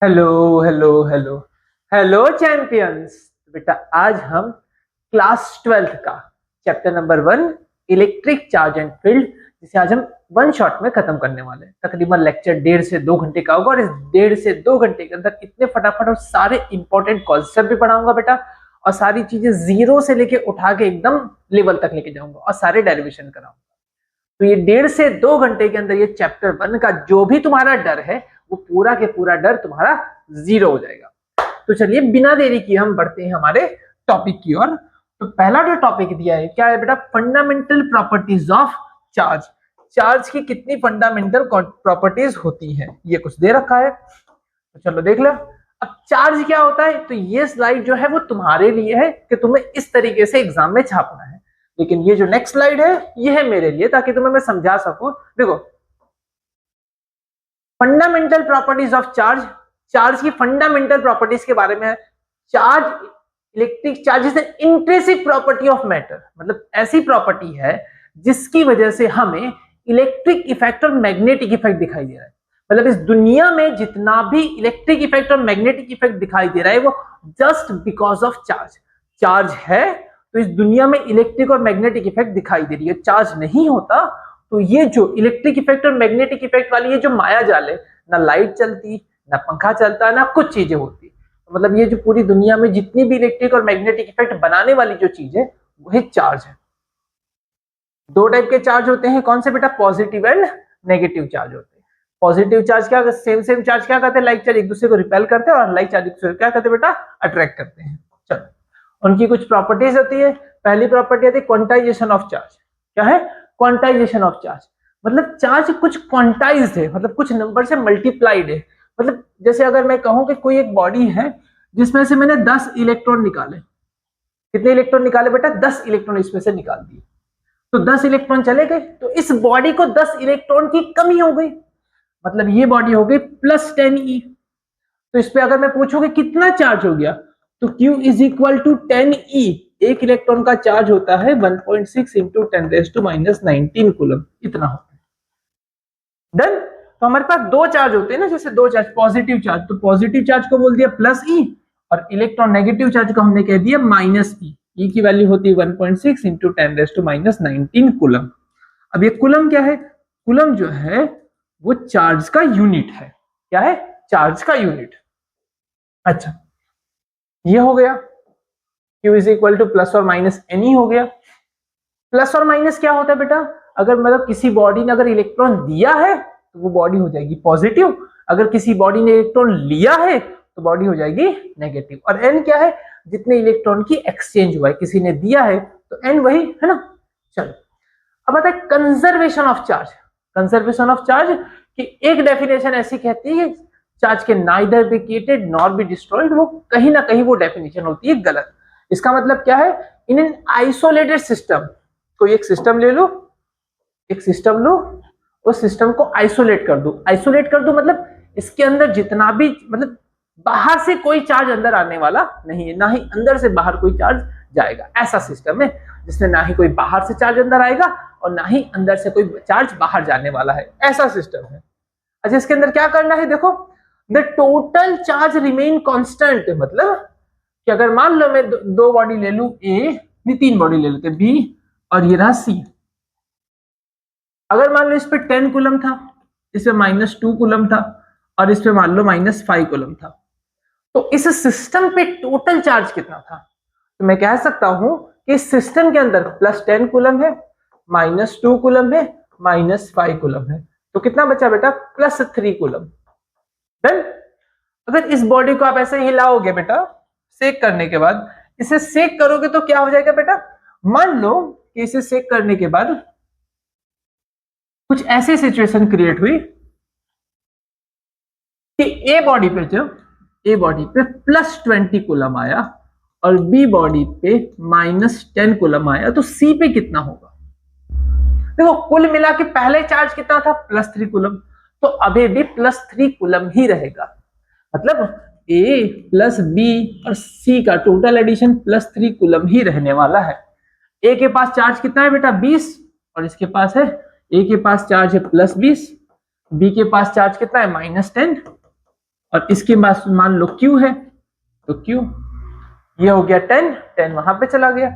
Hello hello hello hello champions. बेटा आज हम क्लास 12th का chapter number 1 electric charge and field जिसे आज हम वन शॉट में खत्म करने वाले हैं। तकरीबन लेक्चर 1.5 से 2 घंटे का होगा और इस 1.5 से 2 घंटे के अंदर इतने फटाफट और सारे इंपॉर्टेंट कॉन्सेप्ट भी पढ़ाऊंगा बेटा, और सारी चीजें जीरो से लेके उठा के एकदम लेवल तक लेके जाऊंगा और सारे डेरिवेशन कराऊंगा। तो ये 1.5 से 2 घंटे के अंदर ये चैप्टर 1 का जो भी तुम्हारा डर है वो पूरा के पूरा डर तुम्हारा जीरो हो जाएगा। तो चलिए बिना देरी किए हम बढ़ते हैं हमारे टॉपिक की ओर। तो पहला जो टॉपिक दिया है क्या है बेटा, fundamental properties of charge. Charge की कितनी फंडामेंटल प्रॉपर्टीज होती हैं ये कुछ दे रखा है, तो चलो देख लो। अब चार्ज क्या होता है, तो ये स्लाइड जो है वो तुम्हारे लिए है कि तुम्हें इस तरीके से एग्जाम में छापना है, लेकिन ये जो नेक्स्ट स्लाइड है ये है मेरे लिए ताकि तुम्हें मैं समझा सकूं। देखो, fundamental properties of charge, charge की फंडामेंटल प्रॉपर्टीज के बारे में। Charge, electric charge is an intrinsic property of matter, मतलब ऐसी प्रॉपर्टी है जिसकी वजह से हमें इलेक्ट्रिक इफेक्ट और मैग्नेटिक इफेक्ट दिखाई दे रहा है। मतलब इस दुनिया में जितना भी इलेक्ट्रिक इफेक्ट और मैग्नेटिक इफेक्ट दिखाई दे रहा है वो just because of charge. Charge है तो इस दुनिया में इलेक्ट्रिक और मैग्नेटिक इफेक्ट दिखाई दे रही है। चार्ज नहीं होता तो ये जो इलेक्ट्रिक इफेक्ट और मैग्नेटिक इफेक्ट वाली ये जो माया जाल है, ना लाइट चलती, ना पंखा चलता, ना कुछ चीजें होती। तो मतलब ये जो पूरी दुनिया में जितनी भी इलेक्ट्रिक और मैग्नेटिक इफेक्ट बनाने वाली जो चीज है वही चार्ज है। दो टाइप के चार्ज होते हैं, कौन से बेटा, पॉजिटिव एंड नेगेटिव चार्ज होते हैं। पॉजिटिव चार्ज क्या, सेम चार्ज क्या करते हैं, लाइक चार्ज एक दूसरे को रिपेल करते हैं, और लाइक चार्ज एक दूसरे को क्या करते हैं बेटा, अट्रैक्ट करते हैं। चलो, उनकी कुछ प्रॉपर्टीज होती है। पहली प्रॉपर्टी होती है क्वांटाइजेशन ऑफ चार्ज। क्या है, क्वांटाइजेशन ऑफ चार्ज, मतलब चार्ज कुछ क्वांटाइज्ड है, मतलब कुछ नंबर से मल्टीप्लाइड है। मतलब जैसे अगर मैं कहूं कि कोई एक बॉडी है जिसमें से मैंने 10 इलेक्ट्रॉन निकाले, कितने इलेक्ट्रॉन निकाले बेटा, 10 इलेक्ट्रॉन इसमें से निकाल दिए, तो 10 इलेक्ट्रॉन चले गए, तो इस बॉडी को 10 इलेक्ट्रॉन की कमी हो गई, मतलब ये बॉडी हो गई +10e। तो इस पे अगर मैं पूछूं कि कितना चार्ज हो गया, तो Q is equal to 10e। एक इलेक्ट्रॉन का चार्ज होता है 1.6 इंटू 10⁻⁻19 कूलम, इतना होता है। डन। तो हमारे पास दो चार्ज होते हैं ना, जैसे दो चार्ज, पॉजिटिव चार्ज, तो पॉजिटिव चार्ज को बोल दिया +e, और इलेक्ट्रॉन नेगेटिव चार्ज को हमने कह दिया -e। E की वैल्यू होती है 1.6 इंटू 10⁻⁻19 कूलम। अब ये कूलम क्या है, कूलम जो है वो चार्ज का यूनिट है। क्या है, चार्ज का यूनिट। अच्छा, ये हो गया, Q is equal two plus और माइनस NE हो गया। प्लस और माइनस क्या होता है बेटा, अगर मतलब किसी बॉडी ने अगर इलेक्ट्रॉन दिया है तो वो बॉडी हो जाएगी पॉजिटिव, अगर किसी बॉडी ने इलेक्ट्रॉन लिया है तो बॉडी हो जाएगी नेगेटिव। और N क्या है, जितने इलेक्ट्रॉन की एक्सचेंज हुआ है, किसी ने दिया है तो N वही है ना। चलो, अब आता है conservation of charge. Conservation of charge की एक डेफिनेशन ऐसी कहती है, चार्ज के neither be created nor be destroyed, वो कहीं ना कहीं वो डेफिनेशन होती है गलत। इसका मतलब क्या है, इन एन आइसोलेटेड सिस्टम, कोई एक सिस्टम ले लो, एक सिस्टम लो, उस सिस्टम को आइसोलेट कर दो। आइसोलेट कर दो मतलब इसके अंदर जितना भी, मतलब बाहर से कोई चार्ज अंदर आने वाला नहीं है, ना ही अंदर से बाहर कोई चार्ज जाएगा। ऐसा सिस्टम है जिसमें ना ही कोई बाहर से चार्ज अंदर आएगा और ना ही अंदर से कोई चार्ज बाहर जाने वाला है, ऐसा सिस्टम है। अच्छा, इसके अंदर क्या करना है, देखो, the total charge remain constant, मतलब कि अगर मान लो मैं दो बॉडी ले लू, ए, तीन बॉडी ले लेते, बी और ये रहा सी। अगर मान लो इस पे 10 कूलम था, इस पे -2 कूलम था, और इस पे मान लो -5 कूलम था, तो इस सिस्टम पे टोटल चार्ज कितना था। तो मैं कह सकता हूं कि इस सिस्टम के अंदर +10 कूलम है, -2 कूलम है, -5 कूलम है, तो कितना बचा बेटा, +3 कूलम। डन। अगर इस बॉडी को आप ऐसे हिलाओगे बेटा, सेक करने के बाद, इसे सेक करोगे तो क्या हो जाएगा बेटा, मान लो कि इसे सेक करने के बाद कुछ ऐसी सिचुएशन क्रिएट हुई कि ए बॉडी पे +20 कूलम आया और बी बॉडी पे -10 कूलम आया, तो सी पे कितना होगा। देखो, कुल मिला के पहले चार्ज कितना था, +3 कूलम, तो अभी भी +3 कूलम ही रहेगा। मतलब ए प्लस बी और सी का टोटल एडिशन +3 कूलम ही रहने वाला है। ए के पास चार्ज कितना है बेटा, 20, और इसके पास है, ए के पास चार्ज है +20, बी के पास चार्ज कितना है, -10, और इसके मान लो Q है, तो Q ये हो गया 10, 10 वहां पे चला गया,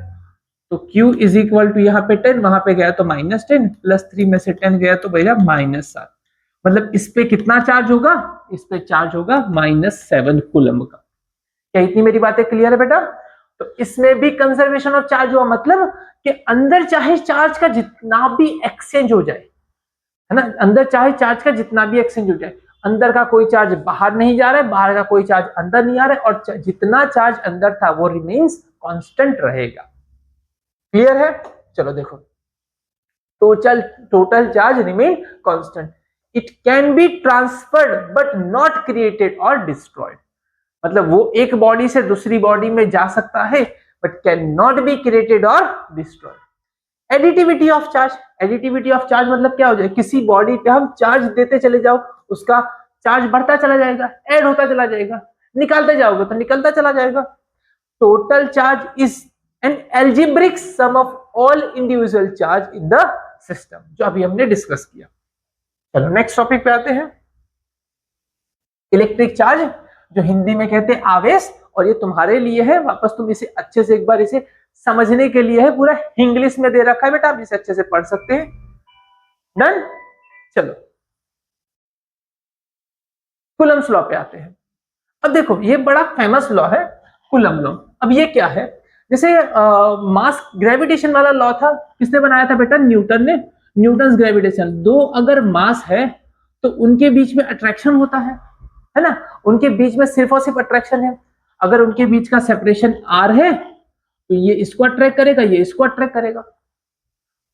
तो Q इज इक्वल टू यहाँ पे 10, वहां पे गया तो -10, +3 में से 10 गया तो भैया -7, मतलब इस पे कितना चार्ज होगा, इस पे चार्ज होगा -7 कूलम का। क्या इतनी मेरी बातें क्लियर है बेटा? तो इसमें भी कंजर्वेशन ऑफ चार्ज हुआ, मतलब कि अंदर चाहे चार्ज का जितना भी एक्सचेंज हो जाए, है ना, अंदर चाहे चार्ज का जितना भी एक्सचेंज हो जाए, अंदर का कोई चार्ज बाहर नहीं जा रहा है, बाहर का कोई चार्ज अंदर नहीं आ रहा है, और जितना चार्ज अंदर था वो रिमेन्स कांस्टेंट रहेगा। क्लियर है? चलो देखो, total charge remain constant, it can be transferred but not created और डिस्ट्रॉयड, मतलब वो एक बॉडी से दूसरी बॉडी में जा सकता है but can not be created और destroyed. Additivity of charge, additivity of charge मतलब क्या हो जाए, किसी बॉडी पे हम चार्ज देते चले जाओ, उसका चार्ज बढ़ता चला जाएगा, ऐड होता चला जाएगा, निकालते जाओगे तो निकलता चला जाएगा। Total charge is an algebraic sum of all individual charge in the system, जो अभी हमने डिस्कस किया। चलो नेक्स्ट टॉपिक पे आते हैं, इलेक्ट्रिक चार्ज, जो हिंदी में कहते हैं आवेश, और ये तुम्हारे लिए है, वापस तुम इसे अच्छे से एक बार इसे समझने के लिए है, पूरा इंग्लिश में दे रखा है बेटा, आप इसे अच्छे से पढ़ सकते हैं। डन? चलो कूलम्स लॉ पे आते हैं। अब देखो ये बड़ा फेमस लॉ है कूलम लॉ। अब ये क्या है, जैसे मास ग्रेविटेशन वाला लॉ था, किसने बनाया था बेटा? न्यूटन ने, न्यूटन्स ग्रेविटेशन। दो अगर मास है तो उनके बीच में अट्रैक्शन होता है ना, उनके बीच में सिर्फ और सिर्फ अट्रैक्शन है। अगर उनके बीच का सेपरेशन r है तो ये इसको अट्रैक्ट करेगा, ये इसको अट्रैक्ट करेगा।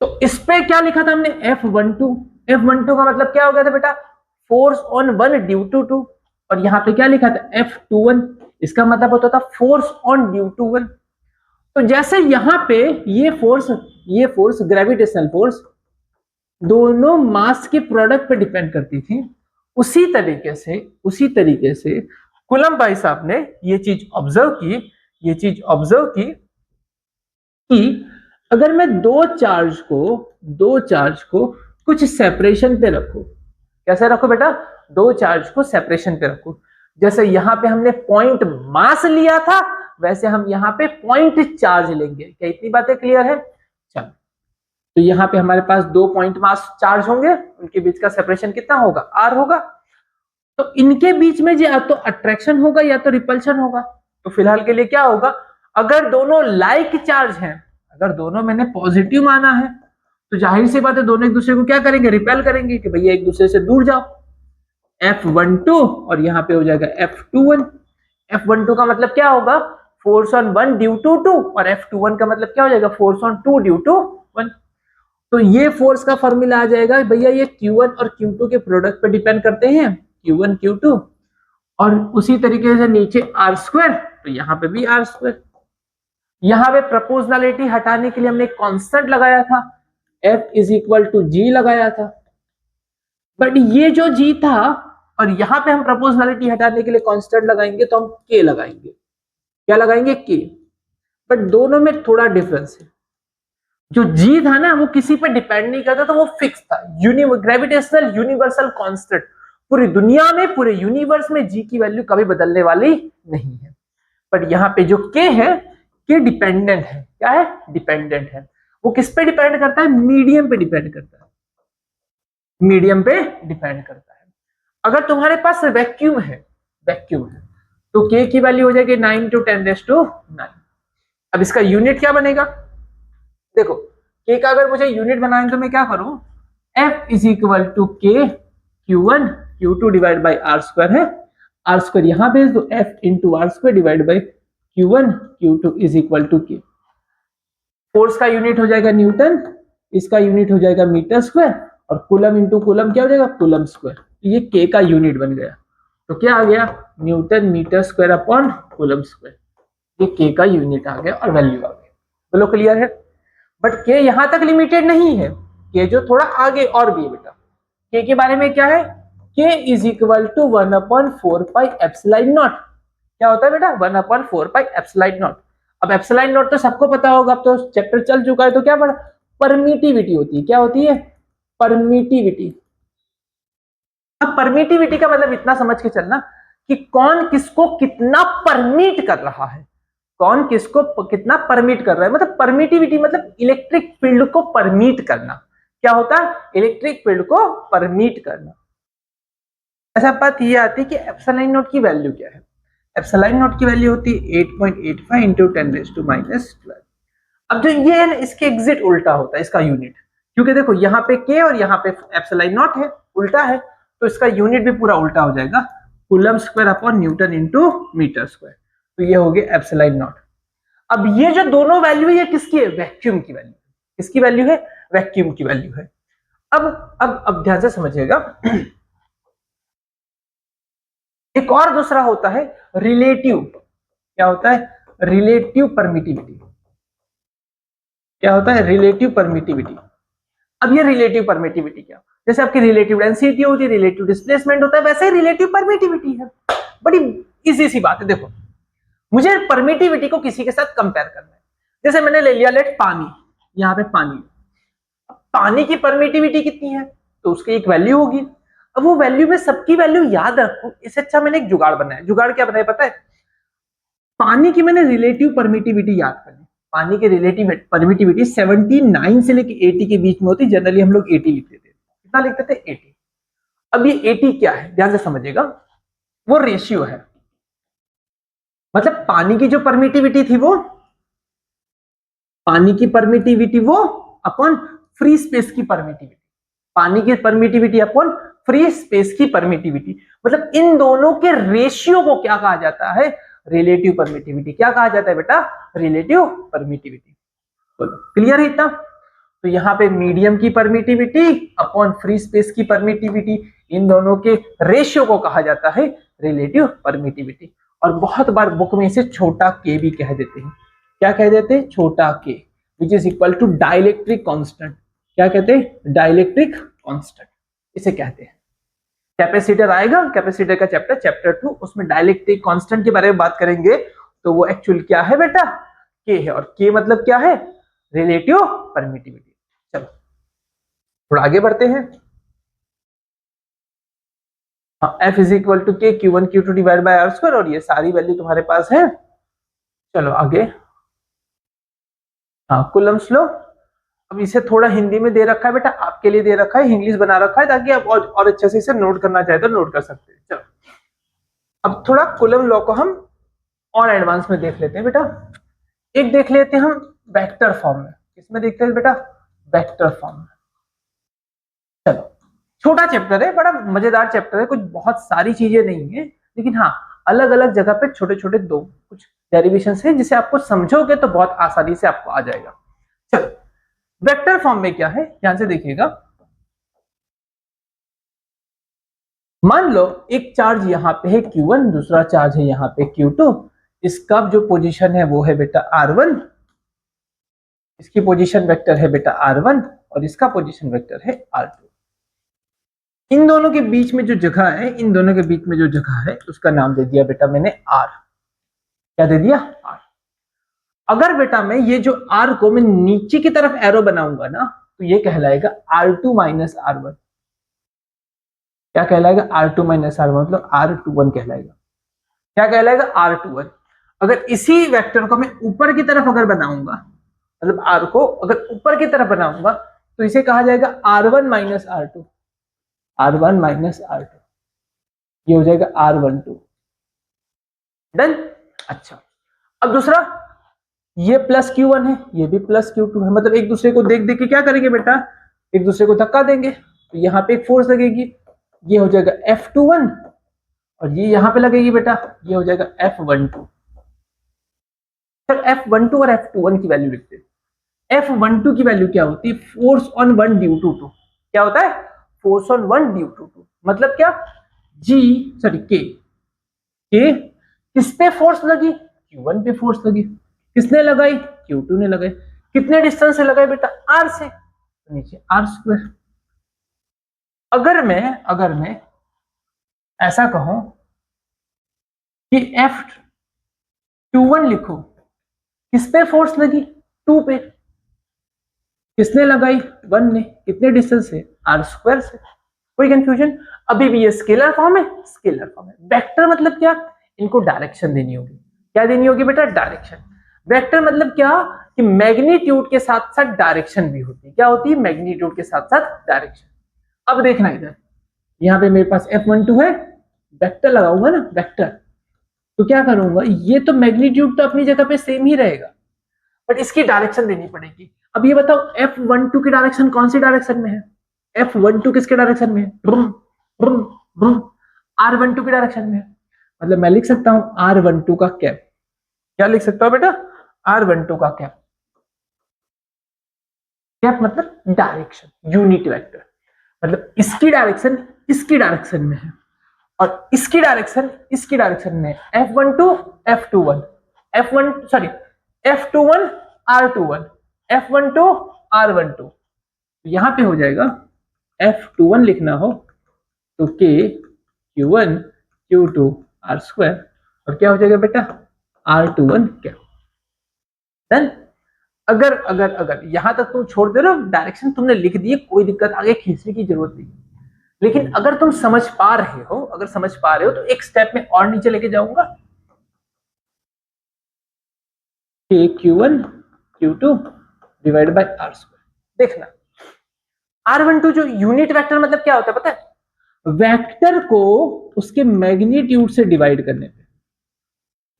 तो इस पे क्या लिखा था हमने? F12, F12 का मतलब क्या हो गया था बेटा? Force on one due to two, और यहाँ पे क्या लिखा था? F21, इसका मतलब होता था force on due to one. तो जैसे यहाँ पे ये फोर्स ग्रेविटेशनल फोर्स दोनों मास के प्रोडक्ट पे डिपेंड करती थी, उसी तरीके से कूलम भाई साहब ने ये चीज ऑब्जर्व की कि अगर मैं दो चार्ज को कुछ सेपरेशन पे रखूं, कैसे रखो बेटा? दो चार्ज को सेपरेशन पे रखूं, जैसे यहां पे हमने पॉइंट मास लिया था, वैसे हम यहाँ पे पॉइंट चार्ज लेंगे। क्या इतनी बातें क्लियर है? चलो, तो यहाँ पे हमारे पास दो पॉइंट मास चार्ज होंगे, उनके बीच का सेपरेशन कितना होगा? r होगा। तो इनके बीच में या तो अट्रैक्शन होगा या तो रिपल्शन होगा। तो फिलहाल के लिए क्या होगा, अगर दोनों लाइक चार्ज हैं, अगर दोनों मैंने पॉजिटिव माना है, तो जाहिर सी बात है दोनों एक दूसरे को क्या करेंगे? रिपेल करेंगे, कि भैया एक दूसरे से दूर जाओ। F12 और यहाँ पे हो जाएगा F21। F12 का मतलब क्या होगा? Force on one due to two, और F21 का मतलब क्या हो जाएगा? Force on two due to one. तो ये फोर्स का फॉर्मूला आ जाएगा भैया, ये Q1 और Q2 के प्रोडक्ट पे डिपेंड करते हैं, Q1 Q2, और उसी तरीके से नीचे r², तो यहाँ पे भी r²। यहाँ पे प्रोपोर्शनलिटी हटाने के लिए हमने कांस्टेंट लगाया था, F is equal to G लगाया था, बट ये जो G था, और यहाँ पे हम प्रोपोर्शनलिटी हटाने के लिए कांस्टेंट लगाएंगे तो हम K लगाएंगे। क्या लगाएंगे? K। बट दोनों में थोड़ा डिफरेंस है, जो G था ना वो किसी पे डिपेंड नहीं करता था, वो फिक्स था, ग्रेविटेशनल यूनिवर्सल कांस्टेंट, पूरी दुनिया में, पूरे यूनिवर्स में G की वैल्यू कभी बदलने वाली नहीं है। बट यहाँ पे जो K है, K डिपेंडेंट है। क्या है? डिपेंडेंट है। वो किस पे डिपेंड करता है? मीडियम पे डिपेंड करता है, मीडियम पे डिपेंड करता है। अगर तुम्हारे पास वैक्यूम है तो K की वैल्यू हो जाएगी 9 × 10⁹। अब इसका यूनिट क्या बनेगा? देखो, K का अगर मुझे यूनिट बनाना है तो मैं क्या करूं? F is equal to K Q1 Q2 divide by r² है, r² यहां भेज दो, F into r² divide by Q1 Q2 is equal to K। Force का यूनिट हो जाएगा न्यूटन, इसका यूनिट हो जाएगा मीटर स्क्वायर, और कूलम इंटू कूलम क्या हो जाएगा? Coulomb square. ये K का यूनिट बन गया। तो क्या आ गया? Newton metre square upon coulomb square. ये K का यूनिट आ गया और वैल्यू आ गई। बोलो क्लियर है? बट K यहां तक लिमिटेड नहीं है, K जो थोड़ा आगे और भी है बेटा। K के बारे में क्या है? K is equal to 1/4 pi epsilon naught. क्या होता है बेटा? 1/4 पाई एप्सिलॉन नॉट। अब एप्सिलॉन नॉट तो सबको पता होगा, अब तो चैप्टर चल चुका है, तो क्या पढ़ा? परमिटिविटी होती है। क्या होती है? परमिटिविटी। अब परमिटिविटी का मतलब इतना समझ के चलना कि कौन किसको कितना परमिट कर रहा है, कौन किसको कितना परमिट कर रहा है। मतलब परमिटिविटी मतलब इलेक्ट्रिक फील्ड को परमिट करना। क्या होता है? इलेक्ट्रिक फील्ड को परमिट करना। ऐसा बात ये आती है कि एप्सिलॉन नॉट की वैल्यू क्या है। एप्सिलॉन नॉट की वैल्यू होती है 8.85 इंटू 10⁻²। अब जो ये है ना, इसके एग्जिट उल्टा होता है इसका यूनिट, क्योंकि देखो यहाँ पे के और यहाँ पे एप्सिलॉन नॉट है, उल्टा है, तो इसका यूनिट भी पूरा उल्टा हो जाएगा, coulomb square upon newton into metre square. तो ये हो गया एप्सिलॉन नॉट। अब ये जो दोनों वैल्यू है ये किसकी है? वैक्यूम की वैल्यू। किसकी वैल्यू है? वैक्यूम की वैल्यू है। अब ध्यान से समझिएगा, एक और दूसरा होता है रिलेटिव। क्या होता है? Relative permittivity. क्या होता है? Relative permittivity. अब ये रिलेटिव परमिटिविटी क्या, जैसे आपकी रिलेटिव डेंसिटी होती है, रिलेटिव डिस्प्लेसमेंट होता है, वैसे ही रिलेटिव परमिटिविटी है। बड़ी इजी सी बात है। देखो, मुझे परमिटिविटी को किसी के साथ कंपेयर करना है। जैसे मैंने ले लिया लेट पानी, यहाँ पे पानी, पानी की परमिटिविटी कितनी है तो उसकी एक वैल्यू होगी। अब वो वैल्यू में सबकी वैल्यू याद रखूं, इससे अच्छा मैंने एक जुगाड़ बनाया। जुगाड़ क्या बनाया पता है? पानी की मैंने रिलेटिव परमिटिविटी याद कर ली। पानी की रिलेटिव परमिटिविटी 79 से लेके 80 के बीच में होती। जनरली हम लोग 80 लिखते थे। कितना लिखते थे? 80। अब ये 80 क्या है, ध्यान से समझिएगा, वो रेशियो है। मतलब पानी की जो परमिटिविटी थी वो, पानी की परमिटिविटी वो अपॉन फ्री स्पेस की परमिटिविटी, पानी की परमिटिविटी अपॉन फ्री स्पेस की परमिटिविटी, मतलब इन दोनों के रेशियो को क्या कहा जाता है? Relative permittivity. क्या कहा जाता है बेटा? Relative permittivity. बोलो, क्लियर है इतना? तो यहाँ पे मीडियम की परमिटिविटी अपॉन फ्री स्पेस की परमिटिविटी, इन दोनों के रेशियो को कहा जाता है रिलेटिव परमिटिविटी। और बहुत बार बुक में इसे छोटा के भी कह देते हैं। क्या कह देते हैं? छोटा के, which is equal to dielectric constant. क्या कहते हैं? डाइलेक्ट्रिक कांस्टेंट इसे कहते हैं। कैपेसिटर आएगा, कैपेसिटर का चैप्टर 2, उसमें डाइलेक्ट्रिक कांस्टेंट के बारे में बात करेंगे। तो वो एक्चुअल क्या है बेटा? के है। और के मतलब क्या है? Relative permittivity. चलो थोड़ा आगे बढ़ते हैं। F इज इक्वल टू के Q1 Q2 divide by R square, और ये सारी वैल्यू तुम्हारे पास है। चलो आगे। हाँ, कूलम्स लॉ। अब इसे थोड़ा हिंदी में दे रखा है बेटा, आपके लिए दे रखा है, इंग्लिश बना रखा है ताकि आप और अच्छे से इसे नोट करना चाहे तो नोट कर सकते हैं। चलो अब थोड़ा कूलम लॉ को हम और एडवांस में देख लेते हैं बेटा। एक देख लेते हैं हम वेक्टर फॉर्म में। किसमें देखते हैं बेटा? वेक्टर फॉर्म में। चलो, छोटा चैप्टर है, बड़ा मजेदार चैप्टर है, कुछ बहुत सारी चीजें नहीं है, लेकिन हाँ अलग अलग जगह पे छोटे छोटे दो कुछ डेरिवेशन है जिसे आपको समझोगे तो बहुत आसानी से आपको आ जाएगा। चलो, वेक्टर फॉर्म में क्या है ध्यान से देखिएगा। मान लो एक चार्ज यहाँ पे है Q1, दूसरा चार्ज है यहाँ पे Q2। इसका जो पोजीशन है वो है बेटा R1, इसकी पोजीशन वेक्टर है बेटा R1 और इसका पोजीशन वेक्टर है R2। इन दोनों के बीच में जो जगह है, इन दोनों के बीच में जो जगह है उसका नाम दे दिया बेटा मैंने R। क्या दे दिया? R। अगर बेटा मैं ये जो R को मैं नीचे की तरफ एरो बनाऊंगा ना तो ये कहलाएगा R2 माइनस R1। क्या कहलाएगा? R2 माइनस R1 मतलब R21 कहलाएगा। क्या कहलाएगा? R21। अगर इसी वेक्टर को मैं ऊपर की तरफ अगर बनाऊंगा, मतलब R को अगर ऊपर की तरफ बनाऊंगा तो इसे कहा जाएगा R1 minus R2, R1 minus R2, ये हो जाएगा R12। डन? अच्छा, अब दूसरा, ये प्लस Q1 है, ये भी प्लस Q2 है, मतलब एक दूसरे को देख देख के क्या करेंगे बेटा? एक दूसरे को धक्का देंगे, तो यहाँ पे एक फोर्स लगेगी, ये हो जाएगा F21, और ये यहाँ पे लगेगी बेटा, ये हो जाएगा F12। सर F12 और F21 की वैल्यू लिखते हैं। F12 की वैल्यू क्या होती है? Force on one due to two. क्या होता है? Force on one due to two, मतलब क्या? के किस पे फोर्स लगी? Q1 पे फोर्स लगी। किसने लगाई? Q2 ने लगाई। कितने डिस्टेंस से लगाई बेटा? R से, तो नीचे R स्क्वायर। अगर मैं ऐसा कहूं कि F21 लिखो, किस पे फोर्स लगी? 2 पे। किसने लगाई? 1 ने। कितने डिस्टेंस से? R स्क्वायर से। कोई कंफ्यूजन? अभी भी ये स्केलर फॉर्म है, स्केलर फॉर्म है। वेक्टर मतलब क्या? इनको डायरेक्शन देनी होगी। क्या देनी होगी बेटा? डायरेक्शन। वेक्टर मतलब क्या? कि मैग्नीट्यूड के साथ साथ डायरेक्शन भी होती है। क्या होती है? मैग्नीट्यूड के साथ साथ डायरेक्शन। अब देखना इधर, यहाँ पे मेरे पास F12 है, वेक्टर लगाऊंगा ना वेक्टर, तो क्या करूंगा, ये तो मैग्नीट्यूड तो अपनी जगह पे सेम ही रहेगा, बट इसकी डायरेक्शन देनी पड़ेगी। अब ये बताओ F12 की डायरेक्शन कौन सी डायरेक्शन में है? F12 किसके डायरेक्शन में है? R12 की डायरेक्शन में है। मतलब मैं लिख सकता हूं R12 का कैप। क्या लिख सकता हूं बेटा? R12 का कैप। कैप मतलब डायरेक्शन, यूनिट वेक्टर। मतलब इसकी डायरेक्शन में है, और इसकी डायरेक्शन में F12 F21 F1 sorry F21 R21 F12 R12। यहां पे हो जाएगा F21 लिखना हो तो K Q1 Q2 R square, और क्या हो जाएगा बेटा? R21 क्या। देन अगर अगर अगर यहां तक तुम छोड़ दे रहे हो, डायरेक्शन तुमने लिख दी है, कोई दिक्कत, आगे खींचने की जरूरत नहीं। लेकिन अगर तुम समझ पा रहे हो तो एक स्टेप में और नीचे लेके जाऊंगा। K Q1 Q2 divide by R square. देखना R12 जो यूनिट वेक्टर मतलब क्या होता है पता है? वेक्टर को उसके मैग्नीट्यूड से डिवाइड करने पे,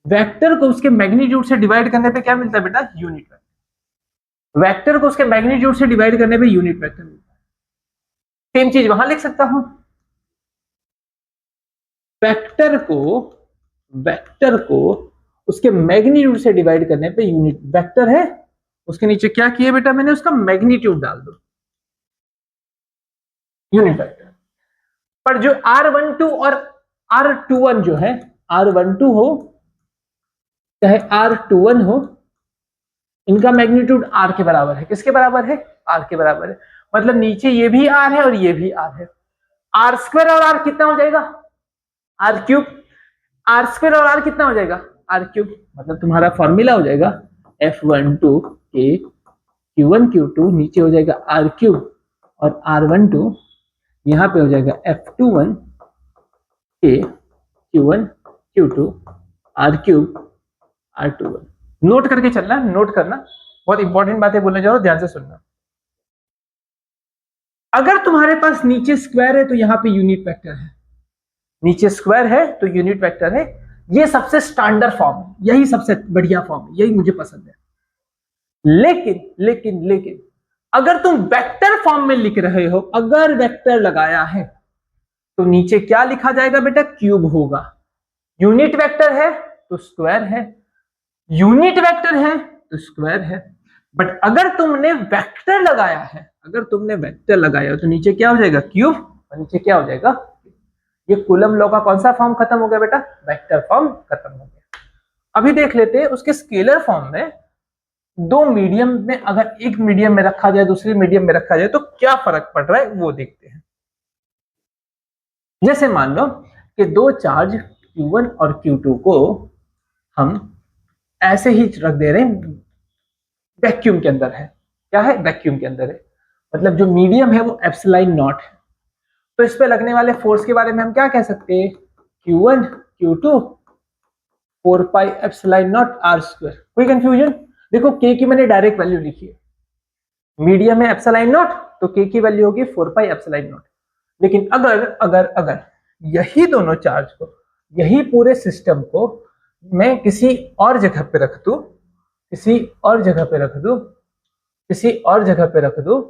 वेक्टर को उसके मैग्नीट्यूड से डिवाइड करने पे क्या मिलता है बेटा? Unit vector. वेक्टर को उसके मैग्नीट्यूड से डिवाइड करने पे यूनिट वेक्टर मिलता है। सेम चीज वहां लिख सकता हूं, वेक्टर को उसके मैग्नीट्यूड से डिवाइड करने पे यूनिट वेक्टर है, उसके नीचे क्या किया बेटा मैंने? उसका मैग्नीट्यूड डाल दो, यूनिट वेक्टर। पर जो R12 और R21 जो है, R12 हो चाहे R21 हो, इनका मैग्नीट्यूड R के बराबर है। किसके बराबर है? R के बराबर है। मतलब नीचे ये भी R है और ये भी R है। R स्क्वायर और R कितना हो जाएगा? R cube. R स्क्वायर और R कितना हो जाएगा? R cube. मतलब तुम्हारा फॉर्मूला हो जाएगा F12 के Q1 Q2 नीचे हो जाएगा R क्यूब, और R12 यहां पे हो जाएगा F21 के Q1 Q2 R cube R21। Note करके चलना, नोट करना, बहुत इंपॉर्टेंट बातें बोलने जा रहा हूं, ध्यान से सुनना। अगर तुम्हारे पास नीचे स्क्वायर है तो यहां पे यूनिट वेक्टर है, नीचे स्क्वायर है तो यूनिट वेक्टर है। ये सबसे स्टैंडर्ड फॉर्म है, यही सबसे बढ़िया फॉर्म है, यही मुझे पसंद है। लेकिन अगर तुम वेक्टर फॉर्म में लिख रहे हो, अगर वेक्टर लगाया है तो नीचे क्या लिखा जाएगा बेटा? क्यूब होगा। यूनिट वेक्टर है तो स्क्वायर है, यूनिट वेक्टर है तो स्क्वायर है। बट अगर तुमने वेक्टर लगाया है, तो नीचे क्या हो जाएगा? क्यूब, और नीचे क्या हो जाएगा? ये कूलम लॉ का कौन सा फॉर्म खत्म हो गया बेटा? वेक्टर फॉर्म खत्म हो गया। अभी देख लेते हैं उसके स्केलर फॉर्म में, दो मीडियम में, अगर एक मीडियम में रखा जाए दूसरी मीडियम में रखा जाए तो क्या फर्क पड़ रहा है वो देखते हैं। जैसे मान लो कि दो चार्ज Q1 और Q2 को हम ऐसे ही रख दे रहे हैं, वैक्यूम के अंदर है। क्या है? वैक्यूम के अंदर है। मतलब जो मीडियम है वो एप्सिलॉन नॉट है। तो इस पे लगने वाले फोर्स के बारे में हम क्या कह सकते हैं? Q1 Q2 4 pi epsilon not R square. कोई कंफ्यूजन? देखो K की मैंने डायरेक्ट वैल्यू लिखी है, मीडियम है एप्सिलॉन नॉट, तो K की वैल्यू होगी 4 पाई एप्सिलॉन नॉट। लेकिन अगर अगर अगर यही दोनों चार्ज को, यही पूरे सिस्टम को मैं किसी और जगह पे रख दूं, किसी और जगह पे रख दूं, किसी और जगह पे रख दूं,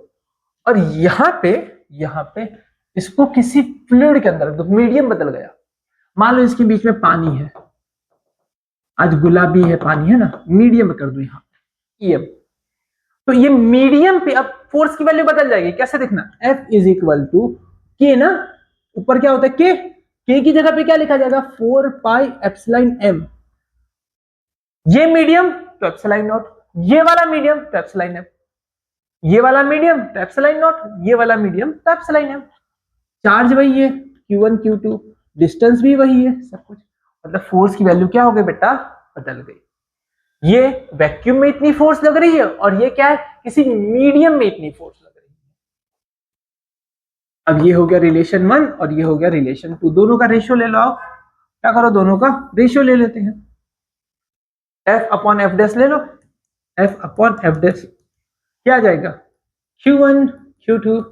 और यहाँ पे इसको किसी फ्लूइड के अंदर रख दूं, मीडियम बदल गया। मान लो इसके बीच में पानी है, आज गुलाबी है पानी है ना, मीडियम कर दूं यहाँ EM, तो ये मीडियम पे अब फोर्स की वैल्यू बदल जाएगी। कैसे देखना? F इज इक्वल टू के ना, ऊपर क्या होता है? के की जगह पे क्या लिखा जाएगा? 4 पाई एप्सिलॉन m। ये मीडियम तो एप्सिलॉन नॉट, ये वाला मीडियम तो एप्सिलॉन m, ये वाला मीडियम तो एप्सिलॉन नॉट, ये वाला मीडियम तो एप्सिलॉन m। चार्ज वही है Q1 Q2, डिस्टेंस भी वही है, सब कुछ। मतलब फोर्स की वैल्यू क्या हो गई बेटा? बदल गई। ये वैक्यूम में इतनी फोर्स लग रही है और ये क्या है? किसी मीडियम में इतनी फोर्स लग रही है। अब ये हो गया रिलेशन 1 और ये हो गया रिलेशन 2, दोनों का रेशियो ले लो। आओ क्या करो, दोनों का रेशियो ले लेते हैं। एफ अपॉन एफ डैश ले लो, एफ अपॉन एफ डैश क्या आ जाएगा, Q1 Q2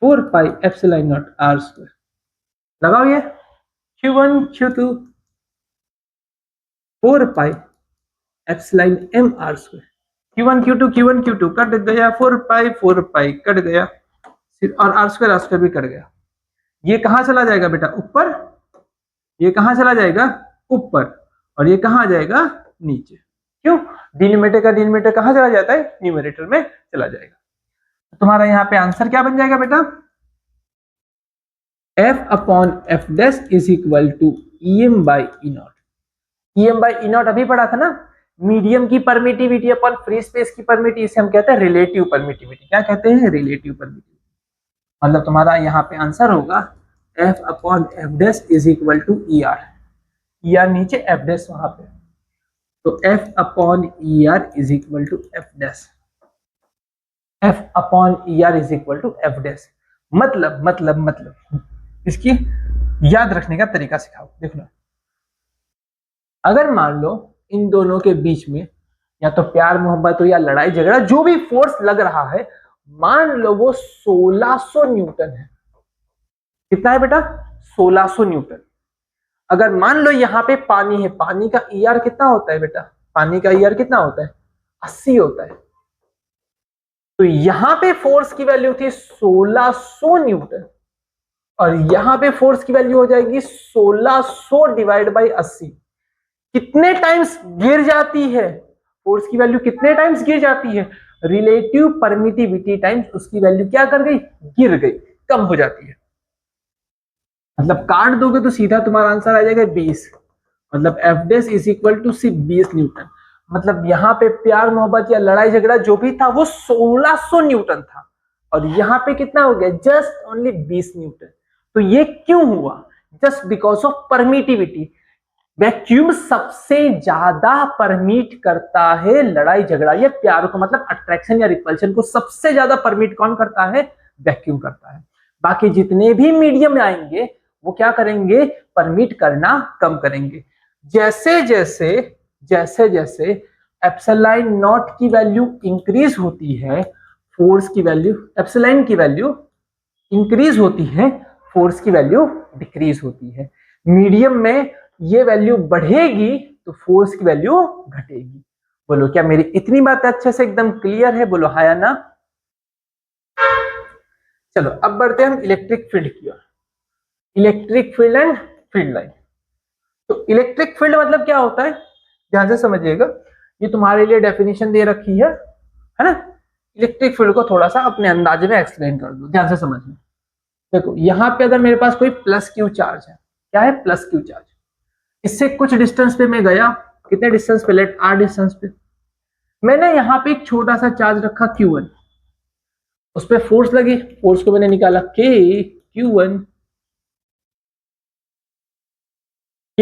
4 pi epsilon naught R square. लगाओ ये Q1 Q2 4 pi epsilon m r square. Q1 Q2 cut गया, 4 पाई कट गया, और आर स्क्वायर भी कट गया। ये कहां चला जाएगा बेटा, ऊपर। ये कहां चला जाएगा, ऊपर। और ये कहां जाएगा, नीचे। क्यों, डिनोमिनेटर का डिनोमिनेटर कहां चला जाता है, न्यूमरेटर में चला जाएगा। तुम्हारा यहाँ पे आंसर क्या बन जाएगा बेटा, F upon F dash is equal to EM by E naught. EM by E naught अभी पढ़ा था ना, मीडियम की परमिटिविटी अपॉन फ्री स्पेस की परमिटिविटी, इसे हम कहते हैं रिलेटिव परमिटिविटी। क्या कहते हैं, रिलेटिव परमिटिविटी। मतलब तुम्हारा यहाँ पे आंसर होगा F upon F dash is equal to ER। ER नीचे, एफ डैश वहां पे, तो F upon ER is equal to F dash. F upon ER is equal to F dash. मतलब इसकी याद रखने का तरीका सिखाओ। देखो ना, अगर मान लो इन दोनों के बीच में या तो प्यार मोहब्बत हो या लड़ाई झगड़ा, जो भी फोर्स लग रहा है, मान लो वो 1600 न्यूटन है। कितना है बेटा, 1600 न्यूटन। अगर मान लो यहाँ पे पानी है, पानी का ER कितना होता है बेटा, पानी का ER कितना होता है, 80 होता है। तो यहां पे फोर्स की वैल्यू थी 1600 न्यूटन, और यहां पे फोर्स की वैल्यू हो जाएगी 1600 डिवाइड बाई 80। कितने टाइम्स गिर जाती है फोर्स की वैल्यू, कितने टाइम्स गिर जाती है, रिलेटिव परमिटिविटी टाइम्स उसकी वैल्यू क्या कर गई, गिर गई, कम हो जाती है। मतलब काट दोगे तो सीधा तुम्हारा आंसर आ जाएगा 20। मतलब F dash is equal to सिर्फ 20 न्यूटन। मतलब यहाँ पे प्यार मोहब्बत या लड़ाई झगड़ा जो भी था वो 1600 न्यूटन था, और यहाँ पे कितना हो गया, जस्ट ओनली 20 न्यूटन। तो ये क्यों हुआ, just because of permittivity. Vacuum सबसे ज्यादा परमिट करता है लड़ाई झगड़ा या प्यार को, मतलब अट्रैक्शन या रिपल्शन को सबसे ज्यादा परमिट कौन करता है, वैक्यूम करता है। बाकी जितने भी मीडियम आएंगे वो क्या करेंगे, परमिट करना कम करेंगे। जैसे जैसे एप्सिलॉन नॉट की वैल्यू इंक्रीज होती है, फोर्स की वैल्यू, एप्सिलॉन की वैल्यू इंक्रीज होती है, फोर्स की वैल्यू डिक्रीज होती है। मीडियम में ये वैल्यू बढ़ेगी तो फोर्स की वैल्यू घटेगी। बोलो क्या मेरी इतनी बात अच्छे से एकदम क्लियर है, बोलो हाँ या ना। चलो अब बढ़ते हैं हम इलेक्ट्रिक फील्ड की ओर। Electric field and field line. तो इलेक्ट्रिक फील्ड मतलब क्या होता है, ध्यान से समझिएगा, ये तुम्हारे लिए डेफिनेशन दे रखी है ना। इलेक्ट्रिक फील्ड को थोड़ा सा अपने अंदाजे में एक्सप्लेन कर दो, ध्यान से समझना। देखो यहाँ पे अगर मेरे पास कोई प्लस क्यू चार्ज है, क्या है, प्लस क्यू चार्ज, इससे कुछ डिस्टेंस पे मैं गया, कितने डिस्टेंस पे, लेट आर डिस्टेंस पे, मैंने यहाँ पे एक छोटा सा चार्ज रखा Q1, उस पर फोर्स लगी, फोर्स को मैंने निकाला K Q1 K,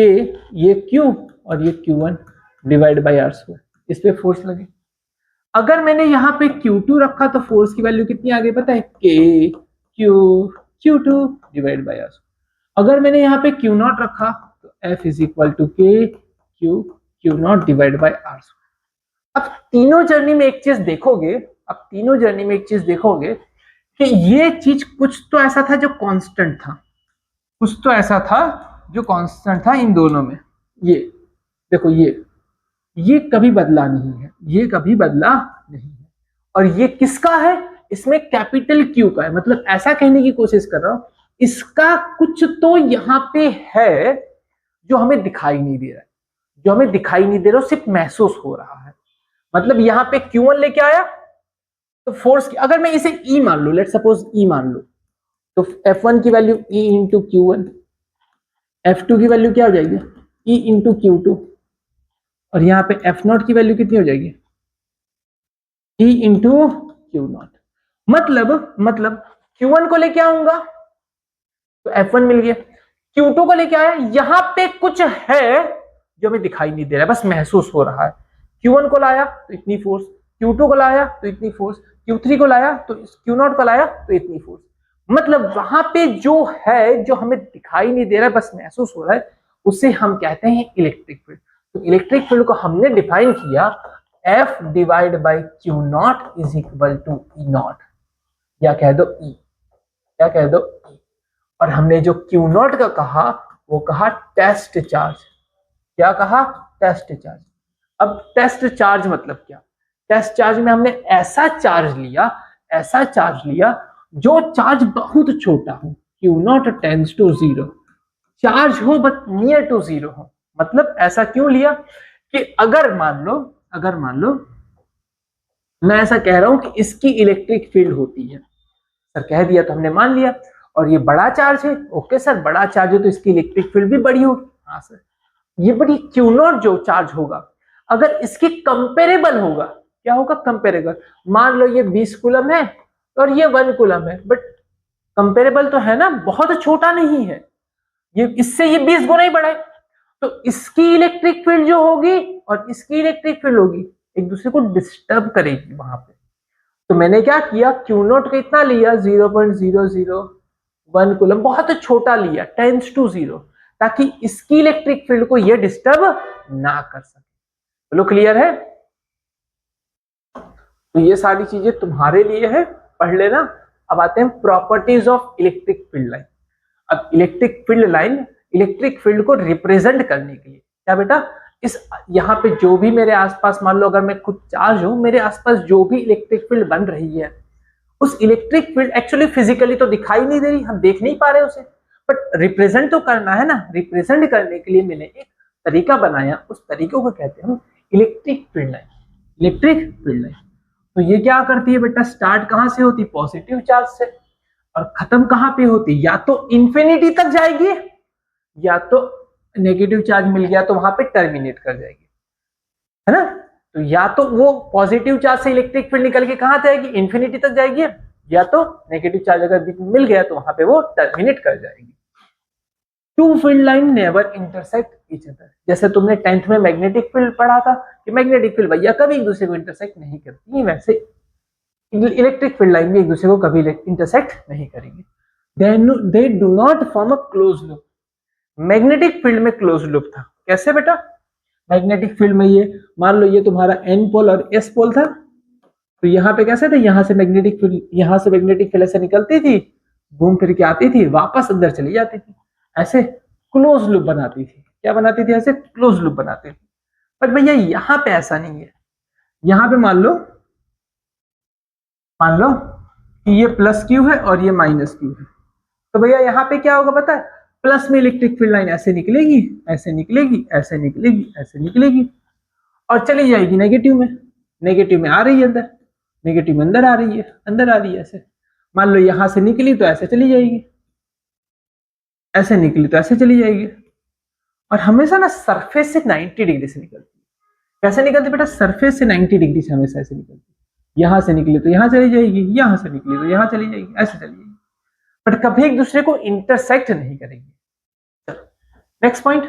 ये Q और ये Q1 divide by R square, इस पे फोर्स लगी। अगर मैंने यहाँ पे Q2 रखा तो फोर्स की वैल्यू कितनी आ गई पता है, K Q2 divide by are. अगर मैंने यहाँ पे Q0 रखा तो F is equal to K Q0 divide by R. अब तीनों जर्नी में एक चीज देखोगे, अब तीनों जर्नी में एक चीज देखोगे कि ये चीज कुछ तो ऐसा था जो कांस्टेंट था, कुछ तो ऐसा था जो कांस्टेंट था इन दोनों में। ये देखो, ये कभी बदला नहीं है, ये कभी बदला नहीं है। और ये किसका है, इसमें कैपिटल Q का है। मतलब ऐसा कहने की कोशिश कर रहा हूं, इसका कुछ तो यहाँ पे है जो हमें दिखाई नहीं दे रहा है, जो हमें दिखाई नहीं दे रहा, सिर्फ महसूस हो रहा है। मतलब यहाँ पे Q1 लेके आया तो फोर्स की, अगर मैं इसे E मान लू, लेट सपोज E मान लो, तो F1 की value E into Q1, F2 की वैल्यू क्या हो जाएगी, E इंटू Q2, और यहाँ पे F0 की वैल्यू कितनी हो जाएगी, E इंटू Q0। मतलब Q1 को लेके आऊंगा तो F1 मिल गया, Q2 को लेके आया, यहां पे कुछ है जो हमें दिखाई नहीं दे रहा है, बस महसूस हो रहा है। Q1 को लाया तो इतनी फोर्स, Q2 को लाया तो इतनी फोर्स, Q3 को लाया तो Q0 को लाया तो इतनी फोर्स। मतलब वहां पे जो है, जो हमें दिखाई नहीं दे रहा है, बस महसूस हो रहा है, उसे हम कहते हैं इलेक्ट्रिक फील्ड। तो इलेक्ट्रिक फील्ड को हमने डिफाइन किया F divide by Q naught is equal to E naught, या कह दो E, क्या कह दो E। और हमने जो क्यू नॉट का कहा वो कहा टेस्ट चार्ज। क्या कहा? Test charge. अब टेस्ट चार्ज मतलब क्या? टेस्ट चार्ज में हमने ऐसा चार्ज लिया जो चार्ज बहुत छोटा हो, Q naught tends to zero, charge हो बट नियर टू जीरो हो। मतलब ऐसा क्यों लिया कि अगर मान लो मैं ऐसा कह रहा हूं कि इसकी इलेक्ट्रिक फील्ड होती है, सर कह दिया तो हमने मान लिया, और ये बड़ा चार्ज है, ओके सर बड़ा चार्ज है तो इसकी इलेक्ट्रिक फील्ड भी बड़ी होगी, हाँ सर। ये बड़ी क्यू नॉट जो चार्ज होगा अगर इसके कंपेरेबल होगा, क्या होगा? कंपेरेबल। मान लो ये 20 कूलम है और ये 1 कूलम है, बट कंपेरेबल तो है ना, बहुत छोटा नहीं है, ये इससे ये 20 गुना ही बड़ा है। तो इसकी इलेक्ट्रिक फील्ड जो होगी और इसकी इलेक्ट्रिक फील्ड होगी एक दूसरे को डिस्टर्ब करेगी वहां पे। तो मैंने क्या किया, क्यू नॉट को इतना लिया 0.001 कूलम, बहुत छोटा लिया, टेंड्स टू जीरो, ताकि इसकी इलेक्ट्रिक फील्ड को ये डिस्टर्ब ना कर सके। बोलो क्लियर है? तो ये सारी चीजें तुम्हारे लिए है, पढ़ लेना। अब आते हैं properties of electric field line. अब इलेक्ट्रिक फील्ड को रिप्रेजेंट करने के लिए क्या बेटा, इस यहाँ पे जो भी मेरे आसपास, मान लो अगर मैं खुद चार्ज हूं, मेरे आसपास जो भी इलेक्ट्रिक फील्ड बन रही है, उस इलेक्ट्रिक फील्ड एक्चुअली फिजिकली तो दिखाई नहीं दे रही, हम देख नहीं पा रहे उसे, बट रिप्रेजेंट तो करना है ना। रिप्रेजेंट करने के लिए मैंने एक तरीका बनाया, उस तरीके को कहते हैं हम इलेक्ट्रिक फील्ड लाइन। तो ये क्या करती है बेटा, स्टार्ट कहां से होती? पॉजिटिव चार्ज से, और खत्म कहां पे होती? या तो इंफिनिटी तक जाएगी, या तो नेगेटिव चार्ज मिल गया तो वहां पे टर्मिनेट कर जाएगी, है ना। तो या तो वो पॉजिटिव चार्ज से इलेक्ट्रिक फील्ड निकल के कहां जाएगी? इंफिनिटी तक जाएगी, या तो नेगेटिव चार्ज अगर मिल गया तो वहां पे वो टर्मिनेट कर जाएगी। Two field line never intersect each other. जैसे तुमने 10th में मैग्नेटिक फील्ड पढ़ा था कि मैग्नेटिक फील्ड भैया कभी एक दूसरे को इंटरसेक्ट नहीं करती, वैसे इलेक्ट्रिक फील्ड लाइन भी एक दूसरे को कभी इंटरसेक्ट नहीं करेंगे। They do not form a close loop. Magnetic field में क्लोज लूप था। कैसे बेटा? मैग्नेटिक फील्ड में ये मान लो ये तुम्हारा एन पोल और एस पोल था, तो यहाँ पे कैसे थे, यहाँ से मैग्नेटिक फील्ड ऐसे निकलती थी, घूम फिर के आती थी, वापस अंदर चली जाती थी, ऐसे क्लोज लूप बनाती थी। क्या बनाती थी? ऐसे क्लोज लूप बनाती थी। पर भैया यहाँ पे ऐसा नहीं है। यहाँ पे मान लो कि ये प्लस क्यू है और ये माइनस क्यू है, तो भैया यहाँ पे क्या होगा पता है? प्लस में इलेक्ट्रिक फील्ड लाइन ऐसे निकलेगी, ऐसे निकलेगी, ऐसे निकलेगी, ऐसे निकलेगी, और चली जाएगी नेगेटिव में आ रही है अंदर, नेगेटिव में अंदर आ रही है ऐसे। मान लो यहां से निकली तो ऐसे चली जाएगी, ऐसे निकली तो ऐसे चली जाएगी, और हमेशा ना सरफेस से 90 डिग्री से निकलती है। कैसे निकलती बेटा? सरफेस से 90 डिग्री से हमेशा ऐसे निकलती है। यहां से निकली तो यहां चली जाएगी, यहां से निकली तो यहां चली जाएगी, ऐसे चली जाएगी, बट कभी एक दूसरे को इंटरसेक्ट नहीं करेंगे। Next point,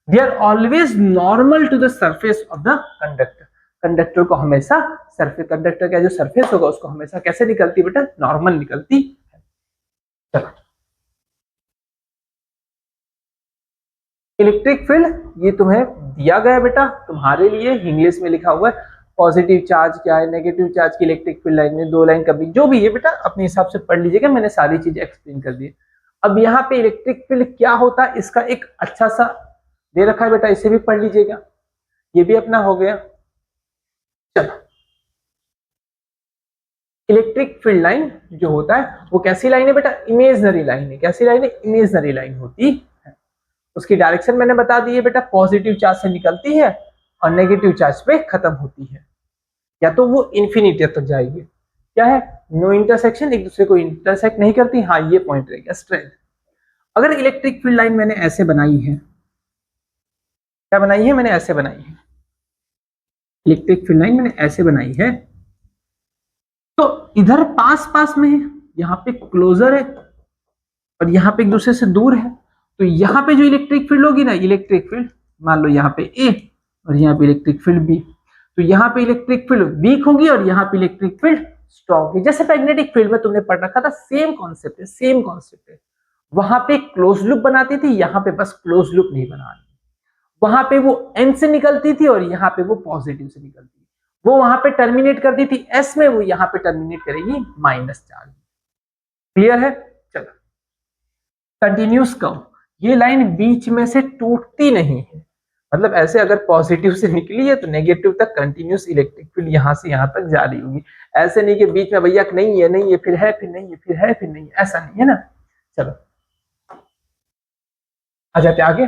they are always normal to the surface of the conductor. Conductor को हमेशा सरफेस, कंडक्टर का जो सरफेस होगा उसको हमेशा कैसे निकलती बेटा? नॉर्मल निकलती है। चलो, इलेक्ट्रिक फील्ड ये तुम्हें दिया गया बेटा, तुम्हारे लिए इंग्लिश में लिखा हुआ है। पॉजिटिव चार्ज क्या है, नेगेटिव चार्ज की इलेक्ट्रिक फील्ड लाइन में 2 लाइन कभी जो भी है बेटा अपने हिसाब से पढ़ लीजिएगा, मैंने सारी चीजें एक्सप्लेन कर दी। अब यहाँ पे इलेक्ट्रिक फील्ड क्या होता है इसका एक अच्छा सा दे रखा है बेटा, इसे भी पढ़ लीजिएगा, ये भी अपना हो गया। चलो, इलेक्ट्रिक फील्ड लाइन जो होता है वो कैसी लाइन है बेटा? इमेजनरी लाइन है। कैसी लाइन है? इमेजनरी लाइन होती है। उसकी डायरेक्शन मैंने बता दी है बेटा, पॉजिटिव चार्ज से निकलती है और नेगेटिव चार्ज पे खत्म होती है, या तो वो इंफिनिटी तक जाएगी। क्या है? नो इंटरसेक्शन, एक दूसरे को इंटरसेक्ट नहीं करती। हाँ, ये पॉइंट रहेगा स्ट्रेंथ। अगर इलेक्ट्रिक फील्ड लाइन मैंने ऐसे बनाई है, क्या बनाई है? मैंने ऐसे बनाई है, इलेक्ट्रिक फील्ड लाइन मैंने ऐसे बनाई है, तो इधर पास पास में है, यहाँ पे क्लोजर है और यहाँ पे एक दूसरे से दूर है, तो यहाँ पे जो इलेक्ट्रिक फील्ड होगी ना, इलेक्ट्रिक फील्ड मान लो यहाँ पे ए और यहाँ पे इलेक्ट्रिक फील्ड बी, तो यहाँ पे इलेक्ट्रिक फील्ड वीक होगी और यहाँ पे इलेक्ट्रिक फील्ड स्ट्रॉन्ग है। जैसे मैग्नेटिक फील्ड में तुमने पढ़ रखा था, सेम कॉन्सेप्ट है, सेम कॉन्सेप्ट है। वहां पे क्लोज लूप बनाती थी, यहाँ पे बस क्लोज लूप नहीं बनानी। वहां पे वो एन से निकलती थी और यहाँ पे वो पॉजिटिव से निकलती थी। वो वहां पे टर्मिनेट करती थी एस में, वो यहाँ पे टर्मिनेट करेगी माइनस चार्ज। क्लियर है? चलो कंटिन्यूस कर्व, ये लाइन बीच में से टूटती नहीं है, मतलब ऐसे अगर पॉजिटिव से निकली है तो नेगेटिव तक कंटिन्यूस इलेक्ट्रिक फील्ड यहां से यहां तक जारी होगी। ऐसे नहीं कि बीच में भैया नहीं है, नहीं है फिर है, फिर नहीं है, फिर है, फिर नहीं है, ऐसा नहीं है ना। चलो आ जाते आगे।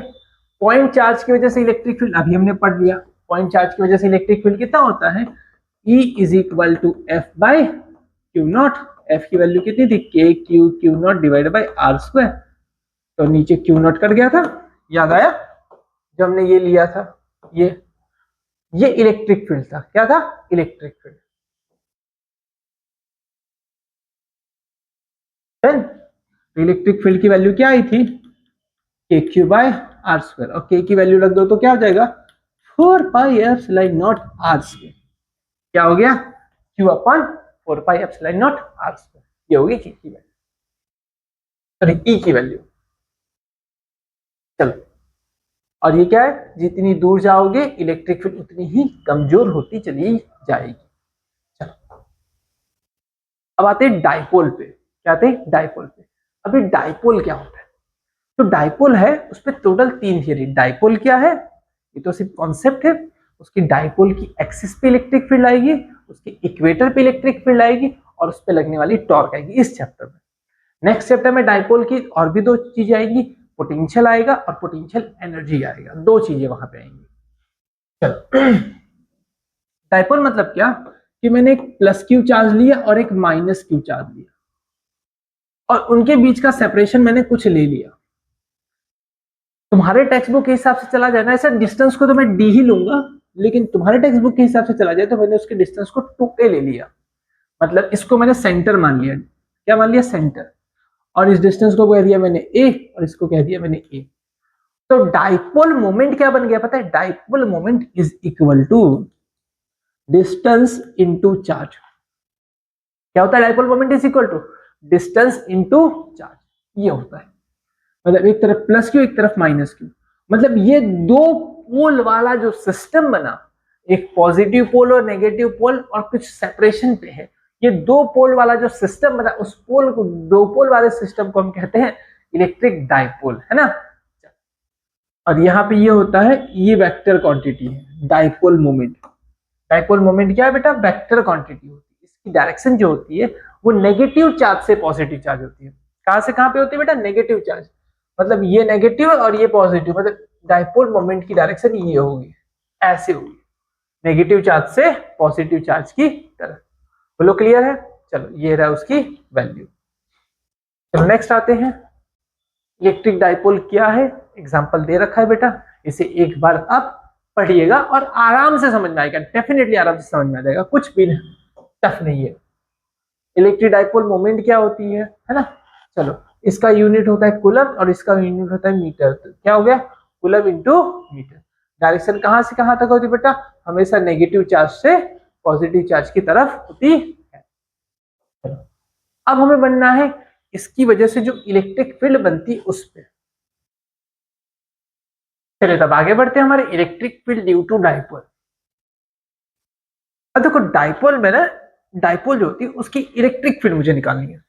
पॉइंट चार्ज की वजह से इलेक्ट्रिक फील्ड अभी हमने पढ़ लिया। पॉइंट चार्ज की वजह से इलेक्ट्रिक फील्ड कितना होता है? E is equal to F by Q naught. एफ की वैल्यू कितनी थी? K Q Q naught divide by R square. तो नीचे क्यू नॉट कट गया था, याद आया जब हमने ये लिया था। ये इलेक्ट्रिक फील्ड था। क्या था? Electric field. इलेक्ट्रिक फील्ड की वैल्यू क्या आई थी? K Q by are square, और के की वैल्यू रख दो तो क्या हो जाएगा? 4 pi epsilon naught R square. क्या हो गया? Q upon 4 pi epsilon naught R square. ये होगी के की वैल्यू, सॉरी ई की वैल्यू। चलो, और ये क्या है? जितनी दूर जाओगे इलेक्ट्रिक फील्ड उतनी ही कमजोर होती चली जाएगी। चलो अब आते हैं डाइपोल पे। क्या आते हैं? डाइपोल पे। अभी डाइपोल क्या होता है? तो डाइपोल है, उस पर टोटल 3 थियरी। डाइपोल क्या है? ये तो सिर्फ कॉन्सेप्ट है। उसकी डाइपोल की एक्सिस पे इलेक्ट्रिक फील्ड आएगी, उसके इक्वेटर पे इलेक्ट्रिक फील्ड आएगी, और उस पे लगने वाली टॉर्क आएगी इस चैप्टर में। नेक्स्ट चैप्टर में डाइपोल की और भी 2 चीजें आएगी, पोटेंशियल आएगा और पोटेंशियल एनर्जी आएगा। 2 चीजें वहां पे आएंगी। चलो डाइपोल मतलब क्या? कि मैंने एक प्लस क्यू चार्ज लिया और एक माइनस क्यू चार्ज लिया, और उनके बीच का सेपरेशन मैंने कुछ ले लिया। तुम्हारे टेक्स्ट बुक के हिसाब से चला जाए ना, ऐसा डिस्टेंस को तो मैं डी ही लूंगा, लेकिन तुम्हारे टेक्स्ट बुक के हिसाब से चला जाए तो मैंने उसके डिस्टेंस को 2a ले लिया। मतलब इसको मैंने सेंटर मान लिया। क्या मान लिया? सेंटर। और इस डिस्टेंस को कह दिया मैंने a, और इसको कह दिया मैंने a। तो डाइपोल मोमेंट क्या बन गया पता है? Dipole moment is equal to distance into charge. क्या होता है? Dipole moment is equal to distance into charge. ये होता है, मतलब एक तरफ प्लस क्यू, एक तरफ माइनस क्यू। मतलब ये 2 पोल वाला जो सिस्टम बना, एक पॉजिटिव पोल और नेगेटिव पोल और कुछ सेपरेशन पे है, ये 2 पोल वाला जो सिस्टम बना, उस पोल को, 2 पोल वाले सिस्टम को हम कहते हैं इलेक्ट्रिक डाइपोल, है ना। और यहाँ पे ये होता है, ये वेक्टर क्वांटिटी है डाइपोल मोमेंट। डाइपोल मोमेंट क्या है बेटा? वेक्टर क्वांटिटी होती है। इसकी डायरेक्शन जो होती है वो नेगेटिव चार्ज से पॉजिटिव चार्ज होती है। कहां से कहां पे होती है बेटा? Negative charge. मतलब ये नेगेटिव और ये पॉजिटिव, मतलब डाइपोल मोमेंट की डायरेक्शन ये होगी, ऐसे होगी, नेगेटिव चार्ज से पॉजिटिव चार्ज की तरफ। बोलो क्लियर है? चलो ये रहा उसकी वैल्यू। चलो नेक्स्ट आते हैं, इलेक्ट्रिक डाइपोल क्या है। एग्जांपल दे रखा है बेटा, इसे एक बार आप पढ़िएगा और आराम से समझ में आएगा, डेफिनेटली आराम से समझ में आ जाएगा, कुछ भी टफ नहीं है। इलेक्ट्रिक डाइपोल मोमेंट क्या होती है ना। चलो इसका यूनिट होता है कूलम और इसका यूनिट होता है मीटर। तो क्या हो गया? Coulomb into metre. डायरेक्शन कहां से कहां तक होती है बेटा? हमेशा नेगेटिव चार्ज से पॉजिटिव चार्ज की तरफ होती है। अब हमें बनना है इसकी वजह से जो इलेक्ट्रिक फील्ड बनती है उस पर। चलिए तब आगे बढ़ते हैं हमारे electric field due to dipole. अब देखो डाइपोल में ना, डाइपोल जो होती है उसकी इलेक्ट्रिक फील्ड मुझे निकालनी है।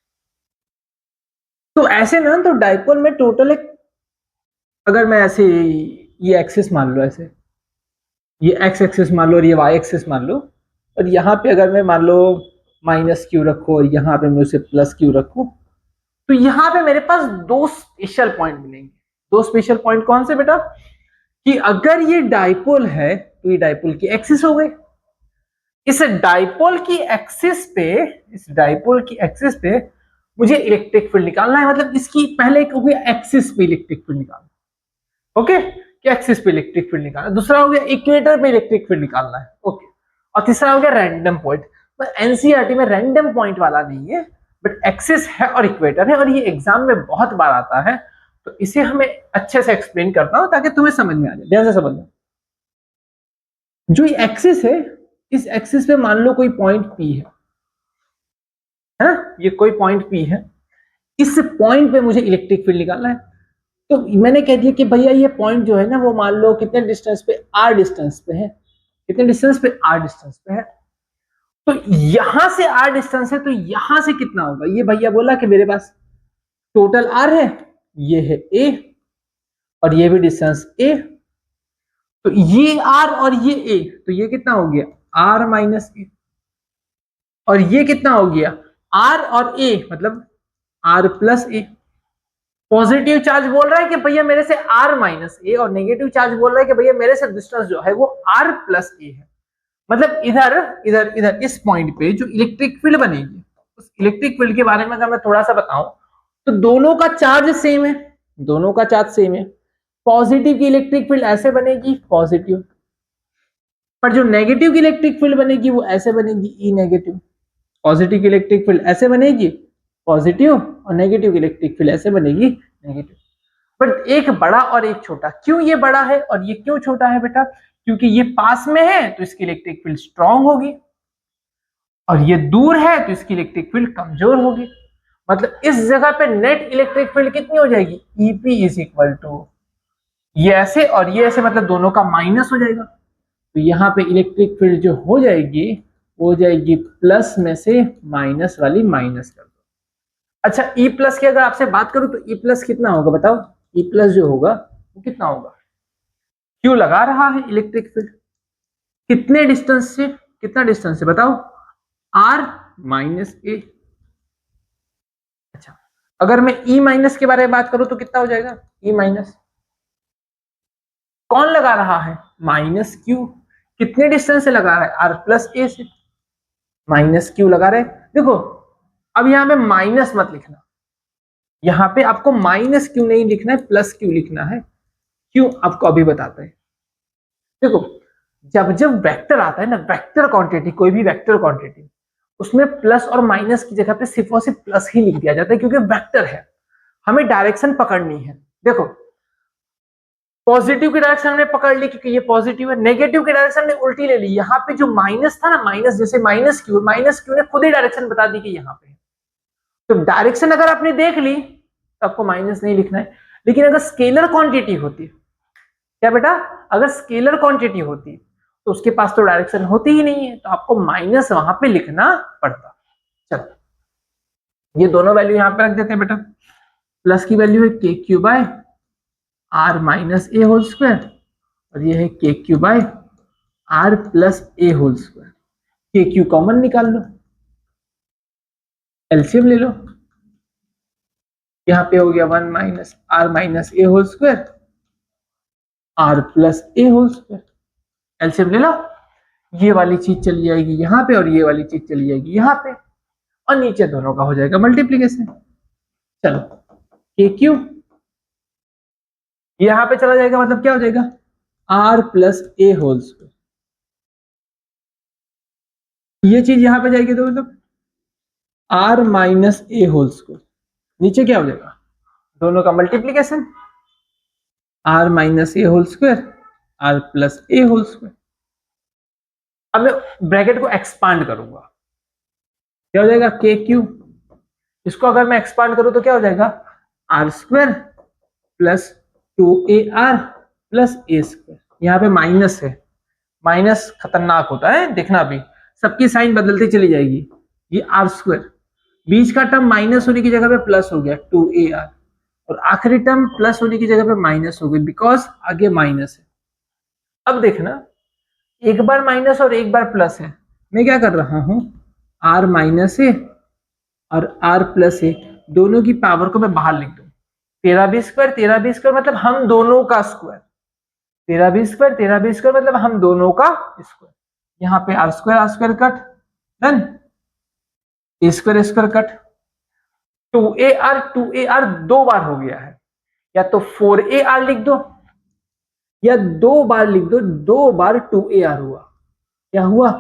तो ऐसे ना, तो डाइपोल में टोटल एक, अगर मैं ऐसे ये एक्सिस मान लो, ऐसे ये एक्स एक्सिस मान लो और ये वाई एक्सिस मान लो, और यहाँ पे अगर मैं मान लो माइनस क्यू रखो और यहाँ पे मैं उसे प्लस क्यू रखूं, तो यहाँ पे मेरे पास 2 स्पेशल पॉइंट मिलेंगे। 2 स्पेशल पॉइंट कौन से बेटा? कि अगर ये डाइपोल है तो ये डाइपोल की एक्सिस हो गई। इस डाइपोल की एक्सिस पे, इस डाइपोल की एक्सिस पे मुझे इलेक्ट्रिक फील्ड निकालना है। मतलब इसकी पहले एक हो गया एक्सिस पे इलेक्ट्रिक फील्ड निकालना, ओके, कि एक्सिस पे इलेक्ट्रिक फील्ड निकालना। दूसरा हो गया इक्वेटर पे इलेक्ट्रिक फील्ड निकालना है, ओके। और तीसरा हो गया रैंडम पॉइंट। एनसीईआरटी में रैंडम पॉइंट वाला नहीं है, बट एक्सिस है और इक्वेटर है, और ये एग्जाम में बहुत बार आता है, तो इसे हमें अच्छे से एक्सप्लेन करता हूं ताकि तुम्हें समझ में आ जाए, ध्यान से समझना। जो ये एक्सिस है, इस एक्सिस पे मान लो कोई पॉइंट पी है, है ना, ये कोई पॉइंट P है, इस पॉइंट पे मुझे इलेक्ट्रिक फील्ड निकालना है। तो मैंने कह दिया कि भैया ये पॉइंट जो है ना वो मान लो कितने डिस्टेंस पे, r डिस्टेंस पे है, कितने डिस्टेंस पे, r डिस्टेंस पे है। तो यहां से r डिस्टेंस है, तो यहां से कितना होगा, ये भैया बोला कि मेरे पास टोटल r है, ये है a और ये भी डिस्टेंस a, तो ये r और ये a, तो ये कितना हो गया r माइनस a, और ये कितना हो गया r और a मतलब r plus a। Positive charge बोल रहा है कि भैया मेरे से r माइनस ए, और नेगेटिव चार्ज बोल रहा है कि भैया मेरे से डिस्टेंस जो है वो r प्लस ए है। मतलब इधर इधर इधर इस पॉइंट पे जो इलेक्ट्रिक फील्ड बनेगी, उस इलेक्ट्रिक फील्ड के बारे में अगर मैं थोड़ा सा बताऊं तो दोनों का चार्ज सेम है, दोनों का चार्ज सेम है। पॉजिटिव की इलेक्ट्रिक फील्ड ऐसे बनेगी पॉजिटिव, पर जो नेगेटिव की इलेक्ट्रिक फील्ड बनेगी वो ऐसे बनेगी ई नेगेटिव। पॉजिटिव की इलेक्ट्रिक फील्ड ऐसे बनेगी पॉजिटिव, और नेगेटिव की इलेक्ट्रिक फील्ड ऐसे बनेगी नेगेटिव। बट एक बड़ा और एक छोटा, क्यों ये बड़ा है और ये क्यों छोटा है बेटा, क्योंकि ये पास में है तो इसकी इलेक्ट्रिक फील्ड स्ट्रांग होगी, और ये दूर है तो इसकी इलेक्ट्रिक फील्ड कमजोर होगी। मतलब इस जगह पे नेट इलेक्ट्रिक फील्ड कितनी हो जाएगी, ईपी इज इक्वल टू ये ऐसे और ये ऐसे, मतलब दोनों का माइनस हो जाएगा। तो यहाँ पे इलेक्ट्रिक फील्ड जो हो जाएगी वो जाएगी प्लस में से माइनस वाली माइनस कर दो। अच्छा ई प्लस की अगर आपसे बात करूं तो ई प्लस कितना होगा बताओ, ई प्लस जो होगा वो कितना होगा, क्यों लगा रहा है इलेक्ट्रिक फील्ड, कितने डिस्टेंस से, कितना डिस्टेंस से बताओ, r माइनस ए। अच्छा अगर मैं ई माइनस के बारे में बात करूं तो कितना हो जाएगा, ई माइनस कौन लगा रहा है, माइनस क्यू, कितने डिस्टेंस से लगा रहा है, आर प्लस ए से, माइनस क्यू लगा रहे। देखो अब यहां पे माइनस मत लिखना, यहां पे आपको माइनस क्यू नहीं लिखना है, प्लस क्यू लिखना है। क्यों आपको अभी बताते हैं। देखो जब जब वेक्टर आता है ना, वेक्टर क्वांटिटी, कोई भी वेक्टर क्वांटिटी, उसमें प्लस और माइनस की जगह पे सिर्फ और सिर्फ प्लस ही लिख दिया जाता है, क्योंकि वेक्टर है, हमें डायरेक्शन पकड़नी है। देखो पॉजिटिव की डायरेक्शन हमने पकड़ ली क्योंकि ये पॉजिटिव है, नेगेटिव की डायरेक्शन ने उल्टी ले ली। यहाँ पे जो माइनस था ना, माइनस जैसे माइनस क्यू ने खुद ही डायरेक्शन बता दी कि यहाँ पे, तो डायरेक्शन अगर आपने देख ली तो आपको माइनस नहीं लिखना है। लेकिन अगर स्केलर क्वांटिटी होती, क्या बेटा, अगर स्केलर क्वांटिटी होती तो उसके पास तो डायरेक्शन होती ही नहीं है, तो आपको माइनस वहां पे लिखना पड़ता। चलो ये दोनों वैल्यू यहां पे रख देते हैं बेटा, प्लस की वैल्यू है K Q by R minus A whole square, और ये है K Q by R plus A whole square. K Q common निकाल लो, एलसीएम ले लो, यहाँ पे हो गया 1 minus R minus A whole square, R plus A whole square, LCM ले लो। ये वाली चीज चली जाएगी यहाँ पे और ये वाली चीज चली जाएगी यहाँ पे, और नीचे दोनों का हो जाएगा मल्टीप्लीकेशन। चलो के क्यू यहाँ पे चला जाएगा, मतलब क्या हो जाएगा, R plus A whole square. ये चीज यहाँ पे जाएगी तो मतलब R minus A whole square, नीचे क्या हो जाएगा, दोनों का multiplication, R minus A whole square R plus A whole square. अब मैं ब्रैकेट को एक्सपांड करूंगा, क्या हो जाएगा, के क्यू, इसको अगर मैं एक्सपांड करूं तो क्या हो जाएगा, R square plus 2ar plus A square. यहाँ पे माइनस है, माइनस खतरनाक होता है, देखना भी सबकी साइन बदलती चली जाएगी। ये आर स्क्वायर, बीच का टर्म माइनस होने की जगह पे प्लस हो गया 2ar, और आखिरी टर्म प्लस होने की जगह पे माइनस हो गई, बिकॉज आगे माइनस है। अब देखना एक बार माइनस और एक बार प्लस है, मैं क्या कर रहा हूं, आर माइनस है और आर प्लस है, दोनों की पावर को मैं बाहर लिख दूं, 13b² मतलब हम दोनों का स्क्वायर, 13b² मतलब हम दोनों का स्क्वायर। यहाँ पे R square cut, done, A square cut, 2ar दो बार हो गया है, या तो 4ar लिख दो या दो बार लिख दो, दो बार 2ar हुआ, क्या हुआ,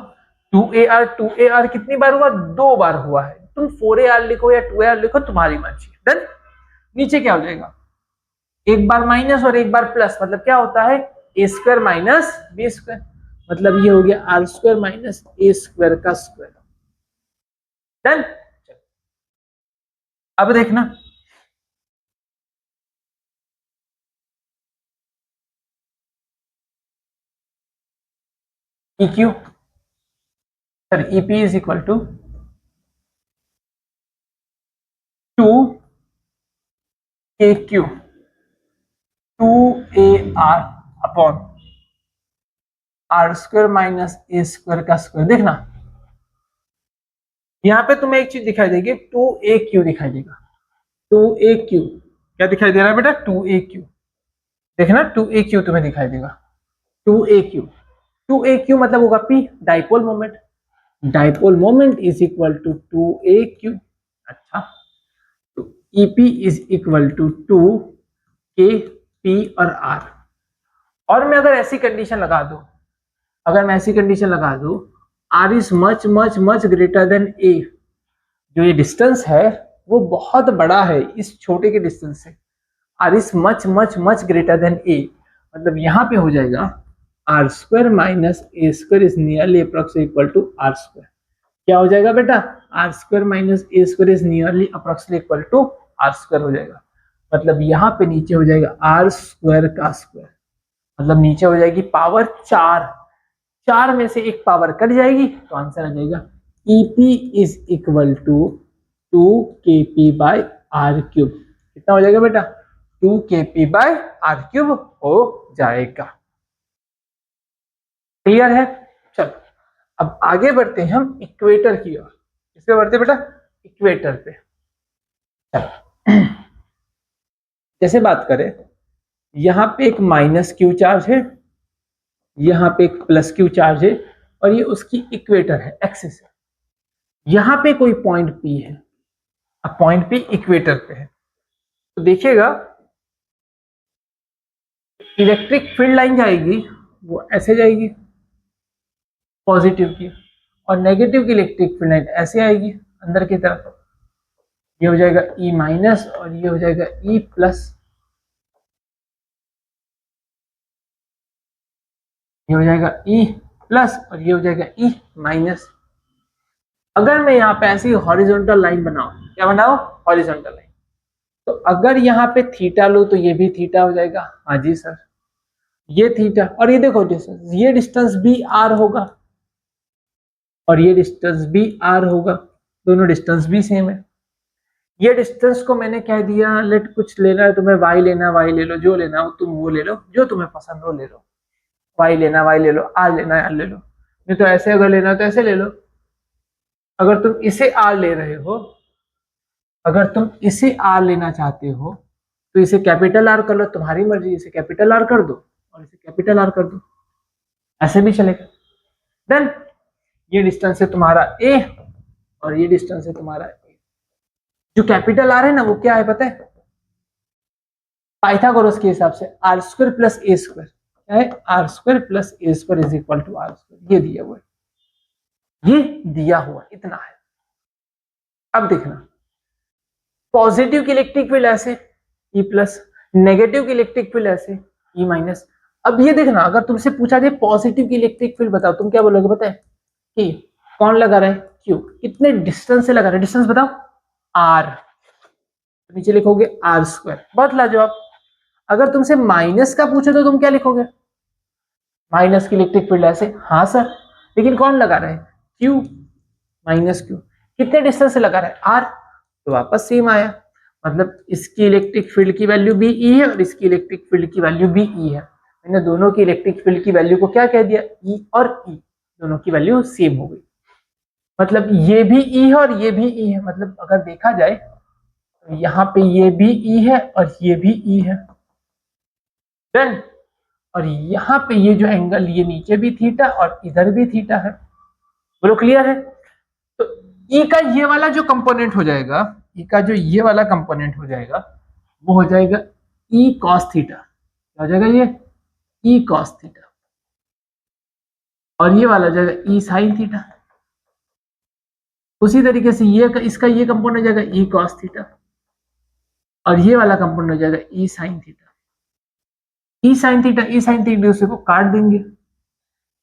2ar कितनी बार हुआ, दो बार हुआ है। तुम 4ar लिखो या 2ar लिखो, तुम्हारी मर्जी, डन। नीचे क्या हो जाएगा, एक बार माइनस और एक बार प्लस, मतलब क्या होता है, A square minus B square, मतलब ये हो गया are square minus A square का स्क्वायर, डन। अब देखना EQ sir EP is equal to 2KQ 2AR upon R² minus A² का स्क्वायर। देखना यहाँ पे तुम्हें एक चीज दिखाई देगी, 2AQ दिखाई देगा। 2AQ क्या दिखाई दे रहा है बेटा? 2AQ। देखना 2AQ तुम्हें दिखाई देगा। 2AQ 2AQ मतलब होगा P, dipole moment. Dipole moment is equal to 2AQ। अच्छा, तो EP is equal to 2KP और R। और मैं अगर ऐसी कंडीशन लगा दूं, R is much much much greater than A, जो ये डिस्टेंस है वो बहुत बड़ा है इस छोटे के डिस्टेंस से। R is much much much greater than A, मतलब यहाँ पे हो जाएगा R² minus A² is nearly approx equal to R²। क्या हो जाएगा बेटा? R² minus A² is nearly approx equal to R² हो जाएगा। मतलब यहाँ पे नीचे हो जाएगा R² का स्क्वायर, मतलब नीचे हो जाएगी पावर 4। 4 में से एक पावर कट जाएगी तो आंसर आ जाएगा EP is equal to 2KP by R³। कितना हो जाएगा बेटा? 2KP बाय R³ हो जाएगा। क्लियर है? चलो अब आगे बढ़ते हैं हम इक्वेटर की ओर। किस पे बढ़ते बेटा? इक्वेटर पे। चलो जैसे बात करें, यहां पे एक माइनस Q चार्ज है, यहाँ पे एक प्लस Q चार्ज है, और ये उसकी इक्वेटर है, एक्सिस है। यहाँ पे कोई पॉइंट P है, अब पॉइंट P इक्वेटर पे है, तो देखिएगा इलेक्ट्रिक फील्ड लाइन जाएगी वो ऐसे जाएगी पॉजिटिव की, और नेगेटिव की इलेक्ट्रिक फील्ड लाइन ऐसे आएगी अंदर की तरफ। ये हो जाएगा E माइनस और ये हो जाएगा E प्लस, ये हो जाएगा E प्लस और ये हो जाएगा E माइनस। अगर मैं यहाँ पे ऐसी हॉरिजॉन्टल लाइन बनाऊं, क्या बनाओ? Horizontal line. तो अगर यहाँ पे थीटा लो तो ये भी थीटा हो जाएगा। हाँ जी सर, ये थीटा, और ये देखो डिस्टेंस, ये डिस्टेंस भी R होगा और ये डिस्टेंस भी R होगा, दोनों डिस्टेंस भी सेम है। ये डिस्टेंस को मैंने कह दिया, लेट कुछ लेना है तुम्हें Y लेना Y ले लो, जो लेना हो तुम वो ले लो, जो तुम्हें पसंद हो ले लो। Y लेना Y ले लो, R लेना R ले लो, नहीं तो ऐसे अगर लेना तो ऐसे ले लो। अगर तुम इसे R ले रहे हो, अगर तुम इसे R लेना चाहते हो तो इसे कैपिटल R कर लो, तुम्हारी मर्जी, इसे कैपिटल R कर दो और इसे कैपिटल R कर दो, ऐसे भी चलेगा। देन ये डिस्टेंस है तुम्हारा A और ये डिस्टेंस है तुम्हारा A। जो कैपिटल R है ना वो क्या है पता है? पाइथागोरस के हिसाब से R² प्लस A² क्या है? R² plus A² is equal to R²। ये दिया हुआ है, ये दिया हुआ इतना है। अब देखना पॉजिटिव की इलेक्ट्रिक फील्ड ऐसे E प्लस, नेगेटिव की इलेक्ट्रिक फील्ड ऐसे E माइनस। अब ये देखना, अगर तुमसे पूछा जाए पॉजिटिव की इलेक्ट्रिक फील्ड बताओ, तुम क्या बोलोगे पता है? कि कौन लगा रहा है? Q। कितने डिस्टेंस से लगा रहा है? डिस्टेंस बताओ। R, नीचे लिखोगे R²। बहुत लाजवाब। अगर तुमसे माइनस का पूछो तो तुम क्या लिखोगे? माइनस की इलेक्ट्रिक फील्ड ऐसे। हाँ सर, लेकिन कौन लगा रहा है? Q, minus Q। कितने डिस्टेंस से लगा रहा है? R, तो वापस सेम आया, मतलब इसकी इलेक्ट्रिक फील्ड की वैल्यू भी E है और इसकी इलेक्ट्रिक फील्ड की वैल्यू भी E है। मैंने दोनों की इलेक्ट्रिक फील्ड की वैल्यू को क्या कह दिया? E और E, दोनों की वैल्यू सेम हो गई। मतलब ये भी E है और ये भी E है, मतलब अगर देखा जाए तो यहाँ पे ये भी E है और ये भी E है। डन। और यहाँ पे ये जो एंगल, ये नीचे भी थीटा और इधर भी थीटा है। बोलो क्लियर है? तो E का ये वाला जो कंपोनेंट हो जाएगा, E का जो ये वाला कंपोनेंट हो जाएगा वो हो जाएगा E cos थीटा। क्या हो जाएगा? ये E cos थीटा। और ये वाला हो जाएगा E sin थीटा। उसी तरीके से ये इसका ये कंपोनेंट हो जाएगा E cos थीटा और ये वाला कंपोनेंट हो जाएगा E sin theta. E sin theta एक दूसरे को काट देंगे।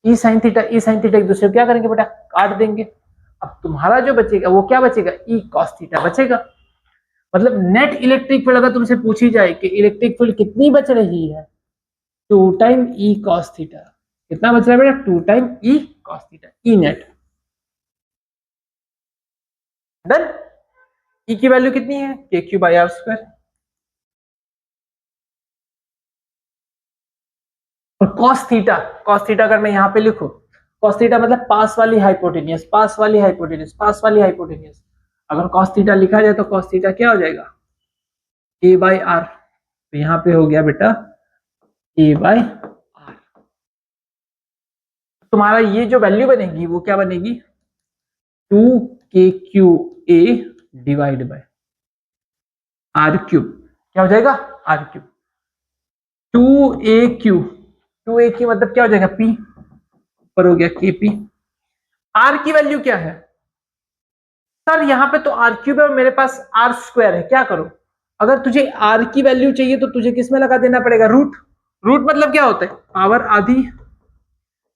E sin थीटा एक दूसरे को क्या करेंगे बेटा? काट देंगे। अब तुम्हारा जो बचेगा वो क्या बचेगा? E cos थीटा बचेगा। मतलब नेट इलेक्ट्रिक फील्ड अगर तुमसे पूछी जाए कि इलेक्ट्रिक फील्ड कितनी बच रही है, 2 टाइम ई कॉस थीटा। कितना बच रहा है बेटा? 2 time E cos theta, E net. Done. ई की वैल्यू कितनी है? K Q by R square. और कॉस थीटा, कॉस थीटा अगर मैं यहां पे लिखूं, कॉस थीटा मतलब पास वाली हाइपोटेनियस, पास वाली हाइपोटेनियस, पास वाली हाइपोटेनियस। अगर कॉस थीटा लिखा जाए तो कॉस थीटा क्या हो जाएगा? ए बाई आर। तो यहां पे हो गया बेटा ए बाई आर। तुम्हारा ये जो वैल्यू बनेगी वो क्या बनेगी? 2 KQA divide by R cube. क्या हो जाएगा? Are cube. 2AQ, 2AQ मतलब क्या हो जाएगा? P। ऊपर हो गया KP। आर की वैल्यू क्या है सर? यहाँ पे तो आर क्यूब है और मेरे पास आर स्क्वायर है, क्या करो? अगर तुझे आर की वैल्यू चाहिए तो तुझे किस में लगा देना पड़ेगा? रूट। रूट मतलब क्या होता है? पावर आधी।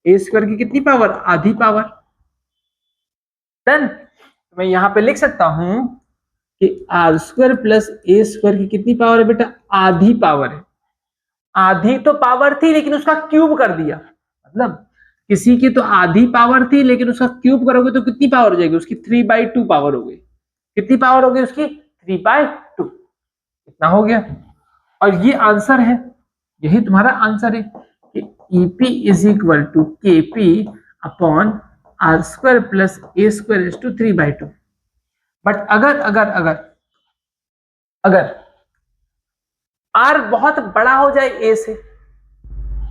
ए स्क्वायर की कितनी पावर? आधी पावर। डन। मैं यहां पे लिख सकता हूं कि R square plus A square की कितनी पावर है बेटा? आधी पावर है। आधी तो पावर थी लेकिन उसका क्यूब कर दिया। मतलब किसी की तो आधी पावर थी लेकिन उसका क्यूब करोगे तो कितनी पावर हो जाएगी? उसकी 3/2 पावर हो गई। कितनी पावर हो गई उसकी? 3/2। कितना हो गया? और ये आंसर है, यही तुम्हारा आंसर है कि EP is equal to KP upon R square plus A square is to 3/2। But अगर अगर अगर अगर आर बहुत बड़ा हो जाए ए से,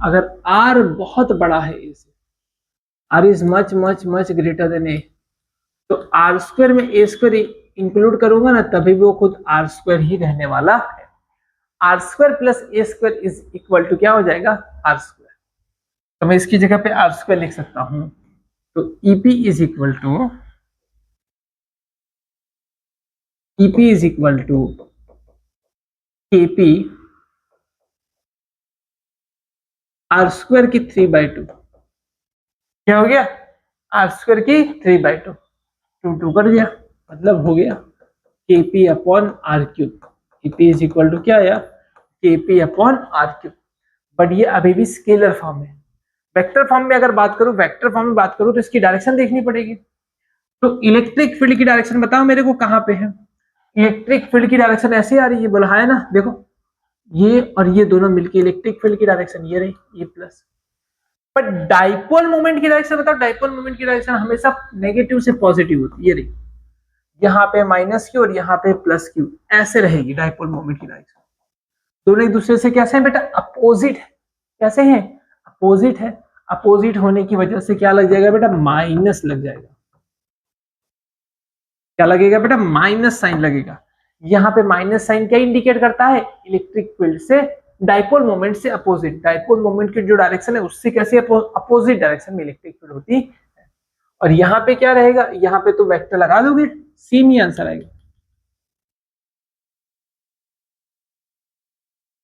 अगर आर बहुत बड़ा है ए से, r is much much much greater than a, तो आर स्क्वायर में ए स्क्वायर इंक्लूड करूंगा ना तभी भी वो खुद आर स्क्वायर ही रहने वाला है। R square plus A square is equal to क्या हो जाएगा? R square. तो मैं इसकी जगह पे आर स्क्वायर लिख सकता हूं। तो EP is equal to KP R square की 3/2। क्या हो गया? आर स्क्वायर की 3/2। 2 कर दिया, मतलब हो गया KP upon R cube. KP is equal to क्या आया? KP upon R cube. But ये अभी भी स्केलर फॉर्म है। वेक्टर फॉर्म में अगर बात करूं, वेक्टर फॉर्म में बात करूं तो इसकी डायरेक्शन देखनी पड़ेगी। तो इलेक्ट्रिक फील्ड की डायरेक्शन बताओ मेरे को कहां पे है? इलेक्ट्रिक फील्ड की डायरेक्शन ऐसे आ रही है, बोला है ना, देखो ये और ये दोनों मिलके इलेक्ट्रिक फील्ड की डायरेक्शन ये रही, ये प्लस। पर डाइपोल मोमेंट की डायरेक्शन बताओ। डाइपोल मोमेंट की डायरेक्शन हमेशा नेगेटिव से पॉजिटिव होती है, ये रही, यहाँ पे माइनस क्यू और यहाँ पे प्लस क्यू, ऐसे रहेगी डाइपोल मोमेंट की डायरेक्शन। दोनों एक दूसरे से कैसे हैं बेटा? अपोजिट है। कैसे हैं? अपोजिट है। अपोजिट होने की वजह से क्या लग जाएगा बेटा? माइनस लग जाएगा। क्या लगेगा बेटा? माइनस साइन लगेगा। यहाँ पे माइनस साइन क्या इंडिकेट करता है? इलेक्ट्रिक फील्ड से डाइपोल मोमेंट से अपोजिट, डाइपोल मोमेंट की जो डायरेक्शन है उससे कैसे अपोजिट डायरेक्शन में इलेक्ट्रिक फील्ड होती है। और यहाँ पे क्या रहेगा? यहाँ पे तो वेक्टर लगा दोगे, सेम ही आंसर आएगा।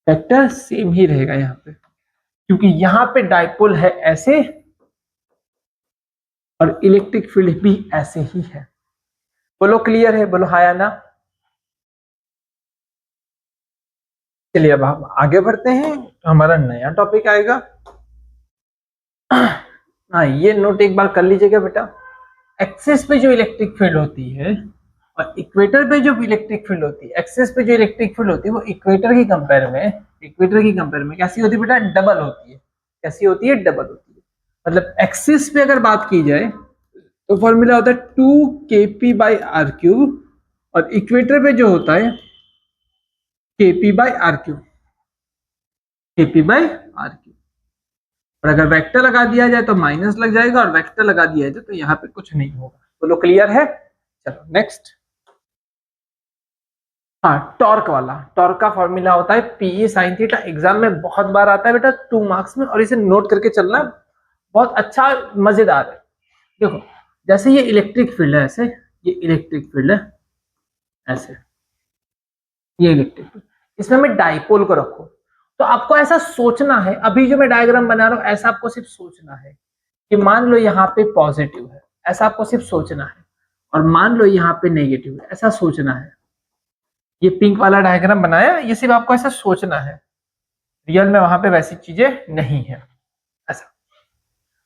वेक्टर सेम ही रहेगा यहाँ पे, क्योंकि यहाँ पे डाइपोल है ऐसे और इलेक्ट्रिक फील्ड भी ऐसे ही है। बोलो क्लियर है? बोलो हाया ना। चलिए अब हम आगे बढ़ते हैं, तो हमारा नया टॉपिक आएगा। हाँ, ये नोट एक बार कर लीजिएगा बेटा। एक्सिस पे जो इलेक्ट्रिक फील्ड होती है और इक्वेटर पे जो इलेक्ट्रिक फील्ड होती है, एक्सिस पे जो इलेक्ट्रिक फील्ड होती है वो इक्वेटर की कंपेयर में कैसी होती है बेटा? डबल होती है। कैसी होती है? डबल होती है। मतलब एक्सिस पे अगर बात की जाए तो फॉर्मूला होता है 2kp/r³ और इक्वेटर पे जो होता है kp/r³। kp/r³ और अगर वेक्टर लगा दिया जाए तो माइनस लग जाएगा और वेक्टर लगा दिया जाए तो यहाँ पे कुछ नहीं होगा। बोलो क्लियर है? चलो नेक्स्ट। हाँ, टॉर्क वाला। टॉर्क का फॉर्मूला होता है पीई साइन थीटा। एग्जाम में बहुत बार आता है बेटा 2 मार्क्स में, और इसे नोट करके चलना, बहुत अच्छा मजेदार है। देखो जैसे ये इलेक्ट्रिक फील्ड है ऐसे, ये इलेक्ट्रिक फील्ड है ऐसे, ये इलेक्ट्रिक फील्ड, इसमें मैं डाइपोल को रखूं तो आपको ऐसा सोचना है, अभी जो मैं डायग्राम बना रहा हूं ऐसा आपको सिर्फ सोचना है कि मान लो यहाँ पे पॉजिटिव है, ऐसा आपको सिर्फ सोचना है, और मान लो यहाँ पे नेगेटिव है, ऐसा सोचना है। ये पिंक वाला डायग्राम बनाया, ये सिर्फ आपको ऐसा सोचना है, रियल में वहां पे वैसी चीजें नहीं है। ऐसा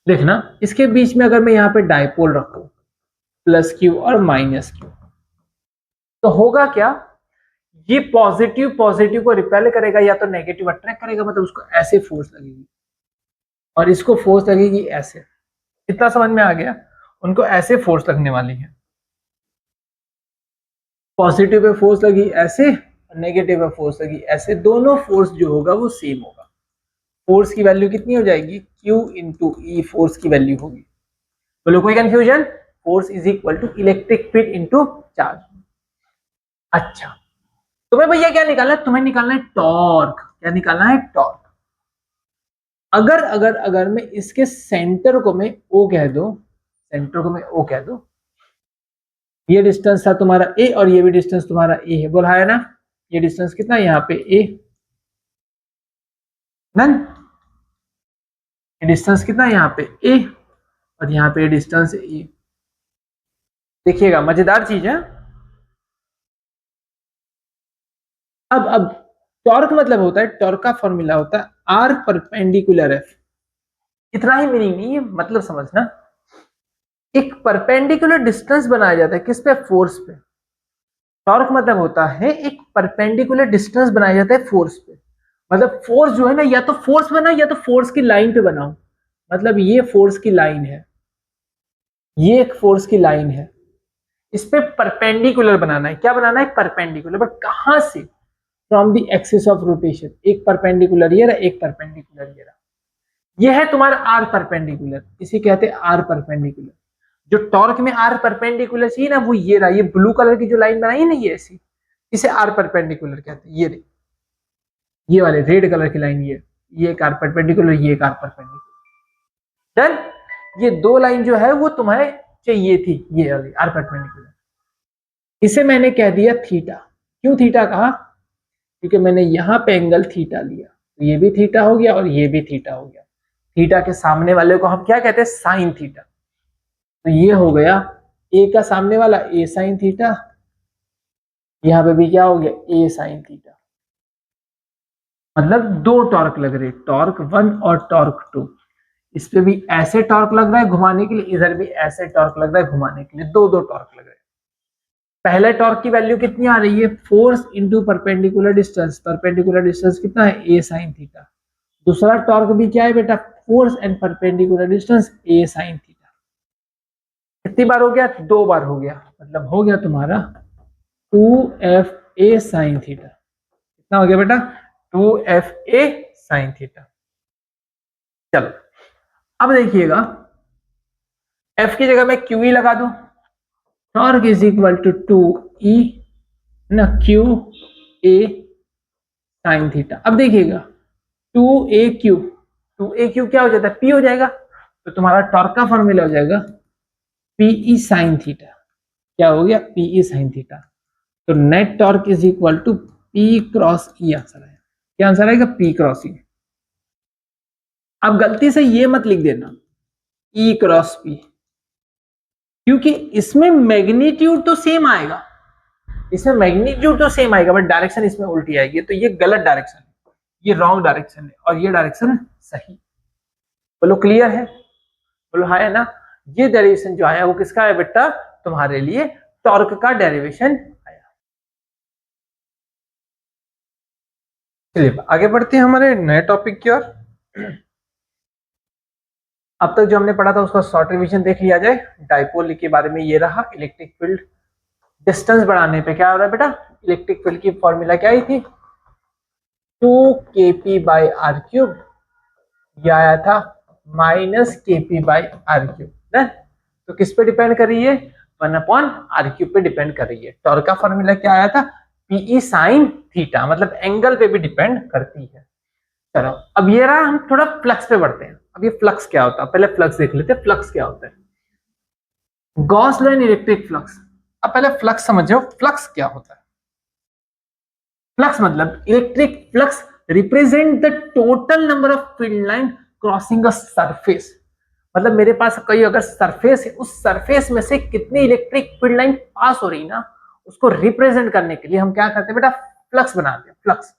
देखना, इसके बीच में अगर मैं यहाँ पे डायपोल रखूं प्लस क्यू और माइनस क्यू, तो होगा क्या, ये पॉजिटिव पॉजिटिव को रिपेल करेगा या तो नेगेटिव अट्रैक्ट करेगा, मतलब उसको ऐसे फोर्स लगेगी और इसको फोर्स लगेगी ऐसे। इतना समझ में आ गया, उनको ऐसे फोर्स लगने वाली है, पॉजिटिव पे फोर्स लगी ऐसे, नेगेटिव पे फोर्स लगी ऐसे, दोनों फोर्स जो होगा वो सेम होगा। फोर्स की वैल्यू कितनी हो जाएगी, Q इंटू ई फोर्स की वैल्यू होगी। बोलो कोई confusion, force is equal to electric field into charge. अच्छा, तुम्हें भैया क्या निकालना है, तुम्हें निकालना है टॉर्क। क्या निकालना है, टॉर्क। अगर अगर अगर मैं इसके सेंटर को मैं O कह दो, सेंटर को मैं O कह दो, ये डिस्टेंस था तुम्हारा A और ये भी डिस्टेंस तुम्हारा A है, बोला है ना, ये डिस्टेंस कितना है यहाँ पे A, नन, ये डिस्टेंस कितना है यहाँ पे A और यहाँ पे डिस्टेंस A। देखिएगा मजेदार चीज है। अब टॉर्क मतलब होता है, टॉर्क का फॉर्मूला होता है R परपेंडिकुलर F। इतना ही मीनिंग नहीं है, मतलब समझना, एक परपेंडिकुलर डिस्टेंस बनाया जाता है किस पे, फोर्स पे। टॉर्क मतलब होता है एक परपेंडिकुलर डिस्टेंस बनाया जाता है फोर्स पे, मतलब फोर्स जो है ना, या तो फोर्स बना या तो फोर्स की लाइन पे बनाओ। मतलब ये फोर्स की लाइन है, ये एक फोर्स की लाइन है, इस पे परपेंडिकुलर बनाना है। क्या बनाना है, परपेंडिकुलर, बट कहां से, from the axis of rotation. एक परपेंडिकुलर ये रहा, एक परपेंडिकुलर ये रहा, ये है तुम्हारा आर परपेंडिकुलर, इसे कहते हैं आर परपेंडिकुलर। जो टॉर्क में आर परपेंडिकुलर चाहिए ना, वो ये रहा, ये ब्लू कलर की जो लाइन बनाई है ना, ये ऐसी, इसे आर परपेंडिकुलर कहते हैं। ये वाले रेड कलर की लाइन, ये एक आर परपेंडिकुलर, ये एक आर परपेंडिकुलर। डन। ये दो लाइन जो है वो तुम्हें चाहिए थी, ये वाली आर परपेंडिकुलर, इसे मैंने कह दिया थीटा। क्यों थीटा कहा, क्योंकि मैंने यहां पे एंगल थीटा लिया, तो ये भी थीटा हो गया और ये भी थीटा हो गया। थीटा के सामने वाले को हम क्या कहते हैं, साइन थीटा। तो ये हो गया ए का सामने वाला ए साइन थीटा, यहां पे भी क्या हो गया, ए साइन थीटा। मतलब दो टॉर्क लग रहे, टॉर्क 1 और टॉर्क 2। इस पे भी ऐसे टॉर्क लग रहा है घुमाने के लिए, इधर भी ऐसे टॉर्क लग रहा है घुमाने के लिए, दो दो टॉर्क लग रहे हैं। पहले टॉर्क की वैल्यू कितनी आ रही है, force into perpendicular distance, perpendicular distance कितना है, ए साइन थीटा। दूसरा टॉर्क भी क्या है बेटा, force and perpendicular distance, A sine theta. कितनी बार हो गया, दो बार हो गया, मतलब हो गया तुम्हारा 2f a साइन थीटा। कितना हो गया बेटा, 2f a साइन थीटा। चलो अब देखिएगा, f की जगह मैं QE लगा दूं, torque is equal to 2E ना क्यू ए साइन थीटा। अब देखिएगा 2AQ क्या हो जाता है, P हो जाएगा, तो तुम्हारा टॉर्क का फॉर्मूला हो जाएगा PE साइन थीटा। क्या हो गया, PE साइन थीटा। तो net torque is equal to P cross E answer है। क्या आंसर आएगा, P क्रॉस E। अब गलती से ये मत लिख देना E क्रॉस P, क्योंकि इसमें मैग्नीट्यूड तो सेम आएगा, इसमें मैग्नीट्यूड तो सेम आएगा, बट डायरेक्शन इसमें उल्टी आएगी, तो ये गलत डायरेक्शन है, ये रॉन्ग डायरेक्शन है और ये डायरेक्शन सही। बोलो क्लियर है, बोलो हाँ है ना। ये डेरिवेशन जो आया वो किसका है बेटा, तुम्हारे लिए टॉर्क का डेरिवेशन आया। चलिए आगे बढ़ते हैं हमारे नए टॉपिक की ओर। अब तक जो हमने पढ़ा था उसका शॉर्ट रिवीजन देख लिया जाए। डाइपोल के बारे में ये रहा, इलेक्ट्रिक फील्ड डिस्टेंस बढ़ाने पे क्या हो रहा है बेटा, इलेक्ट्रिक फील्ड की फॉर्मूला क्या आई थी, 2kp/r³, यह आया था -kp/r³। तो किस पे डिपेंड कर रही है, 1/r³ पे डिपेंड कर रही है। टॉर्क का फॉर्मूला क्या आया था, PE साइन थीटा, मतलब एंगल पे भी डिपेंड करती है। चलो अब ये रहा, हम थोड़ा फ्लक्स पे बढ़ते हैं। अब ये फ्लक्स क्या होता है, पहले फ्लक्स देख लेते हैं, फ्लक्स क्या होता है। Gauss law in electric flux. अब पहले फ्लक्स समझो, फ्लक्स क्या होता है। फ्लक्स मतलब electric flux represent the total number of field line crossing a surface. मतलब मेरे पास कोई अगर सरफेस है, उस सरफेस में से कितनी इलेक्ट्रिक फील्ड लाइन पास हो रही ना, उसको रिप्रेजेंट करने के लिए हम क्या करते हैं बेटा, फ्लक्स बनाते हैं। फ्लक्स,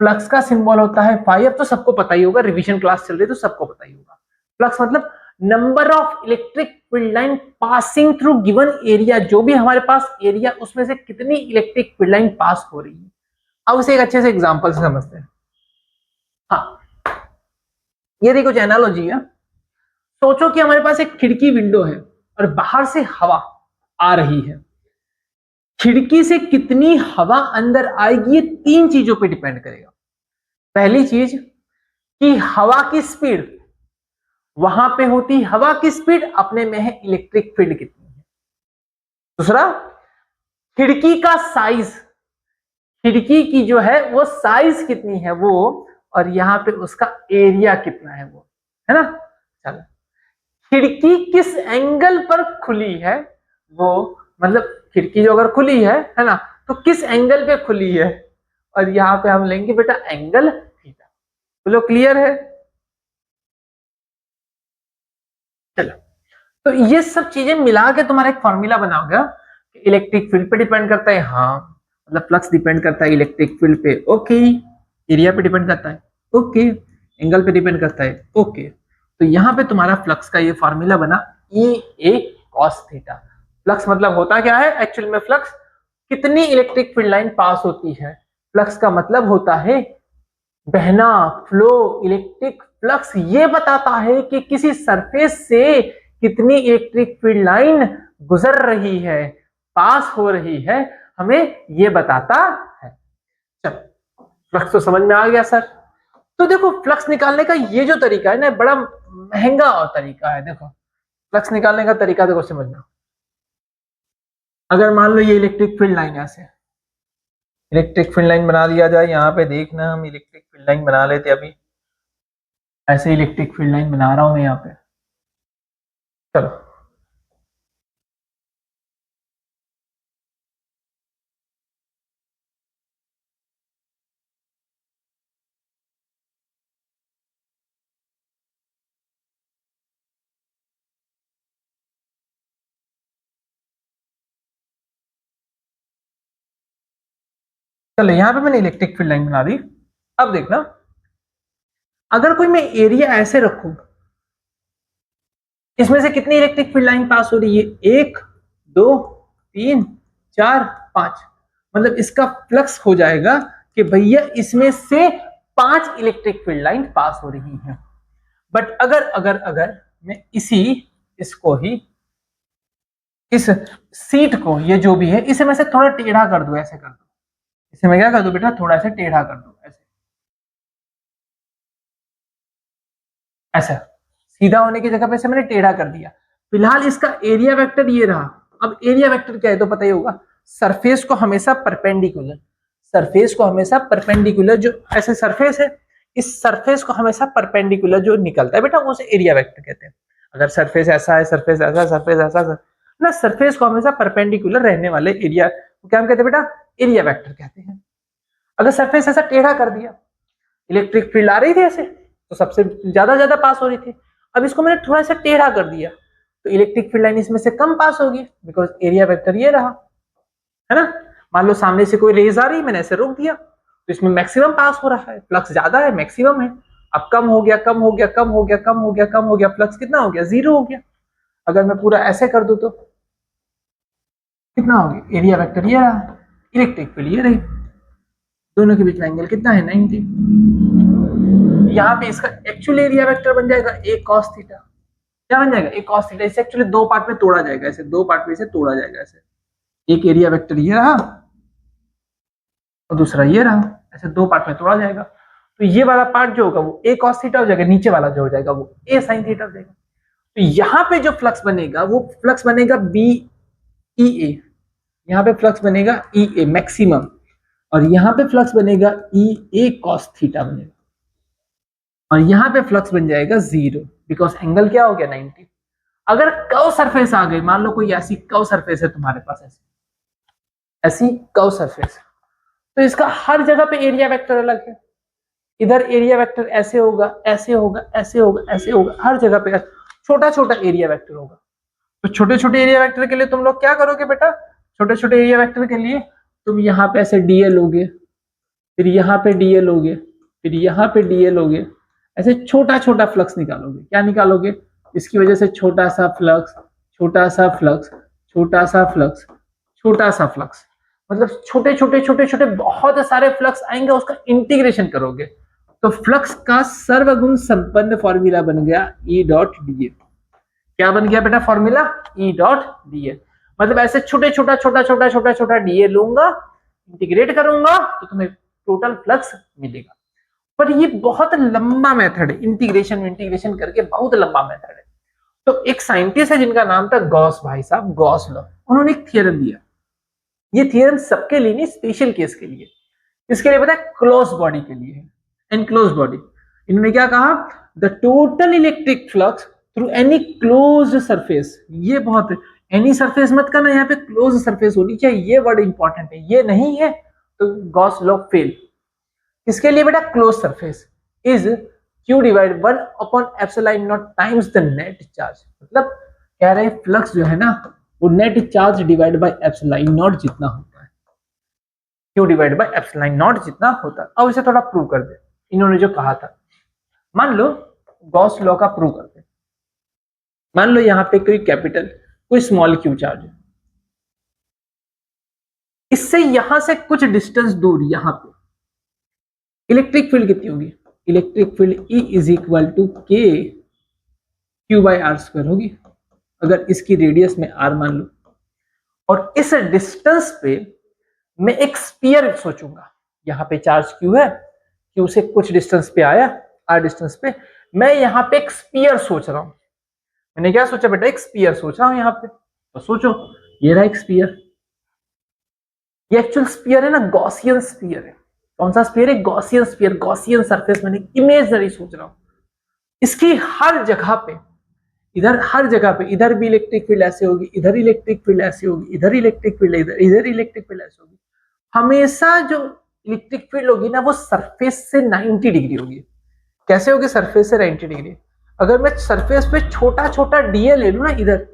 फ्लक्स का सिंबल होता है फाई। अब तो सबको पता ही होगा, रिवीजन क्लास चल रही है तो सबको पता ही होगा। फ्लक्स मतलब number of electric field line passing through given area, जो भी हमारे पास एरिया उसमें से कितनी इलेक्ट्रिक फील्ड लाइन पास हो रही है। अब उसे एक अच्छे से एग्जांपल से समझते हैं। हाँ, ये देखो कुछ एनालॉजी है। सोचो कि हमारे पास एक खिड़की विंडो है और बाहर से हवा आ रही है। खिड़की से कितनी हवा अंदर आएगी ये तीन चीजों पे डिपेंड करेगा। पहली चीज कि हवा की स्पीड, वहां पे होती हवा की स्पीड, अपने में है इलेक्ट्रिक फील्ड कितनी है। दूसरा, खिड़की का साइज, खिड़की की जो है वो साइज कितनी है वो, और यहां पे उसका एरिया कितना है वो, है ना। चलो, खिड़की किस एंगल पर खुली है वो, मतलब खिड़की जो अगर खुली है ना, तो किस एंगल पे खुली है, और यहां पे हम लेंगे बेटा एंगल थीटा। बोलो क्लियर है। चलो, तो ये सब चीजें मिला के तुम्हारा एक फॉर्मूला बनाओगे कि इलेक्ट्रिक फील्ड पे डिपेंड करता है, हाँ, मतलब फ्लक्स डिपेंड करता है इलेक्ट्रिक फील्ड पे, ओके, एरिया पे डिपेंड करता है, ओके, एंगल पे डिपेंड करता है, ओके। तो यहाँ पे तुम्हारा फ्लक्स का ये फॉर्मूला बना, ई ए कॉस थीटा। फ्लक्स मतलब होता क्या है एक्चुअल में, फ्लक्स कितनी इलेक्ट्रिक फील्ड लाइन पास होती है। फ्लक्स का मतलब होता है बहना, फ्लो, इलेक्ट्रिक फ्लक्स ये बताता है कि किसी सरफेस से कितनी इलेक्ट्रिक फील्ड लाइन गुजर रही है, पास हो रही है, हमें ये बताता है। चलो, फ्लक्स तो समझ में आ गया सर। तो देखो, फ्लक्स निकालने का ये जो तरीका है ना, बड़ा महंगा और तरीका है। देखो, फ्लक्स निकालने का तरीका देखो, समझना। अगर मान लो ये इलेक्ट्रिक फील्ड लाइन, ऐसे इलेक्ट्रिक फील्ड लाइन बना दिया जाए, यहाँ पे देखना, हम इलेक्ट्रिक फील्ड लाइन बना लेते अभी, ऐसे इलेक्ट्रिक फील्ड लाइन बना रहा हूं मैं यहाँ पे। चलो, चलो यहाँ पे मैंने इलेक्ट्रिक फील्ड लाइन बना दी। अब देखना, अगर कोई मैं एरिया ऐसे रखूं, इसमें से कितनी इलेक्ट्रिक फील्ड लाइन पास हो रही है, 1 2 3 4 5, मतलब इसका फ्लक्स हो जाएगा कि भैया इसमें से 5 इलेक्ट्रिक फील्ड लाइन पास हो रही है। बट अगर अगर अगर मैं इसको ही, इस सीट को, ये जो भी है, इसे मैं से थोड़ा टेढ़ा कर दूं, ऐसे कर दूं, इसे मैं क्या कर दूं बेटा, थोड़ा सा टेढ़ा कर दूं, ऐसे, ऐसा सीधा होने की जगह पे से मैंने टेढ़ा कर दिया। फिलहाल इसका एरिया वेक्टर ये रहा। अब एरिया वेक्टर क्या है तो पता ही होगा, सरफेस को हमेशा परपेंडिकुलर, सरफेस को हमेशा परपेंडिकुलर, जो ऐसे सरफेस है, इस सरफेस को हमेशा परपेंडिकुलर जो निकलता है बेटा, उसे एरिया वेक्टर कहते हैं। अगर सरफेस ऐसा है, सरफेस ऐसा, सरफेस ऐसा ना, सरफेस को हमेशा परपेंडिकुलर रहने वाले एरिया को क्या हम कहते हैं बेटा, एरिया वेक्टर कहते हैं। अगर सरफेस ऐसा टेढ़ा कर दिया, इलेक्ट्रिक फील्ड आ रही थी ऐसे, तो सबसे ज्यादा पास हो रही थी। अब इसको मैंने थोड़ा सा टेढ़ा कर दिया, तो इलेक्ट्रिक फील्ड लाइन इसमें से कम पास होगी, बिकॉज एरिया वेक्टर ये रहा, है ना। मान लो सामने से कोई रेज आ रही, मैंने ऐसे रोक दिया, तो इसमें मैक्सिमम पास हो रहा है, फ्लक्स ज्यादा है, मैक्सिमम है। अब कम हो गया, कम हो गया, कम हो गया, कम हो गया, कम हो गया, फ्लक्स कितना हो गया, 0 हो गया। अगर मैं पूरा ऐसे कर दूं तो कितना हो गया, एरिया वेक्टर ये रहा, इलेक्ट्रिक फील्ड ये रही, दोनों के बीच में एंगल कितना है, 90। यहाँ पे इसका एक्चुअल एरिया वेक्टर बन जाएगा a cos थीटा। क्या बन जाएगा, a cos थीटा। इसे एक्चुअली दो पार्ट में तोड़ा जाएगा, ऐसे दो पार्ट में इसे तोड़ा जाएगा, ऐसे एक एरिया वेक्टर ये रहा और दूसरा ये रहा, ऐसे दो पार्ट में तोड़ा जाएगा। तो ये वाला पार्ट जो होगा वो a cos थीटा हो जाएगा, नीचे वाला जो हो जाएगा वो a sin थीटा हो जाएगा। तो यहाँ पे जो फ्लक्स बनेगा वो फ्लक्स बनेगा बी ई ए, यहाँ पे फ्लक्स बनेगा ई ए मैक्सिमम, और यहाँ पे फ्लक्स बनेगा ई ए cos थीटा बनेगा, और यहाँ पे फ्लक्स बन जाएगा 0, बिकॉज एंगल क्या हो गया, 90। अगर कर्व सरफेस आ गई, मान लो कोई ऐसी कर्व सरफेस है तुम्हारे पास, ऐसी कर्व सरफेस, तो इसका हर जगह पे एरिया वेक्टर अलग है। इधर एरिया वेक्टर ऐसे होगा, ऐसे होगा, ऐसे होगा, ऐसे होगा, हर जगह पे छोटा छोटा एरिया वेक्टर होगा। तो छोटे छोटे एरिया वेक्टर के लिए तुम लोग क्या करोगे बेटा, छोटे छोटे एरिया वेक्टर के लिए तुम यहाँ पे ऐसे डीएल लोगे, फिर यहाँ पे डीएल लोगे, फिर यहाँ पे डीएल लोगे, ऐसे छोटा छोटा फ्लक्स निकालोगे। क्या निकालोगे? इसकी वजह से छोटा सा फ्लक्स, छोटा सा फ्लक्स, छोटा सा फ्लक्स, छोटा सा फ्लक्स, मतलब छोटे छोटे छोटे छोटे बहुत सारे फ्लक्स आएंगे, उसका इंटीग्रेशन करोगे तो फ्लक्स का सर्वगुण संपन्न फॉर्मूला बन गया E डॉट डी। क्या बन गया बेटा फॉर्मूला? E dot D. मतलब ऐसे छोटे छोटा छोटा छोटा छोटा छोटा डीए लूंगा, इंटीग्रेट करूंगा तो तुम्हें टोटल फ्लक्स मिलेगा। पर ये बहुत लंबा मेथड है, इंटीग्रेशन करके बहुत लंबा मेथड है। तो एक साइंटिस्ट है जिनका नाम था गॉस, भाई साहब गॉस लॉ, उन्होंने एक थियरम दिया। ये थियरम सबके लिए नहीं, स्पेशल केस के लिए। इसके लिए पता है? क्लोज बॉडी के लिए है, एनक्लोज बॉडी। इन्होंने क्या कहा? The total electric flux through any closed surface. ये बहुत, एनी सरफेस मत करना, यहाँ पे क्लोज सरफेस होनी चाहिए, ये वर्ड इंपॉर्टेंट है। ये नहीं है तो गॉस लॉ फेल। इसके लिए बेटा close surface is Q divide 1 upon epsilon not times the net charge. मतलब कह रहे हैं फ्लक्स जो है ना वो net charge divide by epsilon not जितना होता है, Q divide by epsilon not जितना होता है। अब इसे थोड़ा प्रूव कर दे, इन्होंने जो कहा था। मान लो गॉस लॉ का प्रूव कर दे। मान लो यहाँ पे कोई कैपिटल, कोई स्मॉल Q चार्ज है, इससे यहां से कुछ डिस्टेंस दूर यहाँ पे इलेक्ट्रिक फील्ड कितनी होगी? Electric field E is equal to K Q by R square होगी, अगर इसकी रेडियस में R मान लो। और इस डिस्टेंस पे मैं एक स्फीयर सोचूंगा, यहाँ पे चार्ज Q है, Q से कुछ डिस्टेंस पे आया, R डिस्टेंस पे, मैं यहाँ पे एक स्फीयर सोच रहा हूं। मैंने क्या सोचा बेटा? एक स्फीयर सोच रहा हूं यहाँ पे। तो सोचो, ये रहा एक स्फीयर। ये एक्चुअल स्फीयर है ना, गॉसियन स्फीयर है। कौन सा स्फीयर है? Gaussian sphere, Gaussian surface. मैंने इमेजनरी सोच रहा हूं। इसकी हर जगह पे, इधर हर जगह पे, इधर भी इलेक्ट्रिक फील्ड ऐसे होगी, इधर इलेक्ट्रिक फील्ड ऐसे होगी, इधर इलेक्ट्रिक फील्ड, इधर इलेक्ट्रिक फील्ड ऐसे होगी। हमेशा जो इलेक्ट्रिक फील्ड होगी ना वो सरफेस से 90 डिग्री होगी। कैसे होगी? सरफेस से 90 डिग्री। अगर मैं सरफेस पे छोटा छोटा डीए ले लू ना, इधर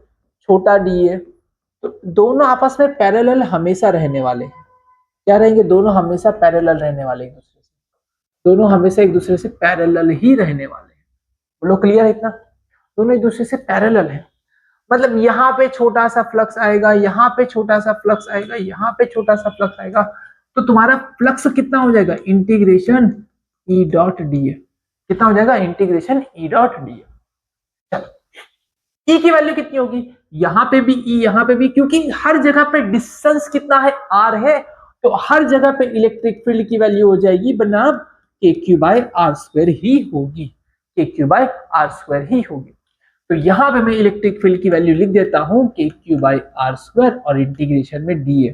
छोटा डीए, तो दोनों आपस में पैरेलल हमेशा रहने वाले हैं। क्या रहेंगे? दोनों हमेशा पैरेलल रहने वाले एक दूसरे से। दोनों हमेशा एक दूसरे से पैरेलल ही रहने वाले हैं। बोलो क्लियर है इतना? दोनों एक दूसरे से पैरेलल है। मतलब यहाँ पे छोटा सा फ्लक्स आएगा, यहाँ पे छोटा सा फ्लक्स आएगा, यहाँ पे छोटा सा फ्लक्स आएगा, तो तुम्हारा फ्लक्स कितना हो जाएगा? Integration E dot D. कितना हो जाएगा? Integration E dot D. चलो E की वैल्यू कितनी होगी? यहाँ पे भी E, यहाँ पे भी, क्योंकि हर जगह पे डिस्टेंस कितना है? R है, तो हर जगह पे इलेक्ट्रिक फील्ड की वैल्यू हो जाएगी बनाम KQ बाय आर स्क्वायर ही होगी, KQ बाय आर स्क्वायर ही होगी। तो यहां पे मैं इलेक्ट्रिक फील्ड की वैल्यू लिख देता हूं KQ बाय आर स्क्वायर और इंटीग्रेशन में DA,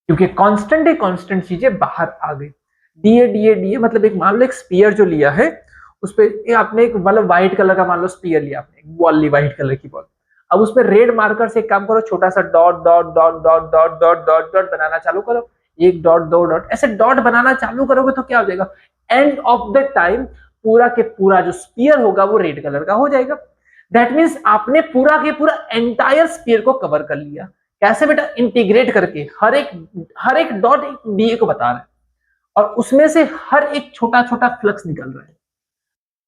क्योंकि कांस्टेंट है, कांस्टेंट चीजें बाहर आ गई। DA मतलब एक, मान लो एक स्फीयर जो लिया है उस पे आपने एक, मतलब व्हाइट कलर का मान लो स्फीयर लिया आपने, एक बॉल ली व्हाइट कलर की बॉल। अब उसमें रेड मार्कर से एक काम करो, छोटा सा dot dot dot dot dot dot dot dot बनाना चालू करो। एक डॉट, दो डॉट, ऐसे डॉट बनाना चालू करोगे तो क्या हो जाएगा? एंड ऑफ द टाइम पूरा के पूरा जो स्फीयर होगा वो रेड कलर का हो जाएगा। दैट मीन्स आपने पूरा के पूरा एंटायर स्फीयर को कवर कर लिया। कैसे बेटा? इंटीग्रेट करके। हर एक डॉट एक डीए को बता रहा है और उसमें से हर एक छोटा छोटा फ्लक्स निकल रहा है।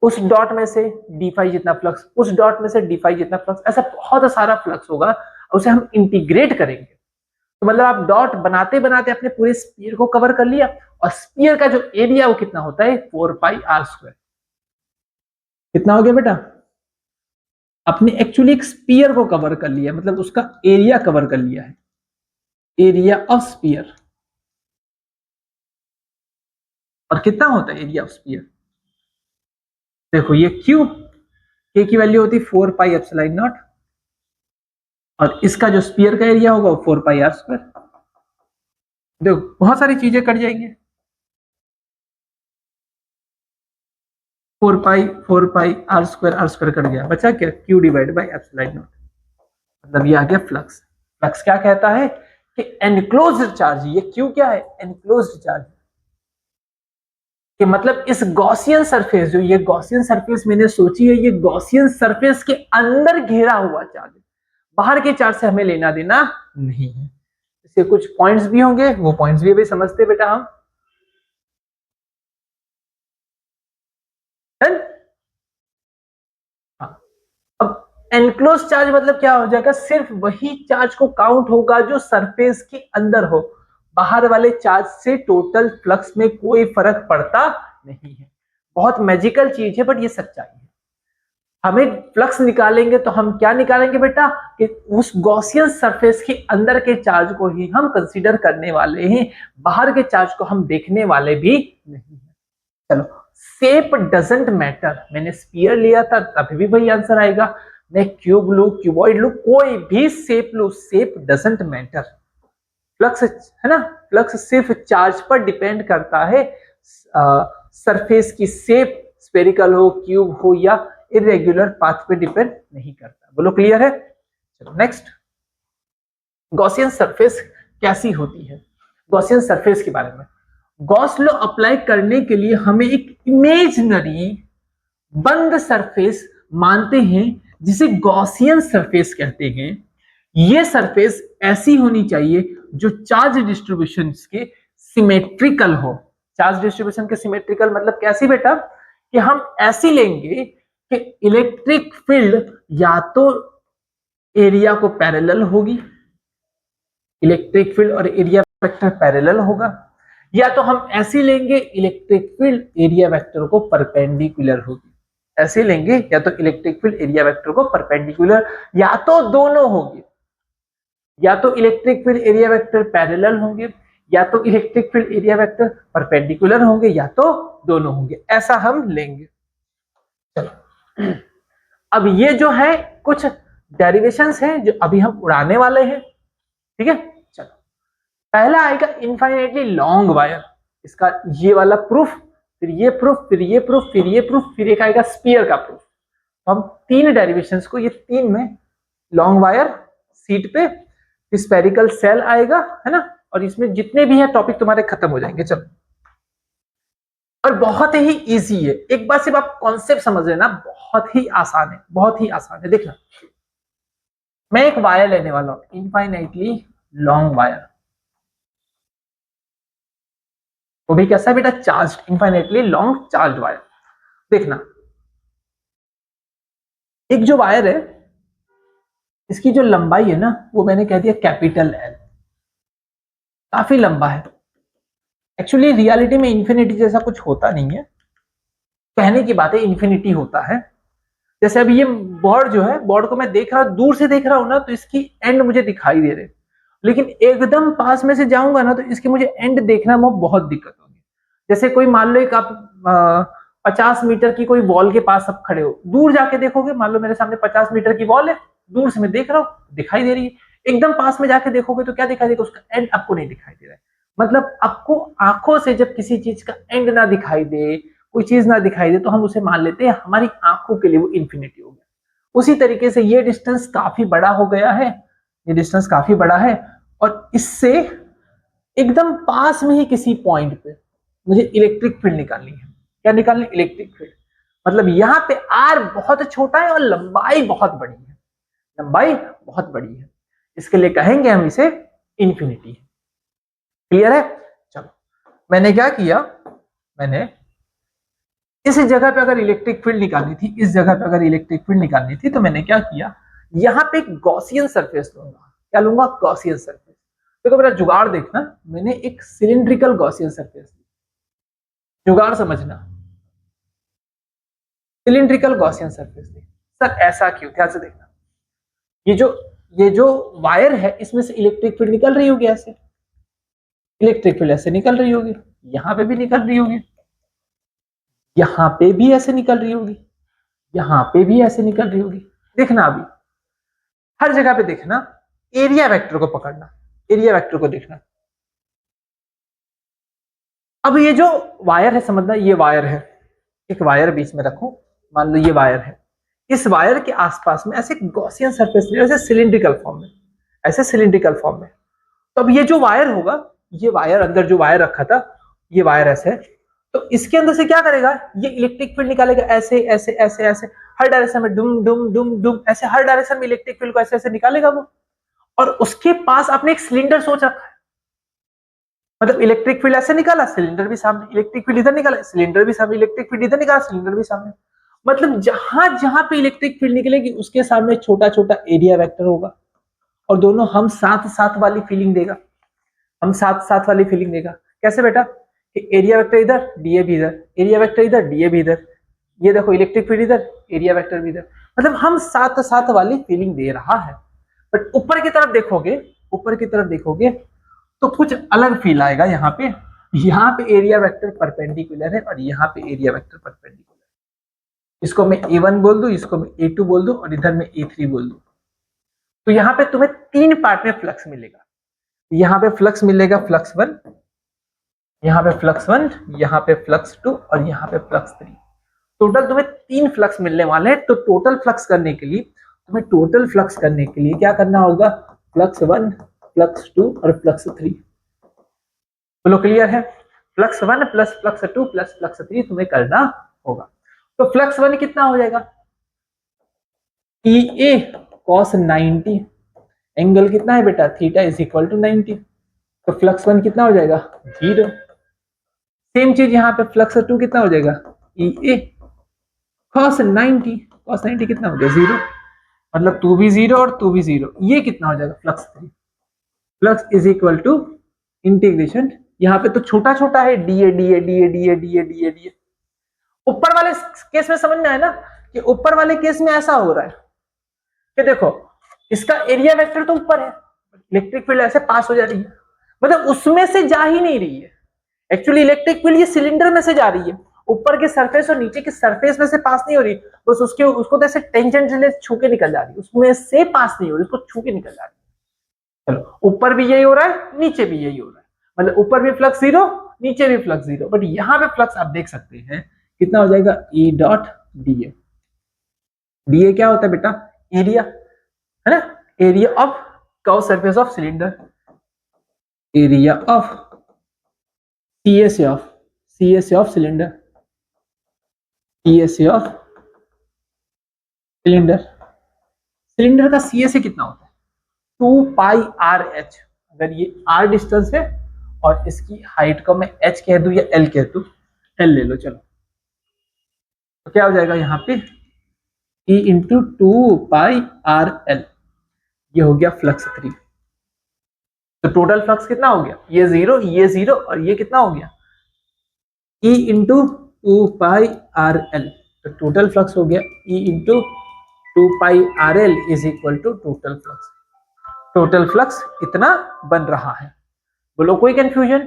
उस डॉट में से डी फाई जितना फ्लक्स, उस डॉट में से डी फाई जितना फ्लक्स, ऐसा बहुत सारा फ्लक्स होगा, उसे हम इंटीग्रेट करेंगे। तो मतलब आप डॉट बनाते बनाते अपने पूरे स्फीयर को कवर कर लिया, और स्फीयर का जो एरिया वो कितना होता है? 4 पाई आर स्क्वायर। कितना हो गया बेटा? आपने एक्चुअली एक स्फीयर को कवर कर लिया, मतलब उसका एरिया कवर कर लिया है, एरिया ऑफ स्फीयर। और कितना होता है एरिया ऑफ स्फीयर? देखो ये Q, K की वैल्यू होती है 4 पाई एप्सिलॉन नॉट, और इसका जो स्फीयर का एरिया होगा वो 4 पाई आर स्क्वायर। देखो बहुत सारी चीजें कट जाएंगी। 4 पाई आर स्क्वायर कट गया, बचा क्या? Q divide by epsilon not. मतलब ये आ गया फ्लक्स। फ्लक्स क्या कहता है कि एनक्लोज्ड चार्ज, ये Q क्या है? Enclosed charge. कि मतलब इस गॉसियन सरफेस, जो ये गॉसियन सरफेस मैंने सोची है, ये गॉसियन सरफेस के अंदर घेरा हुआ चार्ज है। बाहर के चार्ज से हमें लेना देना नहीं है। इसके कुछ पॉइंट्स भी होंगे, वो पॉइंट्स भी अभी समझते बेटा हम। हाँ, अब एनक्लोज चार्ज मतलब क्या हो जाएगा, सिर्फ वही चार्ज को काउंट होगा जो सरफेस के अंदर हो, बाहर वाले चार्ज से टोटल फ्लक्स में कोई फर्क पड़ता नहीं है। बहुत मैजिकल चीज है बट ये सच्चाई है। हमें फ्लक्स निकालेंगे तो हम क्या निकालेंगे बेटा, कि उस गॉसियन सरफेस के अंदर के चार्ज को ही हम कंसीडर करने वाले हैं, बाहर के चार्ज को हम देखने वाले भी नहीं है। चलो, शेप डजंट मैटर, मैंने स्फीयर लिया था तभी भी वही आंसर आएगा, मैं क्यूब लू, क्यूबॉइड लू, कोई भी शेप लू, शेप डजंट मैटर। फ्लक्स है ना, फ्लक्स सिर्फ चार्ज पर डिपेंड करता है, सरफेस की शेप स्फेरिकल हो, क्यूब हो या इरेगुलर पाथ पे डिपेंड नहीं करता। बोलो क्लियर है। चलो नेक्स्ट, गॉसियन सरफेस कैसी होती है, गॉसियन सरफेस के बारे में। गॉस लॉ अप्लाई करने के लिए हमें एक इमेजिनरी बंद सरफेस मानते हैं जिसे गॉसियन सरफेस कहते हैं। ये सरफेस ऐसी होनी चाहिए जो चार्ज डिस्ट्रीब्यूशन के सिमेट्रिकल हो। चार्ज डिस्ट्रीब्यूशन के सिमेट्रिकल मतलब कैसी बेटा, कि हम ऐसी लेंगे कि इलेक्ट्रिक फील्ड या तो एरिया को पैरेलल होगी, इलेक्ट्रिक फील्ड और एरिया वेक्टर पैरेलल होगा, या तो हम ऐसी लेंगे इलेक्ट्रिक फील्ड एरिया वेक्टर को परपेंडिकुलर होगी। ऐसे लेंगे या तो इलेक्ट्रिक फील्ड एरिया वेक्टर को परपेंडिकुलर, या तो दोनों होगी, या तो electric field area vector parallel होंगे, या तो electric field area vector perpendicular होंगे, या तो दोनों होंगे, ऐसा हम लेंगे। चलो, अब ये जो है कुछ डेरिवेशंस हैं जो अभी हम उड़ाने वाले हैं, ठीक है। चलो, पहला आएगा इनफाइनाइटली लॉन्ग वायर, इसका ये वाला प्रूफ, फिर ये प्रूफ, फिर ये प्रूफ, फिर ये प्रूफ, फिर एक आएगा स्पीयर का प्रूफ। तो हम तीन डेरिवेशंस को, ये तीन में, लॉन्ग वायर सीट पे, स्फेरिकल सेल आएगा, है ना, और इसमें जितने भी है टॉपिक तुम्हारे खत्म हो जाएंगे। चलो, और बहुत ही इजी है, एक बार सिर्फ आप कॉन्सेप्ट समझ लेना, बहुत ही आसान है, बहुत ही आसान है। देखना, मैं एक वायर लेने वाला हूं, इनफाइनाइटली लॉन्ग वायर, वो भी कैसा बेटा, charge, infinitely long charge wire. देखना, एक जो वायर है इसकी जो लंबाई है ना, वो मैंने कह दिया कैपिटल एल, काफी लंबा है। एक्चुअली रियलिटी में इन्फिनिटी जैसा कुछ होता नहीं है, कहने की बात है, इन्फिनिटी होता है। जैसे अभी ये बॉर्ड जो है, बॉर्ड को मैं देख रहा हूं, दूर से देख रहा हूं ना, तो इसकी एंड मुझे दिखाई दे रहे, लेकिन एकदम पास में से जाऊंगा ना तो इसकी मुझे एंड देखना में बहुत दिक्कत होगी। जैसे कोई मान लो एक आप 50 मीटर की कोई वॉल के पास आप खड़े हो, दूर जाके देखोगे, मान लो मेरे सामने 50 मीटर की वॉल है, दूर से मैं देख रहा हूँ दिखाई दे रही है, एकदम पास में जाके देखोगे तो क्या दिखाई देगा, उसका एंड आपको नहीं दिखाई दे रहा है। मतलब आपको आंखों से जब किसी चीज का एंड ना दिखाई दे, कोई चीज ना दिखाई दे, तो हम उसे मान लेते हैं हमारी आंखों के लिए वो इन्फिनिटी हो गया। उसी तरीके से ये डिस्टेंस काफी बड़ा हो गया है, ये डिस्टेंस काफी बड़ा है, और इससे एकदम पास में ही किसी पॉइंट पे मुझे इलेक्ट्रिक फील्ड निकालनी है। क्या निकालनी, इलेक्ट्रिक फील्ड। मतलब यहाँ पे आर बहुत छोटा है और लंबाई बहुत बड़ी है, लंबाई बहुत बड़ी है, इसके लिए कहेंगे हम इसे इन्फिनिटी। क्लियर है। चलो, मैंने क्या किया, मैंने इस जगह पे अगर इलेक्ट्रिक फील्ड निकालनी थी, इस जगह पे अगर इलेक्ट्रिक फील्ड निकालनी थी, तो मैंने क्या किया, यहाँ पे एक गॉसियन सरफेस लूंगा। क्या लूंगा, गॉसियन सरफेस। देखो मेरा जुगाड़ देखना, मैंने एक सिलिंड्रिकल गॉसियन सरफेस ली, जुगाड़ समझना, सिलिंड्रिकल गॉसियन सरफेस ली। सर ऐसा क्यों, ध्यान से देखना, ये जो वायर है इसमें से इलेक्ट्रिक फील्ड निकल रही होगी, ऐसे इलेक्ट्रिक फील्ड ऐसे निकल रही होगी, यहां पे भी निकल रही होगी, यहां पे भी ऐसे निकल रही होगी, यहां पे भी ऐसे निकल रही होगी। देखना अभी हर जगह पे देखना, एरिया वेक्टर को पकड़ना, एरिया वेक्टर को देखना। अब ये जो वायर है, समझना, ये वायर है, एक वायर बीच में रखो, मान लो ये वायर है, इस वायर के आसपास में ऐसे गॉसियन सरफेस ले, ऐसे सिलिंड्रिकल फॉर्म में, ऐसे सिलिंड्रिकल फॉर्म में। तो अब ये जो वायर होगा, ये वायर, अंदर जो वायर रखा था, ये वायर ऐसे है, तो इसके अंदर से क्या करेगा, ये इलेक्ट्रिक फील्ड निकालेगा, ऐसे ऐसे ऐसे ऐसे। हर डायरेक्शन में डुम डुम डुम डुम, ऐसे हर डायरेक्शन में इलेक्ट्रिक फील्ड को ऐसे ऐसे निकालेगा वो। और उसके पास आपने एक सिलेंडर सोच रखा है, मतलब इलेक्ट्रिक फील्ड ऐसे निकाला, सिलेंडर भी सामने, इलेक्ट्रिक फील्ड इधर निकाला, सिलेंडर भी सामने, इलेक्ट्रिक फील्ड इधर निकाला, सिलेंडर भी सामने। मतलब जहां जहां पे इलेक्ट्रिक फील्ड निकलेगी उसके सामने छोटा छोटा एरिया वेक्टर होगा, और दोनों हम साथ साथ वाली फीलिंग देगा, हम साथ साथ वाली फीलिंग देगा। कैसे बेटा, कि एरिया वेक्टर इधर, डीए भी इधर, एरिया वेक्टर इधर, डीए भी इधर, ये देखो इलेक्ट्रिक फील्ड इधर, एरिया वेक्टर भी इधर, मतलब हम साथ साथ वाली फीलिंग दे रहा है। बट ऊपर की तरफ देखोगे, ऊपर की तरफ देखोगे तो कुछ अलग फील आएगा। यहाँ पे एरिया वेक्टर परपेंडिकुलर है और यहाँ पे एरिया वेक्टर परपेंडिकुलर है। इसको मैं A1 बोल दूं, इसको मैं A2 बोल दूं और इधर मैं A3 बोल दूं। तो यहाँ पे तुम्हें 3 पार्ट में फ्लक्स मिलेगा। यहाँ पे फ्लक्स मिलेगा फ्लक्स 1, यहाँ पे फ्लक्स 1, यहाँ पे फ्लक्स 2 और यहाँ पे फ्लक्स 3। टोटल तुम्हें 3 फ्लक्स मिलने वाले हैं। तो टोटल फ्लक्स करने के लिए क्या करना होगा, फ्लक्स 1, फ्लक्स 2 और फ्लक्स 3। बोलो क्लियर है, flux 1 plus flux 2 plus flux 3 तुम्हें करना होगा। तो फ्लक्स 1 कितना हो जाएगा, EA cos 90, एंगल कितना है बेटा, थीटा इज इक्वल टू 90। तो फ्लक्स 1 कितना हो जाएगा, 0। सेम चीज यहाँ पे फ्लक्स 2 कितना हो जाएगा, EA cos 90 कितना हो गया, 0। मतलब तू भी 0 और तू भी 0, ये कितना हो जाएगा, flux 3। Flux is equal to integration, यहाँ पे तो छोटा छोटा है, DA DA DA DA DA DA DA. ऊपर वाले केस में समझ में आया ना, कि ऊपर वाले केस में ऐसा हो रहा है कि देखो इसका एरिया वेक्टर तो ऊपर है, इलेक्ट्रिक फील्ड ऐसे पास हो जा रही है, मतलब उसमें से जा ही नहीं रही है। एक्चुअली इलेक्ट्रिक फील्ड ये सिलेंडर में से जा रही है, ऊपर के सरफेस और नीचे के सरफेस में से पास नहीं हो रही, बस उसको तो ऐसे टेंजेंटली छू के निकल जा रही है, उसमें से पास नहीं हो रही, उसको छू के निकल जा रही है। चलो ऊपर भी यही हो रहा है, नीचे भी यही हो रहा है, मतलब ऊपर भी फ्लक्स 0, नीचे भी फ्लक्स 0। बट यहाँ पे फ्लक्स आप देख सकते हैं कितना हो जाएगा, E डॉट डीए। डीए क्या होता है बेटा, एरिया है ना, area of curve surface of cylinder, area of CSA of cylinder, CSA of cylinder. Cylinder का CSA कितना होता है, 2 पाई RH। अगर ये R डिस्टेंस है और इसकी हाइट को मैं H कह दूं या L कह दूं, L ले लो चलो, तो क्या हो जाएगा यहाँ पे E इंटू 2 पाई RL, ये हो गया फ्लक्स 3। तो टोटल फ्लक्स कितना हो गया, ये 0 और ये कितना हो गया, E इंटू 2 पाई RL। तो टोटल फ्लक्स हो गया E into 2 pi RL is equal to total flux. Total flux इतना बन रहा है, बोलो कोई confusion,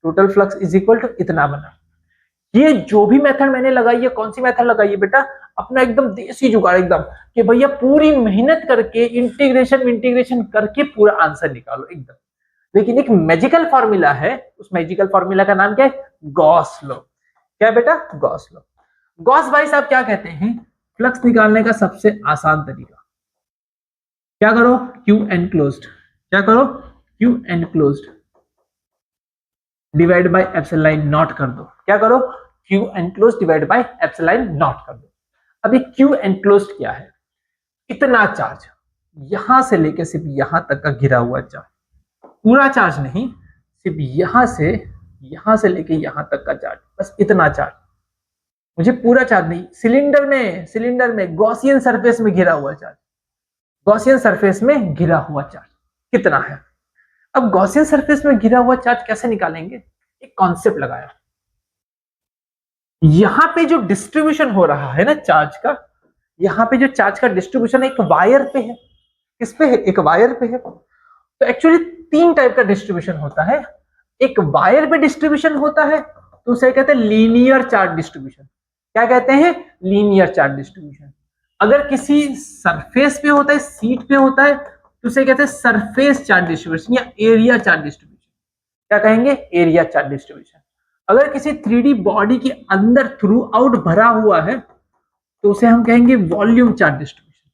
total flux is equal to इतना बना। ये जो भी मेथड मैंने लगाई है, कौन सी मेथड लगाई है बेटा, अपना एकदम देसी जुगाड़, एकदम कि भैया पूरी मेहनत करके इंटीग्रेशन करके पूरा आंसर निकालो एकदम। लेकिन एक मैजिकल फॉर्मूला है, उस मैजिकल फॉर्मूला का नाम क्या है, गॉस लॉ। क्या है बेटा, गॉस लॉ। गॉस भाई साहब क्या कहते हैं, फ्लक्स निकालने का सबसे आसान तरीका, क्या करो, क्यू एनक्लोज्ड, क्या करो, Q enclosed divide by epsilon not कर दो। क्या करो, Q enclosed divide by epsilon not कर दो। अब ये क्यू एनक्लोज्ड क्या है, इतना चार्ज यहां से लेके सिर्फ यहां तक का घिरा हुआ चार्ज, पूरा चार्ज नहीं, सिर्फ यहां से लेके यहां तक का चार्ज, बस इतना चार्ज, मुझे पूरा चार्ज नहीं। सिलेंडर में गॉसियन सरफेस में घिरा हुआ चार्ज, गॉसियन सरफेस में घिरा हुआ चार्ज कितना है। अब गॉसियन सरफेस में घिरा हुआ चार्ज कैसे निकालेंगे, एक कॉन्सेप्ट लगाया, यहां पे जो डिस्ट्रीब्यूशन हो रहा है ना चार्ज का, यहां पे जो चार्ज का डिस्ट्रीब्यूशन एक वायर पे है, किस पे है, एक वायर पे है। तो एक्चुअली 3 टाइप का डिस्ट्रीब्यूशन होता है, एक वायर पे डिस्ट्रीब्यूशन होता है, तो उसे कहते हैं लीनियर चार्ज डिस्ट्रीब्यूशन। क्या कहते हैं, लीनियर चार्ज डिस्ट्रीब्यूशन। अगर किसी सरफेस पे होता है, सीट पे होता है, तो उसे कहते हैं सरफेस चार्ज डिस्ट्रीब्यूशन या एरिया चार्ज डिस्ट्रीब्यूशन। क्या कहेंगे, एरिया चार्ज डिस्ट्रीब्यूशन। अगर किसी 3D बॉडी के अंदर थ्रू आउट भरा हुआ है, तो उसे हम कहेंगे वॉल्यूम चार्ज डिस्ट्रीब्यूशन।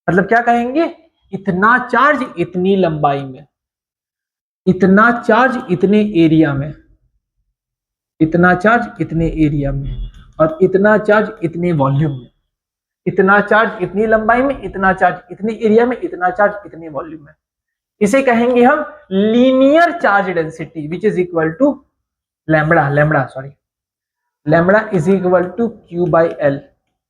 मतलब क्या कहेंगे, इतना चार्ज इतनी लंबाई में, इतना चार्ज इतने एरिया में, इतना चार्ज इतने एरिया में, और इतना चार्ज इतने वॉल्यूम में। इतना चार्ज इतनी लंबाई में, इतना चार्ज इतनी एरिया में, इतना चार्ज इतनी वॉल्यूम में। इसे कहेंगे हम linear charge density which is equal to lambda is equal to Q by L।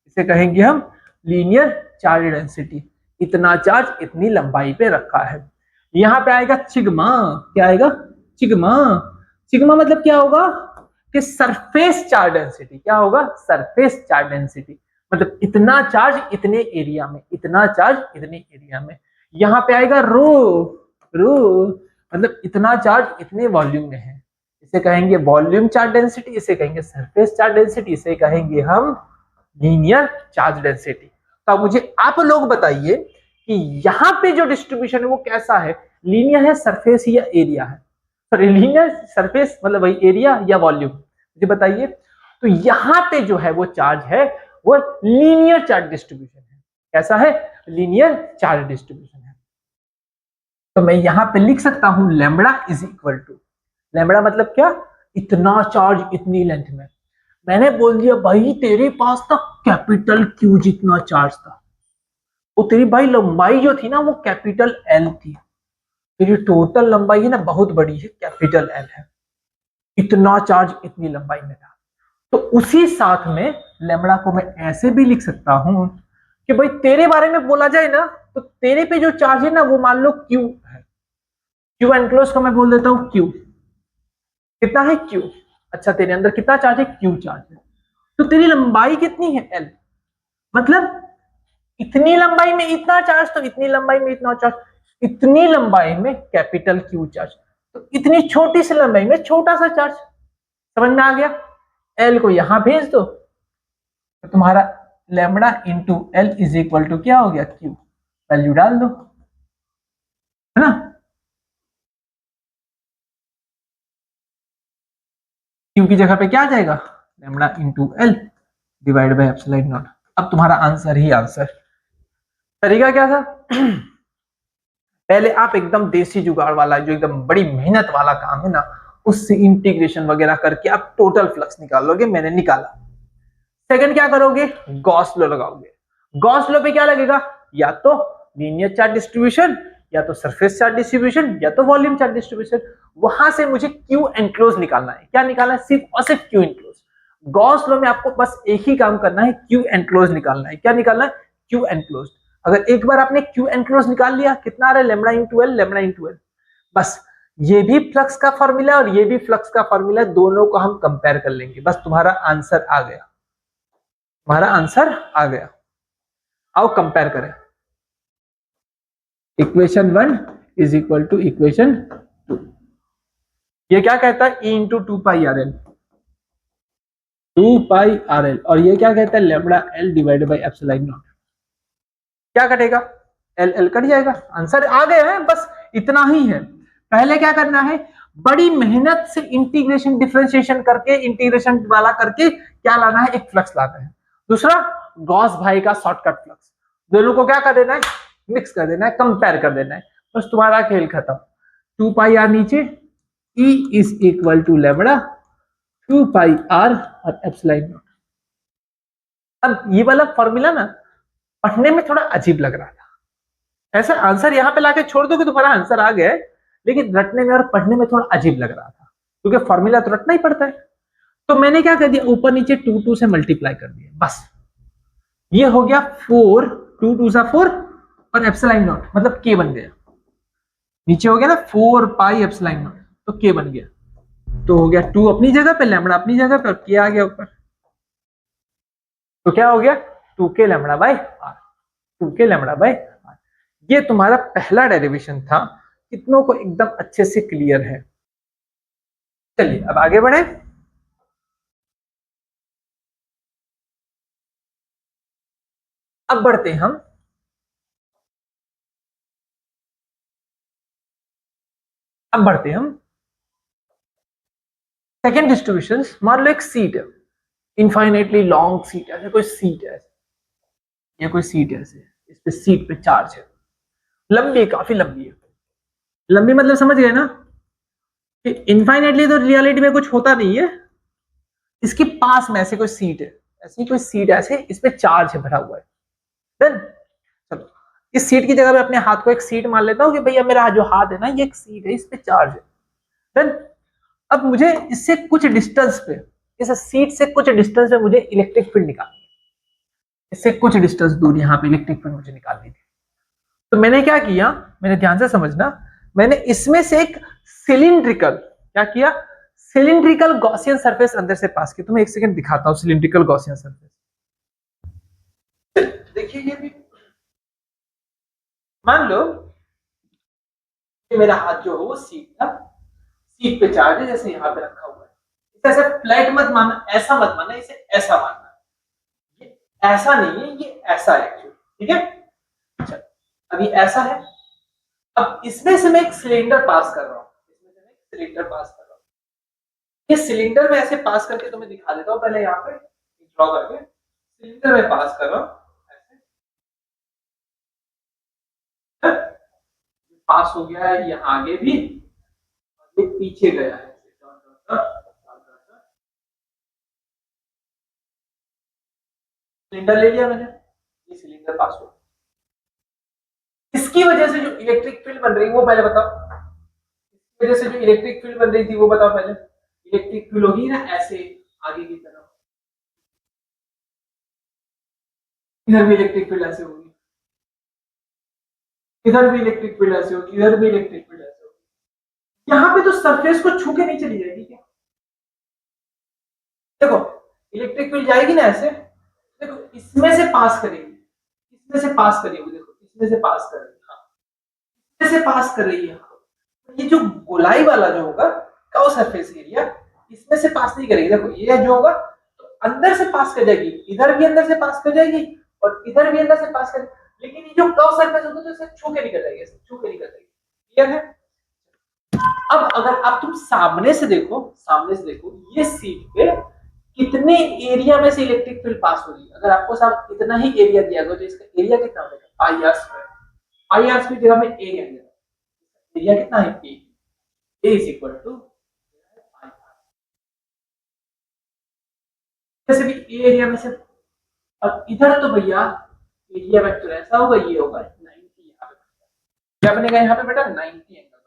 इसे कहेंगे हम लीनियर चार्ज डेंसिटी। इतना चार्ज इतनी लंबाई पे रखा है। यहां पे आएगा सिग्मा। क्या आएगा? सिग्मा। सिग्मा मतलब क्या होगा कि सरफेस चार्ज डेंसिटी। क्या होगा? Surface charge density. मतलब इतना चार्ज इतने एरिया में, इतना चार्ज इतने एरिया में। यहां पे आएगा रो। मतलब इतना चार्ज इतने वॉल्यूम में है। इसे कहेंगे वॉल्यूम चार्ज डेंसिटी, इसे कहेंगे सरफेस चार्ज डेंसिटी, इसे कहेंगे हम लीनियर चार्ज डेंसिटी। तो अब मुझे आप लोग बताइए कि यहाँ पे जो डिस्ट्रीब्यूशन है वो कैसा है? लीनियर है, सरफेस या एरिया है? सॉरी, लीनियर सरफेस मतलब वही एरिया या वॉल्यूम, मुझे बताइए। तो यहाँ पे जो है वो चार्ज है वो लीनियर चार्ज डिस्ट्रीब्यूशन है। कैसा है? लीनियर चार्ज डिस्ट्रीब्यूशन है। तो मैं यहाँ पे लिख सकता हूं lambda is equal to, lambda मतलब क्या? इतना चार्ज इतनी लेंथ में। मैंने बोल दिया भाई तेरे पास था कैपिटल Q जितना चार्ज था, वो तेरी भाई लंबाई जो थी ना वो कैपिटल L थी। तेरी टोटल लंबाई है ना बहुत बड़ी है, कैपिटल L है। इतना चार्ज इतनी लंबाई में था। तो उसी साथ में लैम्बडा को मैं ऐसे भी लिख सकता हूं कि भाई तेरे बारे में बोला जाए ना तो तेरे पे जो चार्ज है ना वो मान लो Q है। Q एनक्लोज को मैं बोल देता हूं Q। कितना है? Q। अच्छा, तेरे अंदर कितना चार्ज है? Q चार्ज है। तो तेरी लंबाई कितनी है? L। मतलब इतनी लंबाई में इतना चार्ज, तो इतनी लंबाई में इतना चार्ज, इतनी लंबाई में कैपिटल Q चार्ज, तो इतनी छोटी सी लंबाई में छोटा सा चार्ज। समझ में आ गया? L को यहां भेज दो तो तुम्हारा lambda into L is equal to क्या हो गया? Q। वैल्यू डाल दो, है ना? Q की जगह पे क्या आ जाएगा? Lambda into L divide by epsilon naught. अब तुम्हारा आंसर ही आंसर। तरीका क्या था? पहले आप एकदम देसी जुगाड़ वाला, जो एकदम बड़ी मेहनत वाला काम है ना, उससे इंटीग्रेशन वगैरह करके आप टोटल फ्लक्स निकाल लोगे। मैंने निकाला। सेकंड क्या करोगे? गॉस लॉ लगाओगे। गॉस लॉ पे क्या लगेगा? या तो लीनियर चार्ज डिस्ट्रीब्यूशन, या तो सरफेस चार्ज डिस्ट्रीब्यूशन, या तो वॉल्यूम चार्ज डिस्ट्रीब्यूशन। वहां से मुझे क्यू एनक्लोज निकालना है। क्या निकालना है? सिर्फ और सिर्फ क्यू एनक्लोज। गॉस लॉ में आपको बस एक ही काम करना है, क्यू एनक्लोज निकालना है। क्या निकालना है? Q enclose. अगर एक बार आपने क्यू एनक्लोज निकाल लिया, कितना आ रहा है? Lambda into L, lambda into L. बस ये भी फ्लक्स का फॉर्मूला और ये भी फ्लक्स का फॉर्मूला, दोनों को हम कंपेयर कर लेंगे। बस तुम्हारा आंसर आ गया, तुम्हारा आंसर आ गया। आओ कंपेयर करें। Equation 1 is equal to equation 2। ये क्या कहता है? E into 2 pi R L, 2 pi R L. और ये क्या कहता है? Lambda L divided by epsilon naught. क्या कटेगा? एल एल कट जाएगा। आंसर आ गया है, बस इतना ही है। पहले क्या करना है? बड़ी मेहनत से इंटीग्रेशन डिफरेंशिएशन करके, इंटीग्रेशन वाला करके क्या लाना है? एक फ्लक्स लाना है। दूसरा गॉस भाई का शॉर्टकट फ्लक्स। दोनों को क्या कर देना है? मिक्स कर देना है, कंपेयर कर देना है। बस तुम्हारा खेल खत्म। 2 पाई आर नीचे, E is equal to lambda 2 pi R और एप्सिलॉन नॉट। अब ये वाला फॉर्मूला ना पढ़ने में थोड़ा अजीब लग रहा था। ऐसा आंसर यहाँ पे लाके छोड़ दो कि तुम्हारा आंसर आ गया है, लेकिन रटने में और पढ़ने में थोड़ा अजीब लग रहा था, क्योंकि फॉर्मूला तो रटना ही पड़ता है। तो मैंने क्या कर दिया? ऊपर नीचे 2 से मल्टीप्लाई कर दिया। बस ये हो गया 4, 2 2 4 और एप्सिलॉन नॉट मतलब के बन गया। नीचे हो गया ना 4 पाई एप्सिलॉन नॉट, तो के बन गया। तो हो गया 2 अपनी जगह पे, लैम्बडा अपनी जगह पे, और के आ गया ऊपर। तो क्या हो गया? 2k lambda by R, 2k lambda by R. ये तुम्हारा पहला डेरिवेशन था। कितनों को एकदम अच्छे से क्लियर है? चलिए अब आगे बढ़े। अब बढ़ते हैं हम सेकेंड डिस्ट्रीब्यूशन। मान लो एक सीट है, इनफाइनेटली लॉन्ग सीट है, कोई सीट है, ये कोई सीट है ऐसे, इस पे सीट पे चार्ज है, लंबी है, काफी लंबी है। लंबी मतलब समझ गए ना कि इनफाइनेटली तो रियलिटी में कुछ होता नहीं है। इसके पास में ऐसे कोई सीट है, ऐसी कोई सीट ऐसे, इस पे चार्ज है, भरा हुआ है। डन। चलो इस सीट की जगह मैं अपने हाथ को एक सीट मान लेता हूँ कि भैया मेरा जो हाथ है ना ये एक सीट है, इस पे चार्ज है। डन। अब मुझे इससे कुछ डिस्टेंस पे, इस सीट से कुछ डिस्टेंस पे मुझे इलेक्ट्रिक फील्ड निकालनी है। इससे कुछ डिस्टेंस दूर यहाँ पे इलेक्ट्रिक फील्ड मुझे निकालनी थी। तो मैंने क्या किया, मैंने ध्यान से समझना, मैंने इसमें से एक सिलिंड्रिकल क्या किया, सिलिंड्रिकल गॉसियन सरफेस अंदर से पास किया। तो मैं एक सेकंड दिखाता हूं सिलिंड्रिकल गॉसियन सरफेस। देखिए ये भी मान लो कि मेरा हाथ जो है वो सीट था, सीट पे चार्ज है जैसे यहाँ पे रखा हुआ है। इसे फ्लैट मत मानना, ऐसा मत मानना, इसे ऐसा मानना। ये ऐसा नहीं है, ये ऐसा है एक्चुअली, ठीक है। अच्छा अभी ऐसा है, अब इसमें से मैं एक सिलेंडर पास कर रहा हूँ, इसमें से मैं एक सिलेंडर पास कर रहा हूँ। ये सिलेंडर में ऐसे पास करके तुम्हें दिखा देता हूँ, पहले यहाँ पे ड्रॉ करके सिलेंडर में पास कर रहा हूँ, पास हो गया है, ये आगे भी, ये पीछे गया है। सिलेंडर ले लिया मैंने, ये सिलेंडर पास हो, इसकी वजह से जो इलेक्ट्रिक फील्ड बन रही है वो पहले बताओ, इसकी वजह से जो इलेक्ट्रिक फील्ड बन रही थी वो बताओ पहले। इलेक्ट्रिक फील्ड होगी ना ऐसे आगे की तरफ, इधर भी इलेक्ट्रिक फील्ड ऐसे होगी, इधर भी इलेक्ट्रिक फील्ड ऐसे होगी, इधर भी इलेक्ट्रिक फील्ड ऐसे होगी। यहाँ पे तो सरफेस को छू के नहीं चली जाएगी क्या? देखो इलेक्ट्रिक फील्ड जाएगी ना ऐसे, देखो इसमें से पास करेगी, इसमें से पास करेगी, देखो इसमें से पास कर रही है, हाँ, इसमें से पास कर रही है। ये जो गोलाई वाला जो होगा कर्व सरफेस एरिया, इसमें से पास नहीं करेगी। देखो ये जो होगा तो अंदर से पास कर जाएगी, इधर भी अंदर से पास कर जाएगी और इधर भी अंदर से पास कर, लेकिन ये जो कर्व सरफेस होता है तो इसे छू के निकल जाएगी, छू के निकल जाएगी। क्लियर है? अब अगर आप तुम सामने से देखो, सामने से देखो ये सीट पे कितने एरिया में से इलेक्ट्रिक फील्ड पास होगी। अगर आपको साहब इतना ही एरिया दिया गया तो इसका एरिया कितना हो जाएगा, पाई आर स्क्वायर। पाई आर की जगह में ए कह दिया, एरिया कितना है, ए इज इक्वल टू, जैसे भी ए एरिया में से, अब इधर तो भैया एरिया वेक्टर ऐसा होगा, ये होगा 90, यहाँ पे क्या बनेगा, यहाँ पे बेटा 90 एंगल,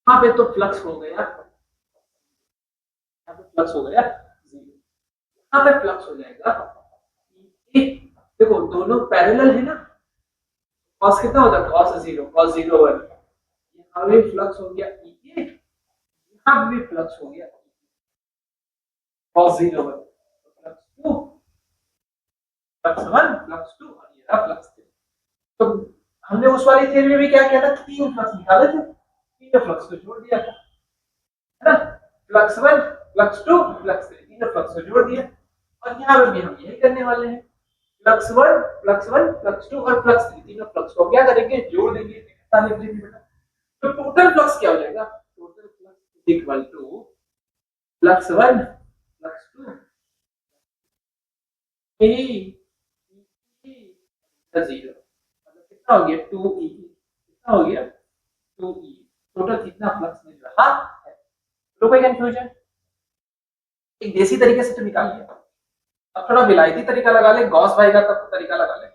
यहाँ पे तो फ्लक्स हो गया, यहाँ पे फ्लक्स हो गया जीरो, यहाँ पे फ्लक्स हो जाएगा, देखो दोनों पैरेलल है ना, कॉस कितना होता है, कॉस जीरो, कॉस जीरो 1, यहाँ भी फ्लक्स हो गया ये, यहाँ भी फ्लक्स हो गया cos zero 1, flux 2, flux 1, flux 2 और ये रहा फ्लक्स 3। तो हमने उस वाली थ्योरी में भी क्या किया था, तीन फ्लक्स निकाले थे, तीनों फ्लक्स को जोड़ दिया था, है ना, फ्लक्स 1, फ्लक्स 2, फ्लक्स 3, तीनों फ्लक्स को जोड़ दिया। और यहाँ पे भी हम यही करने वाले हैं, फ्लक्स 1, फ्लक्स 1, फ्लक्स 2 और फ्लक्स 3, तीनों फ्लक्स को क्या करेंगे, जोड़ देंगे, कितना लिख देंगे बेटा, तो टोटल फ्लक्स क्या हो जाएगा, total flux equal to flux 1 flux 2 zero, मतलब कितना हो गया 2e, कितना हो गया 2e, टोटल कितना फ्लक्स मिल रहा है। तो कोई कंफ्यूजन, एक देसी तरीके से तो निकाल लिया, अब थोड़ा विलायती तरीका लगा ले, गॉस भाई का तरीका लगा ले।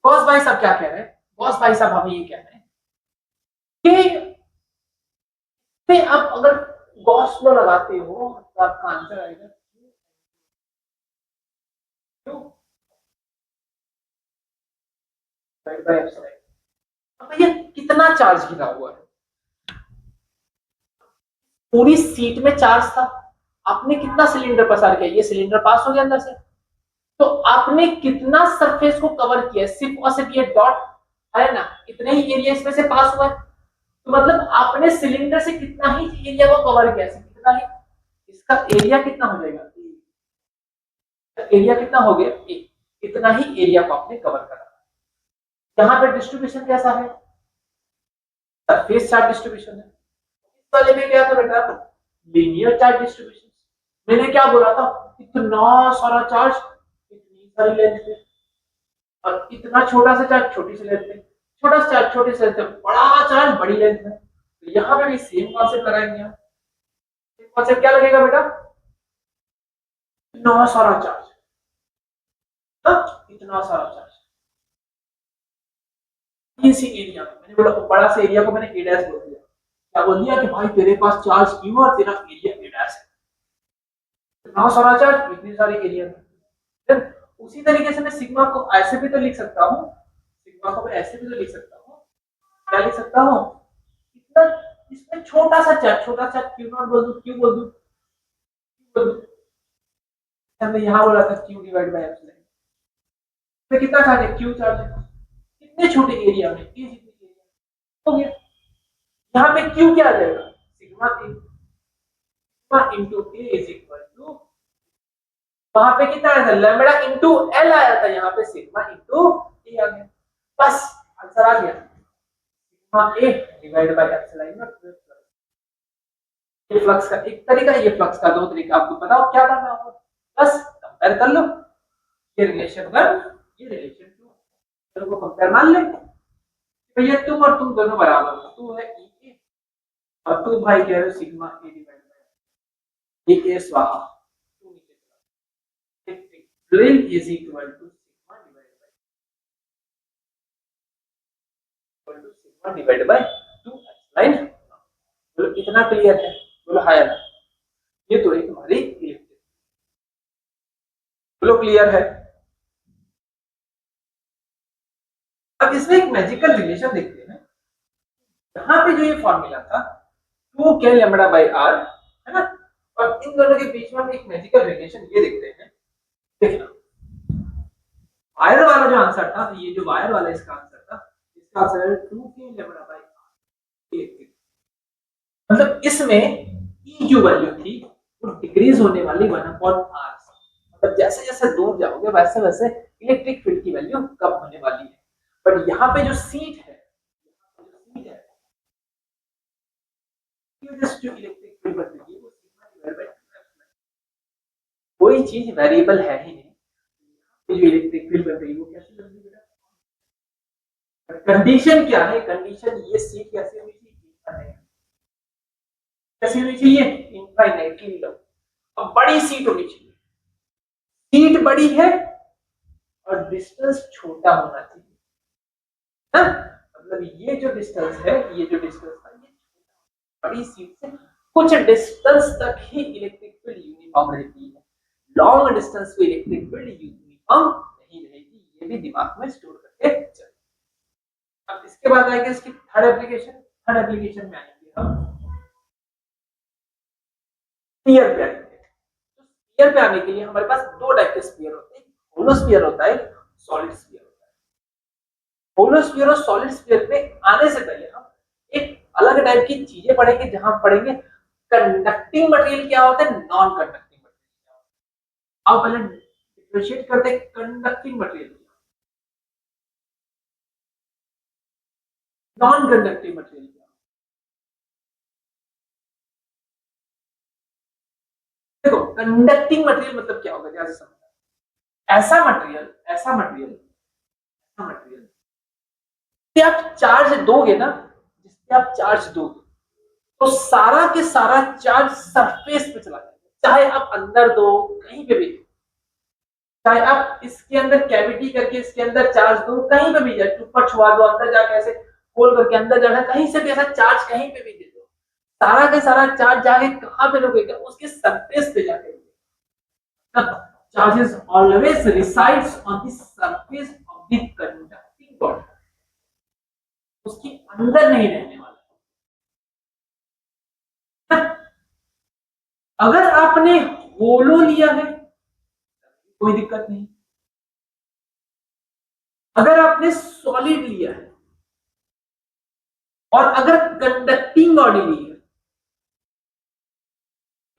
गॉस भाई साहब क्या कह रहे हैं, गॉस भाई साहब हमें ये कह रहे हैं कि आप अगर गॉस लॉ लगाते हो तो आपका आंसर आएगा भैया कितना चार्ज गिरा हुआ है, पूरी सीट में चार्ज था, आपने कितना सिलेंडर पसार किया, ये सिलेंडर पास हो गया अंदर से, तो आपने कितना सरफेस को कवर किया, सिर्फ और सिर्फ ये डॉट है ना, इतने ही एरिया इसमें से पास हुआ है, तो मतलब आपने सिलेंडर से कितना ही एरिया को कवर किया, कितना ही, इसका एरिया कितना हो जाएगा, एरिया कितना हो गया, इतना ही एरिया को आपने कवर करा। यहाँ पे डिस्ट्रीब्यूशन कैसा है, सरफेस चार्ज डिस्ट्रीब्यूशन है, इस वाले में क्या था बेटा, लीनियर चार्ज डिस्ट्रीब्यूशन। मैंने क्या बोला था, इतना सारा चार्ज इतनी सारी लेंथ पे, और इतना छोटा सा चार्ज छोटी सी लेंथ पे, छोटा सा चार्ज छोटी सी लेंथ पे, बड़ा चार्ज बड़ी लेंथ में, तो यहाँ पे भी सेम कॉन्सेप्ट लगाएंगे। कॉन्सेप्ट क्या लगेगा बेटा, इतना सारा चार्ज, इतना सारा चार्ज, इसी एरिया में मैंने बोला बड़ा सा एरिया को मैंने ए डैश बोल दिया। क्या बोल दिया कि भाई तेरे पास चार्ज क्यू और तेरा एरिया ए डैश है, इतना सारा चार्ज इतनी सारी एरिया में। फिर उसी तरीके से मैं सिग्मा को ऐसे भी तो लिख सकता हूँ, सिग्मा को मैं ऐसे भी तो लिख सकता हूँ, क्या लिख सकता हूँ, इतना इसमें छोटा सा चार्ज क्यू नॉट बोल दूं, क्यू बोल दूं, हमने यहाँ बोला था क्यू डिवाइड बाय एप्सिलॉन। तो कितना चार्ज है, क्यू चार्ज है, इतने छोटे एरिया में ए जितनी एरिया हो गया। यहाँ पे क्यू क्या आ जाएगा, sigma A, sigma into A is equal to, वहां पे कितना आया था लैम्बडा इनटू एल आया था, यहाँ पे सिग्मा इनटू ए आ गया, बस आंसर आ गया, sigma A divide by epsilon not. ये फ्लक्स का एक तरीका, ये फ्लक्स का दो तरीका, आपको बताओ क्या करना होगा, बस कंपेयर कर लो, ये रिलेशन 1 ये रिलेशन 2, दोनों को कंपेयर मान ले भैया, तुम और तुम दोनों बराबर हो, तू है ए और तू भाई कह रहे हो sigma A divide by A स्वाहा, तू नीचे चला, plane is equal to sigma divide by 2 epsilon. बोलो इतना क्लियर है, बोलो हां या ना, ये तो एक हमारी इलेक्ट्रिक, बोलो क्लियर है। अब इसमें एक मैजिकल रिलेशन देखते हैं, यहाँ पे जो ये फॉर्मूला था 2k लैम्बडा बाय r है ना, और इन दोनों के बीच में हम एक मैजिकल रिलेशन ये देखते हैं, देखना वायर वाला जो आंसर था, ये जो वायर वाला इसका आंसर था, इसका आंसर है 2k लैम्बडा बाय r, मतलब इसमें e जो वैल्यू थी वो डिक्रीज होने वाली 1/r, मतलब जैसे जैसे दूर जाओगे वैसे वैसे इलेक्ट्रिक फील्ड की वैल्यू कम होने वाली है। बट यहाँ पे जो सीट है, जो इलेक्ट्रिक फील्ड बन रही है वो सिग्मा डिवाइड बाय 2 कोई चीज वेरिएबल है ही नहीं, ये जो इलेक्ट्रिक फील्ड बन रही है वो कैसे बन रही है, कंडीशन क्या है, कंडीशन ये सीट कैसे होनी चाहिए, कैसे होनी चाहिए, इनफाइनाइटली लो, अब बड़ी सीट होनी चाहिए, सीट बड़ी है और डिस्टेंस छोटा होना चाहिए ना, मतलब ये जो डिस्टेंस है, ये जो डिस्टेंस है ये बड़ी सीट से कुछ डिस्टेंस तक ही इलेक्ट्रिक फील्ड यूनिफॉर्म रहती है, लॉन्ग डिस्टेंस पे इलेक्ट्रिक फील्ड यूनिफॉर्म नहीं रहेगी, ये भी दिमाग में स्टोर करके चलिए। अब इसके बाद आएगा इसकी थर्ड एप्लीकेशन में आएंगे हम स्फीयर पे आएंगे। तो स्फीयर पे आने के लिए हमारे पास दो टाइप के स्फीयर होते हैं, होलो स्फीयर होता है, सॉलिड स्फीयर होता है। होलो स्फीयर और सॉलिड स्फीयर में आने से पहले हम एक अलग टाइप की चीजें पढ़ेंगे, जहां पढ़ेंगे कंडक्टिंग मटेरियल क्या होता है, नॉन कंडक्टिंग मटेरियल क्या होता है। अब पहले डिफरेंशिएट करते हैं conducting material, non conducting material. देखो कंडक्टिंग मटेरियल मतलब क्या होगा, ध्यान से समझना, ऐसा मटेरियल कि आप चार्ज दोगे ना, जिससे आप चार्ज दोगे तो सारा के सारा चार्ज सरफेस पे चला जाएगा, चाहे आप अंदर दो कहीं पे भी, चाहे आप इसके अंदर कैविटी करके इसके अंदर चार्ज दो कहीं पे भी जाए, ऊपर छुआ दो, अंदर जाके ऐसे खोल करके अंदर जाना, कहीं से भी ऐसा चार्ज कहीं पे भी दे दो, सारा के सारा चार्ज जाके कहां पे रुकेगा, उसके सरफेस पे जाके रुकेगा। Charges always resides on the surface of the conducting body, उसके अंदर नहीं रहने वाला। अगर आपने होलो लिया है कोई दिक्कत नहीं, अगर आपने सॉलिड लिया है और अगर कंडक्टिंग बॉडी ली है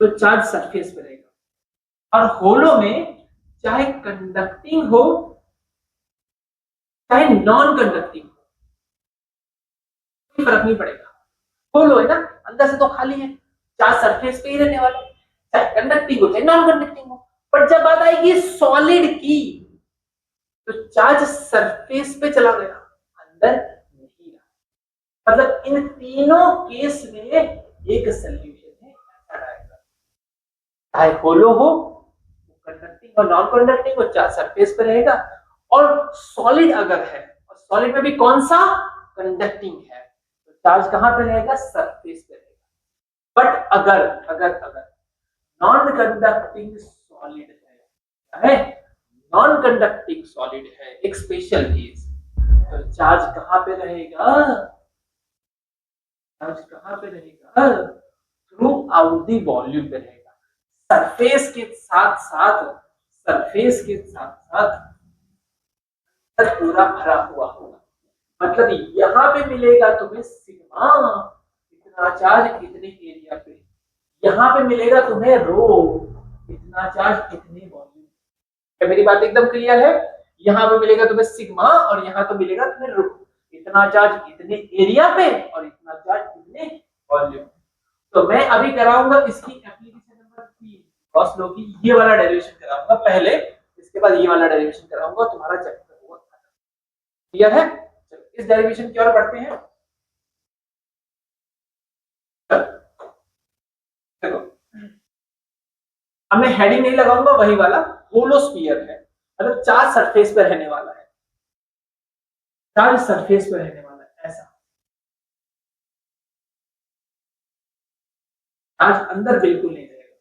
तो चार्ज सरफेस पे रहेगा, और होलो में चाहे कंडक्टिंग हो चाहे नॉन कंडक्टिंग हो, कोई फर्क नहीं पड़ेगा, होलो है ना, अंदर से तो खाली है, चार्ज सरफेस पे ही रहने वाला, चाहे कंडक्टिंग हो चाहे नॉन कंडक्टिंग हो। पर जब बात आएगी सॉलिड की तो चार्ज सरफेस पे चला गया, अंदर नहीं रहा, मतलब इन तीनों केस में एक सोल्यूशन है, चाहे होलो हो, कंडक्टिंग और नॉन कंडक्टिंग हो, चार्ज सरफेस पे रहेगा। और सॉलिड अगर है, और सॉलिड में भी कौन सा, कंडक्टिंग है तो चार्ज कहां पे रहेगा, सरफेस पे रहेगा। बट अगर अगर अगर नॉन कंडक्टिंग सॉलिड है, नॉन कंडक्टिंग सॉलिड है, एक स्पेशल केस, तो चार्ज कहां पे रहेगा, चार्ज कहां पे रहेगा, थ्रू आउट दी वॉल्यूम पे रहेगा, सरफेस के साथ साथ, सरफेस के साथ साथ पूरा भरा हुआ होगा। मतलब यहां पे मिलेगा तुम्हें सिग्मा, इतना चार्ज इतने एरिया पे, यहां पे मिलेगा तुम्हें रो, इतना चार्ज इतने वॉल्यूम। क्या मेरी बात एकदम क्लियर है? यहां पे मिलेगा तुम्हें सिग्मा और यहां तो मिलेगा तुम्हें रो, इतना चार्ज इतने एरिया पे और इतना चार्ज इतने वॉल्यूम। तो मैं अभी कराऊंगा इसकी एप्लीकेशन नंबर 3 कॉस्ट लो की, ये वाला डेरिवेशन कराऊंगा पहले, इसके बाद ये वाला डेरिवेशन कराऊंगा, तुम्हारा चैप्टर होगा। क्लियर है? चलो इस डेरिवेशन की ओर बढ़ते हैं। देखो अब मैं हेडिंग नहीं लगाऊंगा, वही वाला होलो स्फीयर है, मतलब चार्ज सरफेस पर रहने वाला है, चार्ज सरफेस पर रहने वाला है, ऐसा चार्ज अंदर बिल्कुल नहीं रहेगा।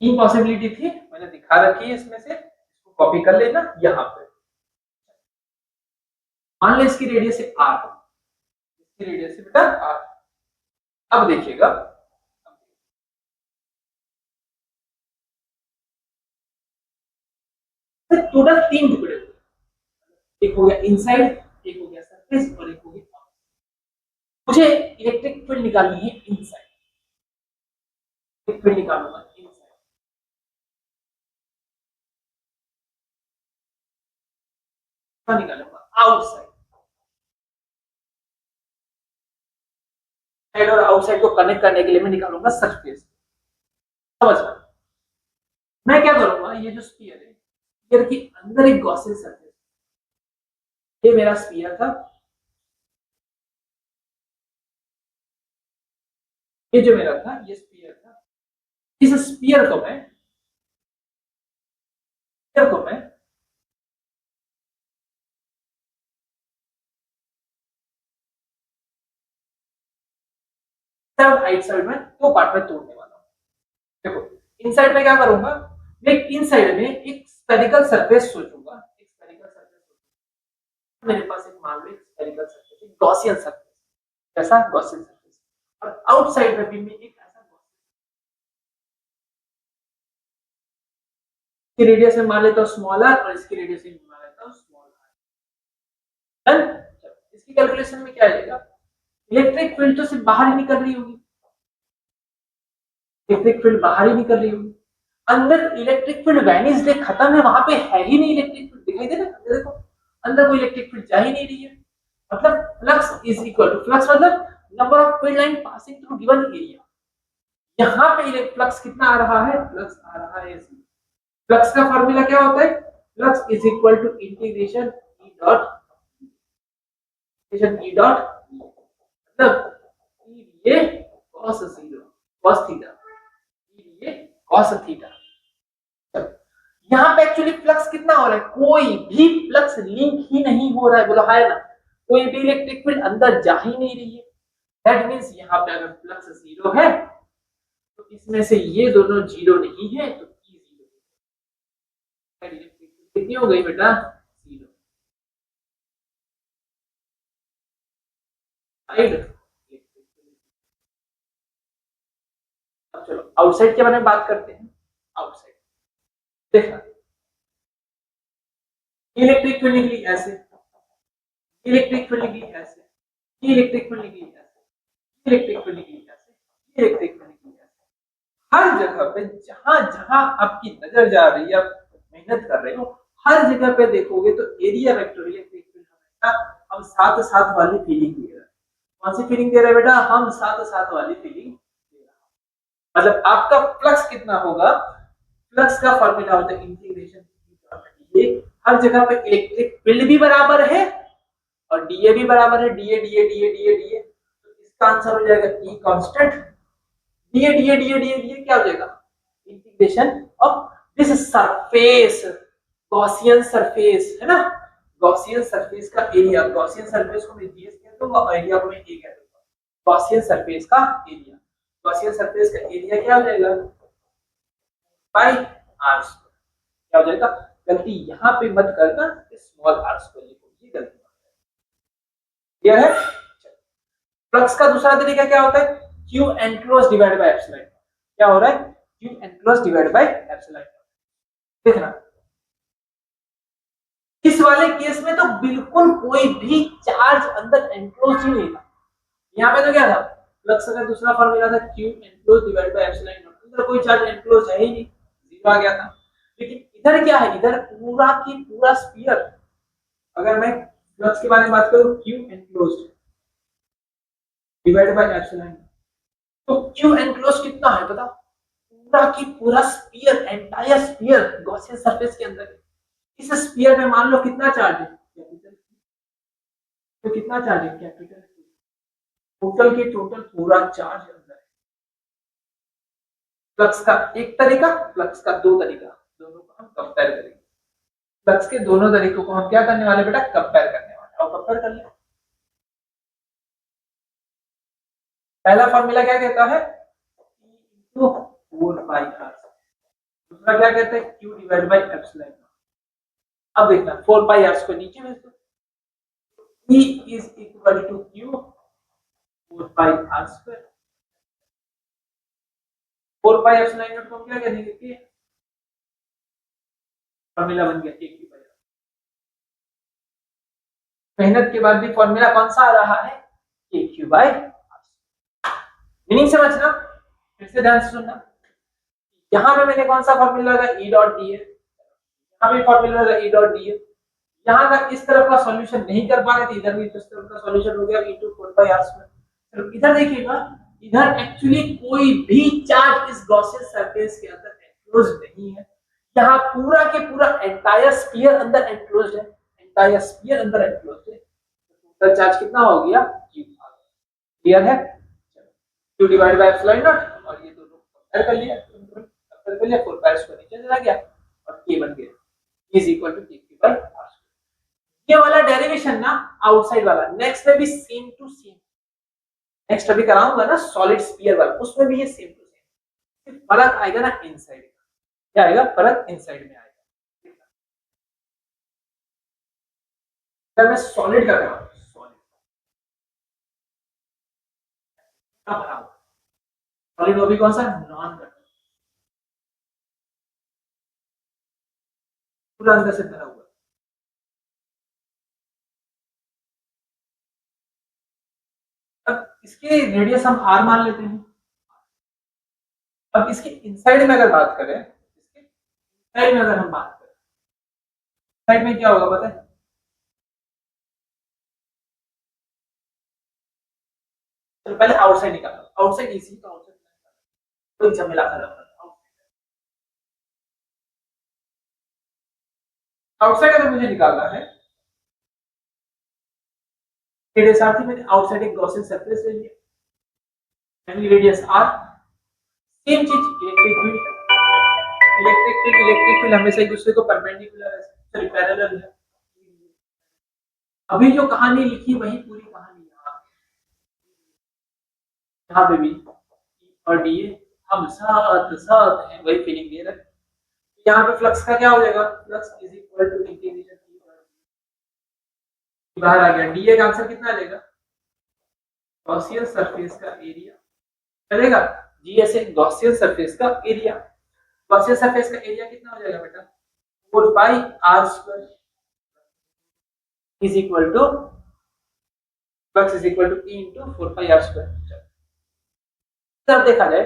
तीन पॉसिबिलिटी थी, मैंने दिखा रखी है इसमें से, इसको कॉपी कर लेना यहां पे। मान लो इसकी रेडियस है r, इसकी रेडियस है बेटा r। अब देखिएगा, टोटल 3 टुकड़े, एक हो गया इनसाइड, एक हो गया सरफेस और एक हो गया आउटसाइड। मुझे इलेक्ट्रिक फील्ड निकालनी है इनसाइड, इलेक्ट्रिक फील्ड निकालूंगा इनसाइड, निकालूंगा आउटसाइड, साइड और आउटसाइड को कनेक्ट करने के लिए मैं निकालूंगा सरफेस। समझ में? मैं क्या करूंगा, ये जो स्फीयर है, स्फीयर के अंदर एक गॉसियन सरफेस, ये मेरा स्फीयर था, ये जो मेरा था ये स्फीयर था, इस स्फीयर को मैं आउटसाइड में दो पार्ट में तोड़ने वाला हूं। देखो इनसाइड में क्या करूंगा, मैं इनसाइड में एक स्फेरिकल सरफेस सोचूंगा, एक स्फेरिकल सरफेस सोचूंगा। मेरे पास एक मान लो एक स्फेरिकल सरफेस, एक गॉसियन सरफेस, कैसा गॉसियन सरफेस, और आउटसाइड में भी मैं एक ऐसा की रेडियस में मान लेता हूं स्मॉल आर और इसकी रेडियस में मान लेता हूं स्मॉल आर। डन। इसकी कैलकुलेशन में क्या आएगा, इलेक्ट्रिक फील्ड तो सिर्फ बाहर ही निकल रही होगी, इलेक्ट्रिक फील्ड बाहर ही निकल रही होगी, अंदर इलेक्ट्रिक फील्ड वैनिश डे खत्म है, वहां पे है ही नहीं इलेक्ट्रिक फील्ड, दिखाई दे रहा है देखो, अंदर कोई इलेक्ट्रिक फील्ड जा ही नहीं रही है। मतलब flux is equal to, flux मतलब number of field line passing through given area. यहां पे फ्लक्स कितना आ रहा है, फ्लक्स आ रहा है, फ्लक्स का फार्मूला क्या होता है, flux is equal to integration E dot मतलब ये cos 0 cos थीटा, ये cos थीटा। यहाँ पे एक्चुअली फ्लक्स कितना हो रहा है, कोई भी फ्लक्स लिंक ही नहीं हो रहा है, बोलो है ना, कोई भी इलेक्ट्रिक फील्ड अंदर जा ही नहीं रही है। दैट मींस यहाँ पे अगर फ्लक्स 0 है तो इसमें से ये दोनों 0 नहीं है, तो ई 0 कितनी हो गई बेटा, 0। अब चलो आउटसाइड के बारे में बात करते हैं। आउटसाइड देखना, इलेक्ट्रिक फील्ड निकली ऐसे, इलेक्ट्रिक फील्ड निकली ऐसे, इलेक्ट्रिक फील्ड निकली ऐसे, इलेक्ट्रिक फील्ड निकली ऐसे, इलेक्ट्रिक फील्ड निकली ऐसे। हर जगह पे जहां जहां आपकी नजर जा रही है, आप मेहनत कर रहे हो, हर जगह पे देखोगे तो एरिया वेक्टर इलेक्ट्रिक फील्ड हमेशा हम साथ साथ वाली फीलिंग दे रहा है। कौन सी फीलिंग दे रहा है बेटा, हम साथ साथ वाली फीलिंग दे रहा है। मतलब आपका फ्लक्स कितना होगा, फ्लक्स का फॉर्मूला होता है इंटीग्रेशन, ये हर जगह पे इलेक्ट्रिक फील्ड भी बराबर है और डीए भी बराबर है, DA DA DA DA dA, तो इसका आंसर हो जाएगा E constant, dA DA DA DA dA क्या हो जाएगा, integration of this surface, Gaussian surface है ना, गॉसियन सरफेस का एरिया, गॉसियन सरफेस को मैं जीएस कहता हूँ और एरिया को मैं ए कहता हूँ। गॉसियन सरफेस का एरिया, गॉसियन सरफेस का एरिया क्या हो जाएगा बाई आर स्क्वायर। क्या हो जाएगा, गलती यहाँ पे मत करना, स्मॉल आर स्क्वायर लिखो, ये गलती क्लियर है। फ्लक्स का दूसरा तरीका क्या होता है, Q enclose divide by epsilon. क्या हो रहा है, Q enclose divide by epsilon. देखना इस वाले केस में तो बिल्कुल कोई भी चार्ज अंदर एनक्लोज ही नहीं था। यहाँ पे तो क्या था, फ्लक्स का दूसरा फॉर्मूला था Q enclose divide by epsilon not, अंदर कोई चार्ज एनक्लोज है ही नहीं, जीरो आ गया था। लेकिन इधर क्या है, इधर पूरा की पूरा स्फीयर, अगर मैं फ्लक्स के बारे में बात करूं Q enclosed divide by epsilon, तो क्यू एनक्लोज कितना है पता, पूरा की पूरा sphere, entire sphere Gaussian surface के अंदर है। इस स्फीयर में मान लो कितना चार्ज है, कैपिटल, तो कितना चार्ज है कैपिटल, टोटल के टोटल पूरा चार्ज अंदर है। फ्लक्स का एक तरीका, फ्लक्स का दो तरीका, दोनों को हम कंपेयर करेंगे। फ्लक्स के दोनों तरीकों को हम क्या करने वाले बेटा, कंपेयर करने वाले। और कंपेयर कर ले, पहला फॉर्मूला क्या कहता है, Q into 4 pi r, दूसरा क्या कहता है Q डिवाइड बाय एप्सिलॉन। अब देखना 4 pi r को नीचे भेज दो, E is equal to Q 4 pi r square। 4 pi epsilon not को क्या कह देंगे कि फॉर्मूला बन गया Q बाय। मेहनत के बाद भी फॉर्मूला कौन सा आ रहा है, Q बाय। मीनिंग समझना, फिर से ध्यान से सुनना। यहां पे मैंने कौन सा फॉर्मूला लगा, E डॉट डी है, यहाँ पे फॉर्मूला लगा E डॉट डी है। यहाँ का इस तरफ का सॉल्यूशन नहीं कर पा रहे थे, इधर भी इस तरफ का सॉल्यूशन हो गया E2 4 pi r स्क्वायर। तो इधर देखिएगा, इधर एक्चुअली कोई भी चार्ज इस गॉसियन सरफेस के अंदर एनक्लोज नहीं है। यहाँ पूरा के पूरा एंटायर स्फीयर अंदर एनक्लोज्ड है, एंटायर स्फीयर अंदर एनक्लोज्ड है। टोटल चार्ज कितना हो गया, क्लियर है। Q divide by epsilon not, और ये दोनों कंपेयर कर लिया, 4 pi स्क्वायर नीचे चला गया और K बन गया, इज इक्वल टू Q बाय r। ये वाला डेरिवेशन ना आउटसाइड वाला, नेक्स्ट में भी सेम टू सेम, नेक्स्ट अभी कराऊंगा ना सॉलिड स्फीयर वाला, उसमें भी ये सेम टू सेम, फर्क आएगा ना इनसाइड का। क्या आएगा, फर्क इनसाइड में आएगा। अगर मैं सॉलिड का कराऊं, सॉलिड का बनाऊं, सॉलिड वो भी कौन सा, नॉन कंडक्टिव, पूरा अंदर से भरा हुआ। अब इसके रेडियस हम r मान लेते हैं। अब इसके इनसाइड में अगर बात करें, इसके इनसाइड में अगर हम बात करें, साइड में क्या होगा पता है, तो पहले आउटसाइड निकालो, आउटसाइड इसी का आउटसाइड कोई झमेला खत्म। आउटसाइड अगर मुझे निकालना है, मेरे साथ ही मैंने आउटसाइड एक गॉसियन सरफेस ले लिया, यानी रेडियस r। सेम चीज इलेक्ट्रिक फील्ड, इलेक्ट्रिक फील्ड हमेशा एक दूसरे को परपेंडिकुलर है, सॉरी पैरेलल है। अभी जो कहानी लिखी वही पूरी कहानी यहाँ पे भी और डी हम साथ साथ हैं, वही फीलिंग दे रहा है। यहाँ पे फ्लक्स का क्या हो जाएगा, flux is equal to integration बाहर आ गया, डी का आंसर कितना आएगा, गॉसियन सरफेस का एरिया चलेगा, जीएस है गॉसियन सरफेस का एरिया। गॉसियन सरफेस का एरिया कितना हो जाएगा बेटा, 4 pi r square is equal to flux is equal to E into 4 pi r square. तब देखा जाए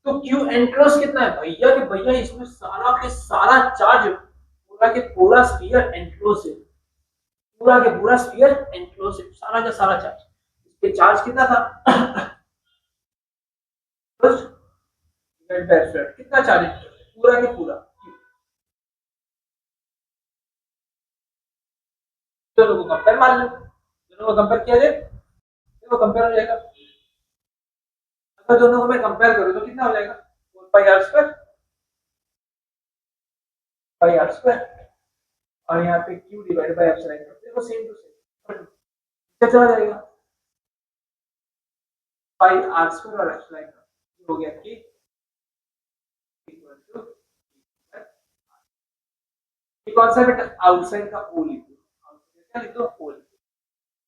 तो Q एनक्लोज कितना है भैया, कि भैया इसमें सारा के सारा चार्ज, पूरा के पूरा स्फीयर एनक्लोज है, पूरा के पूरा स्फीयर एनक्लोज है, सारा का सारा चार्ज। इसके चार्ज कितना था, कितना चार्ज है पूरा के पूरा, दोनों को कंपेयर मान लो, दोनों को कंपेयर किया जाए तो कंपेयर हो जाएगा। अगर दोनों को मैं कंपेयर करूं तो कितना हो जाएगा, 4 पाई r स्क्वायर, पाई r स्क्वायर, और यहाँ पे Q डिवाइड बाय एप्सिलॉन देखो सेम टू सेम क्या चला जाएगा पाई आर स्क्वायर और एप्सिलॉन का हो गया कि इक्वल टू ये कौन सा बेटा आउटसाइड का ओ लिख दो आउटसाइड का लिख दो ओ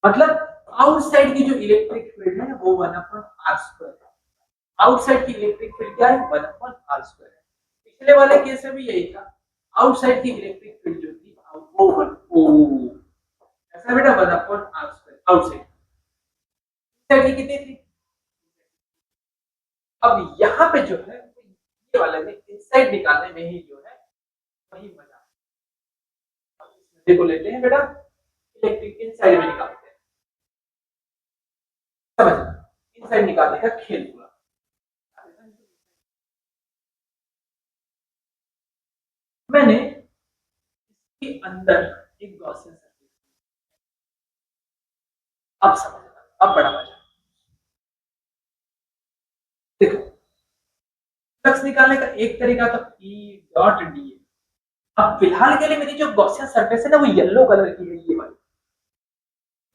मतलब आउटसाइड की जो इलेक्ट्रिक फील्ड है वो 1/r² है आउटसाइड की इलेक्ट्रिक फील्ड क्या है 1/r² है पिछले वाले केस में भी यही था आउटसाइड की इलेक्ट्रिक फील्ड जो थी वो ओ ऐसा बेटा 1/r² आउटसाइड साइड की कितनी थी अब यहाँ पे जो है ये वाले में इनसाइड निकालने में ही जो है वही मजा देखो लेते हैं बेटा इलेक्ट्रिक इनसाइड में निकालते हैं समझ इनसाइड निकालने का खेल पूरा मैंने इसके अंदर एक गॉसियन सर्किट अब समझना अब बड़ा मजा देखो फ्लक्स निकालने का एक तरीका तो E डॉट डी अब फिलहाल के लिए मेरी जो गॉसियन सरफेस है ना वो येलो कलर की है ये वाली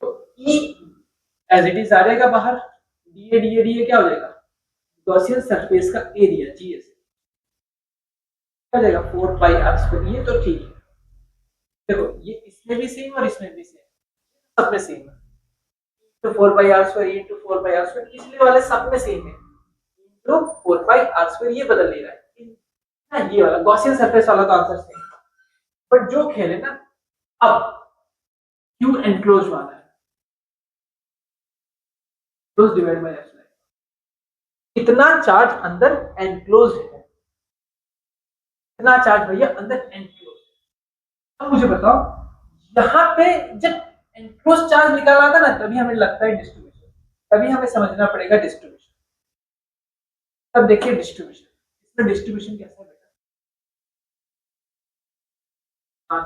तो E एज इट इज आ जाएगा बाहर डी ए क्या हो जाएगा गॉसियन सरफेस का एरिया जीएस क्या हो जाएगा 4 पाई आर स्क्वायर ये तो ठीक है देखो ये इसमें भी सेम और इसमें भी सेम सब में सेम है तो 4 pi r square into 4 pi r square पिछले वाले सब में सेम है इनटू 4 पाई आर स्क्वायर ये बदल नहीं रहा है ना ये वाला गॉसियन सरफेस वाला तो आंसर सेम बट जो खेल है ना अब क्यू एनक्लोज वाला है क्लोज डिवाइड बाय एप्सिलॉन कितना चार्ज अंदर एनक्लोज है कितना चार्ज भैया अंदर एनक्लोज है अब मुझे बताओ यहाँ पे जब एनक्लोज चार्ज निकाला था ना तभी हमें लगता है डिस्ट्रीब्यूशन तभी हमें समझना पड़ेगा डिस्ट्रीब्यूशन तब देखिए डिस्ट्रीब्यूशन इसमें डिस्ट्रीब्यूशन कैसा है बेटा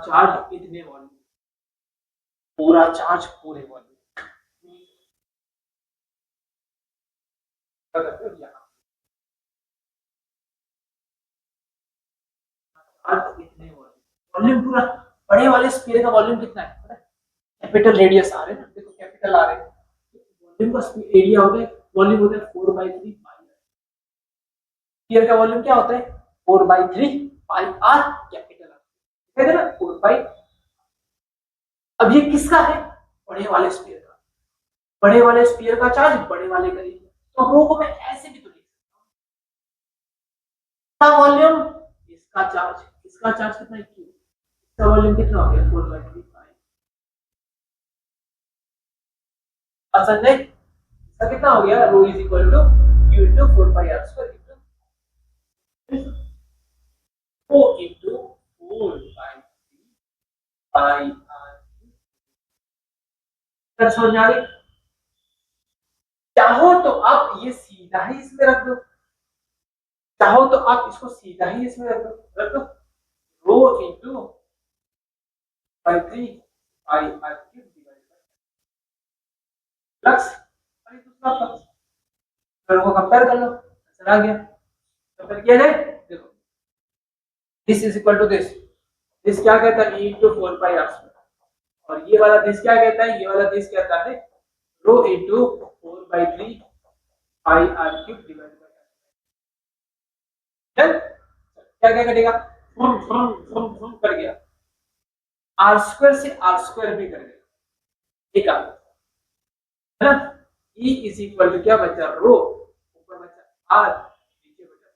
चार्ज इतने वॉल्यूम पूरा चार्ज पूरे वॉल्यूम इतने वॉल्यूम पूरा बड़े वाले स्फीयर का वॉल्यूम कितना है पता है कैपिटल रेडियस आ रहे हैं ना देखो कैपिटल आ रहे हैं वॉल्यूम का एरिया होता है वॉल्यूम होता है 4/3 पाई स्फीयर का वॉल्यूम क्या होता है 4/3 पाई आर कैपिटल आर ना 4 पाई अब ये किसका है बड़े वाले स्फीयर का बड़े वाले स्फीयर का चार्ज बड़े वाले का तो रो को मैं ऐसे भी तो लिख सकता हूं वॉल्यूम इसका चार्ज कितना है क्यू इसका वॉल्यूम कितना हो गया 4/3 पाई समझे इसका कितना हो गया rho is equal to Q into 4 pi r square O into 4/3 pi r समझ आ गई चाहो तो आप ये सीधा ही इसमें रख दो चाहो तो आप इसको सीधा ही इसमें रख दो rho into 3 pi r cube divide by flux और दूसरा फ्लक्स दोनों को कंपेयर कर लो आंसर आ गया कंपेयर किया जाए देखो this is equal to this क्या कहता है e into 4 pi r square और ये वाला दिस क्या कहता है ये वाला दिस कहता है rho into 4/3 pi r cube divide by क्या क्या कटेगा कर गया आर स्क्वायर से आर स्क्वायर भी कर गया ठीक है ना E इज इक्वल टू क्या बचा रो ऊपर बचा आर नीचे बचा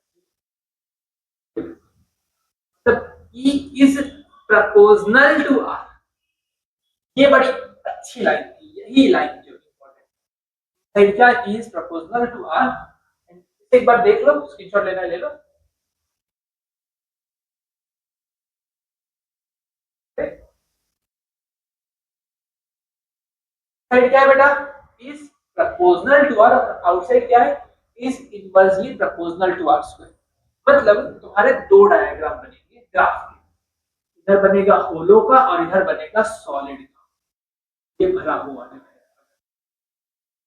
तब E is proportional to r ये बड़ी अच्छी लाइन थी यही लाइन जो इम्पोर्टेंट है क्या E is proportional to r एक बार देख लो स्क्रीनशॉट लेना ले लो साइड क्या है बेटा इज प्रपोजनल टू आर और आउटसाइड क्या है is inversely proportional to r square मतलब तुम्हारे दो डायग्राम बनेंगे ग्राफ के इधर बनेगा होलो का और इधर बनेगा सॉलिड का ये भरा हुआ है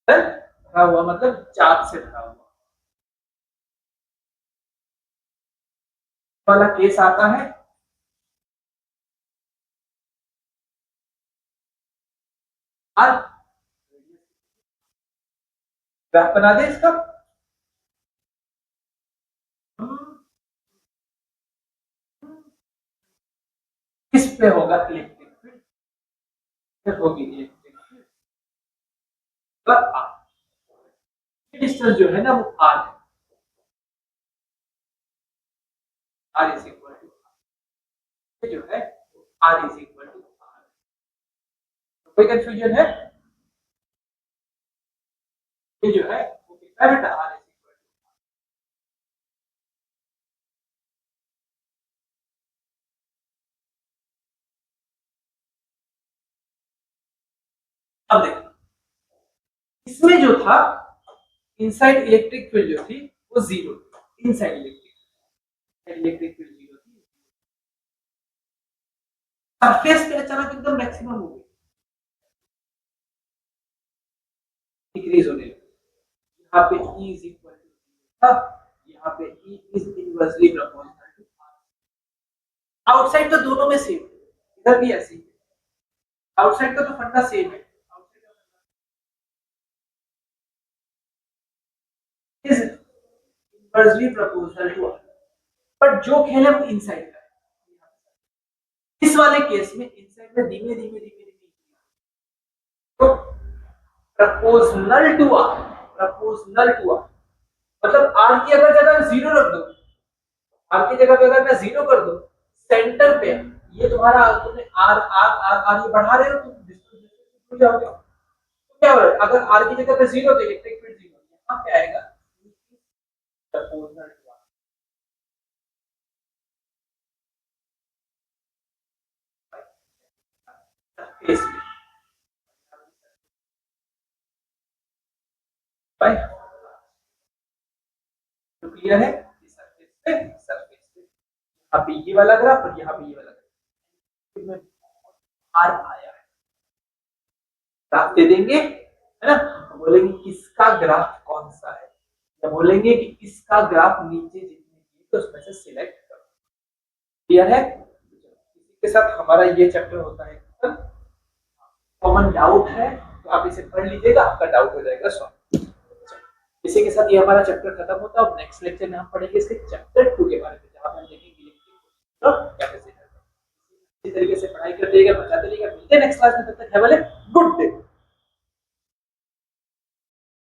भरा हुआ मतलब चार्ज से भरा हुआ वाला केस आता है आर ग्राफ बना दे इसका। किस पे होगा इलेक्ट्रिक फील्ड, होगी इलेक्ट्रिक फील्ड पर आर। डिस्टेंस जो है ना वो आर है, आर इज इक्वल टू जो है r is equal to r. कोई कंफ्यूजन है? ये जो है वो कितना बेटा आर इज इक्वल टू। अब देखो इसमें जो था इनसाइड इलेक्ट्रिक फील्ड जो थी वो zero, inside electric field zero थी। सरफेस पे अचानक एकदम मैक्सिमम हो गई, डिक्रीज होने लगी। यहाँ पे E इज इक्वल टू था, यहाँ पे E is inversely proportional to R। Outside तो दोनों में सेम, इधर भी ऐसे ही, आउटसाइड का तो फंडा सेम है, is inversely proportional to R। But जो खेल है वो इनसाइड का है। इस वाले केस में इनसाइड में धीमे धीमे धीमे धीमे तो proportional to R, proportional to R मतलब R की अगर जगह जीरो रख दो, R की जगह पे अगर मैं जीरो कर दो सेंटर पे, ये तुम्हारा तुमने R R R R ये बढ़ा रहे हो तुम डिस्टेंस जाओगे, तो क्या होगा अगर R की जगह पे जीरो तो इलेक्ट्रिक फील्ड जीरो, यहाँ पे आएगा प्रपोर्शनल टू R। सरफेस में भाई तो क्लियर है, सरफेस पे यहाँ पे ये वाला ग्राफ और यहाँ पे ये वाला ग्राफ आर आया है, ग्राफ दे देंगे है ना, बोलेंगे किसका ग्राफ कौन सा है, या बोलेंगे कि इसका ग्राफ नीचे जितने की तो उसमें से सिलेक्ट करो। क्लियर है? इसी के साथ हमारा ये चैप्टर होता है खत्म। कॉमन डाउट है तो आप इसे पढ़ लीजिएगा, आपका डाउट हो जाएगा सॉल्व। इसी के साथ ये हमारा चैप्टर खत्म होता है। अब नेक्स्ट लेक्चर में हम पढ़ेंगे इसके चैप्टर 2 के बारे में, जहां हम देखेंगे इलेक्ट्रिक कैपेसिटर। इसी तरीके से पढ़ाई करते रहिएगा, बचाते रहिएगा। मिलते हैं नेक्स्ट क्लास में, तब तक है वाले।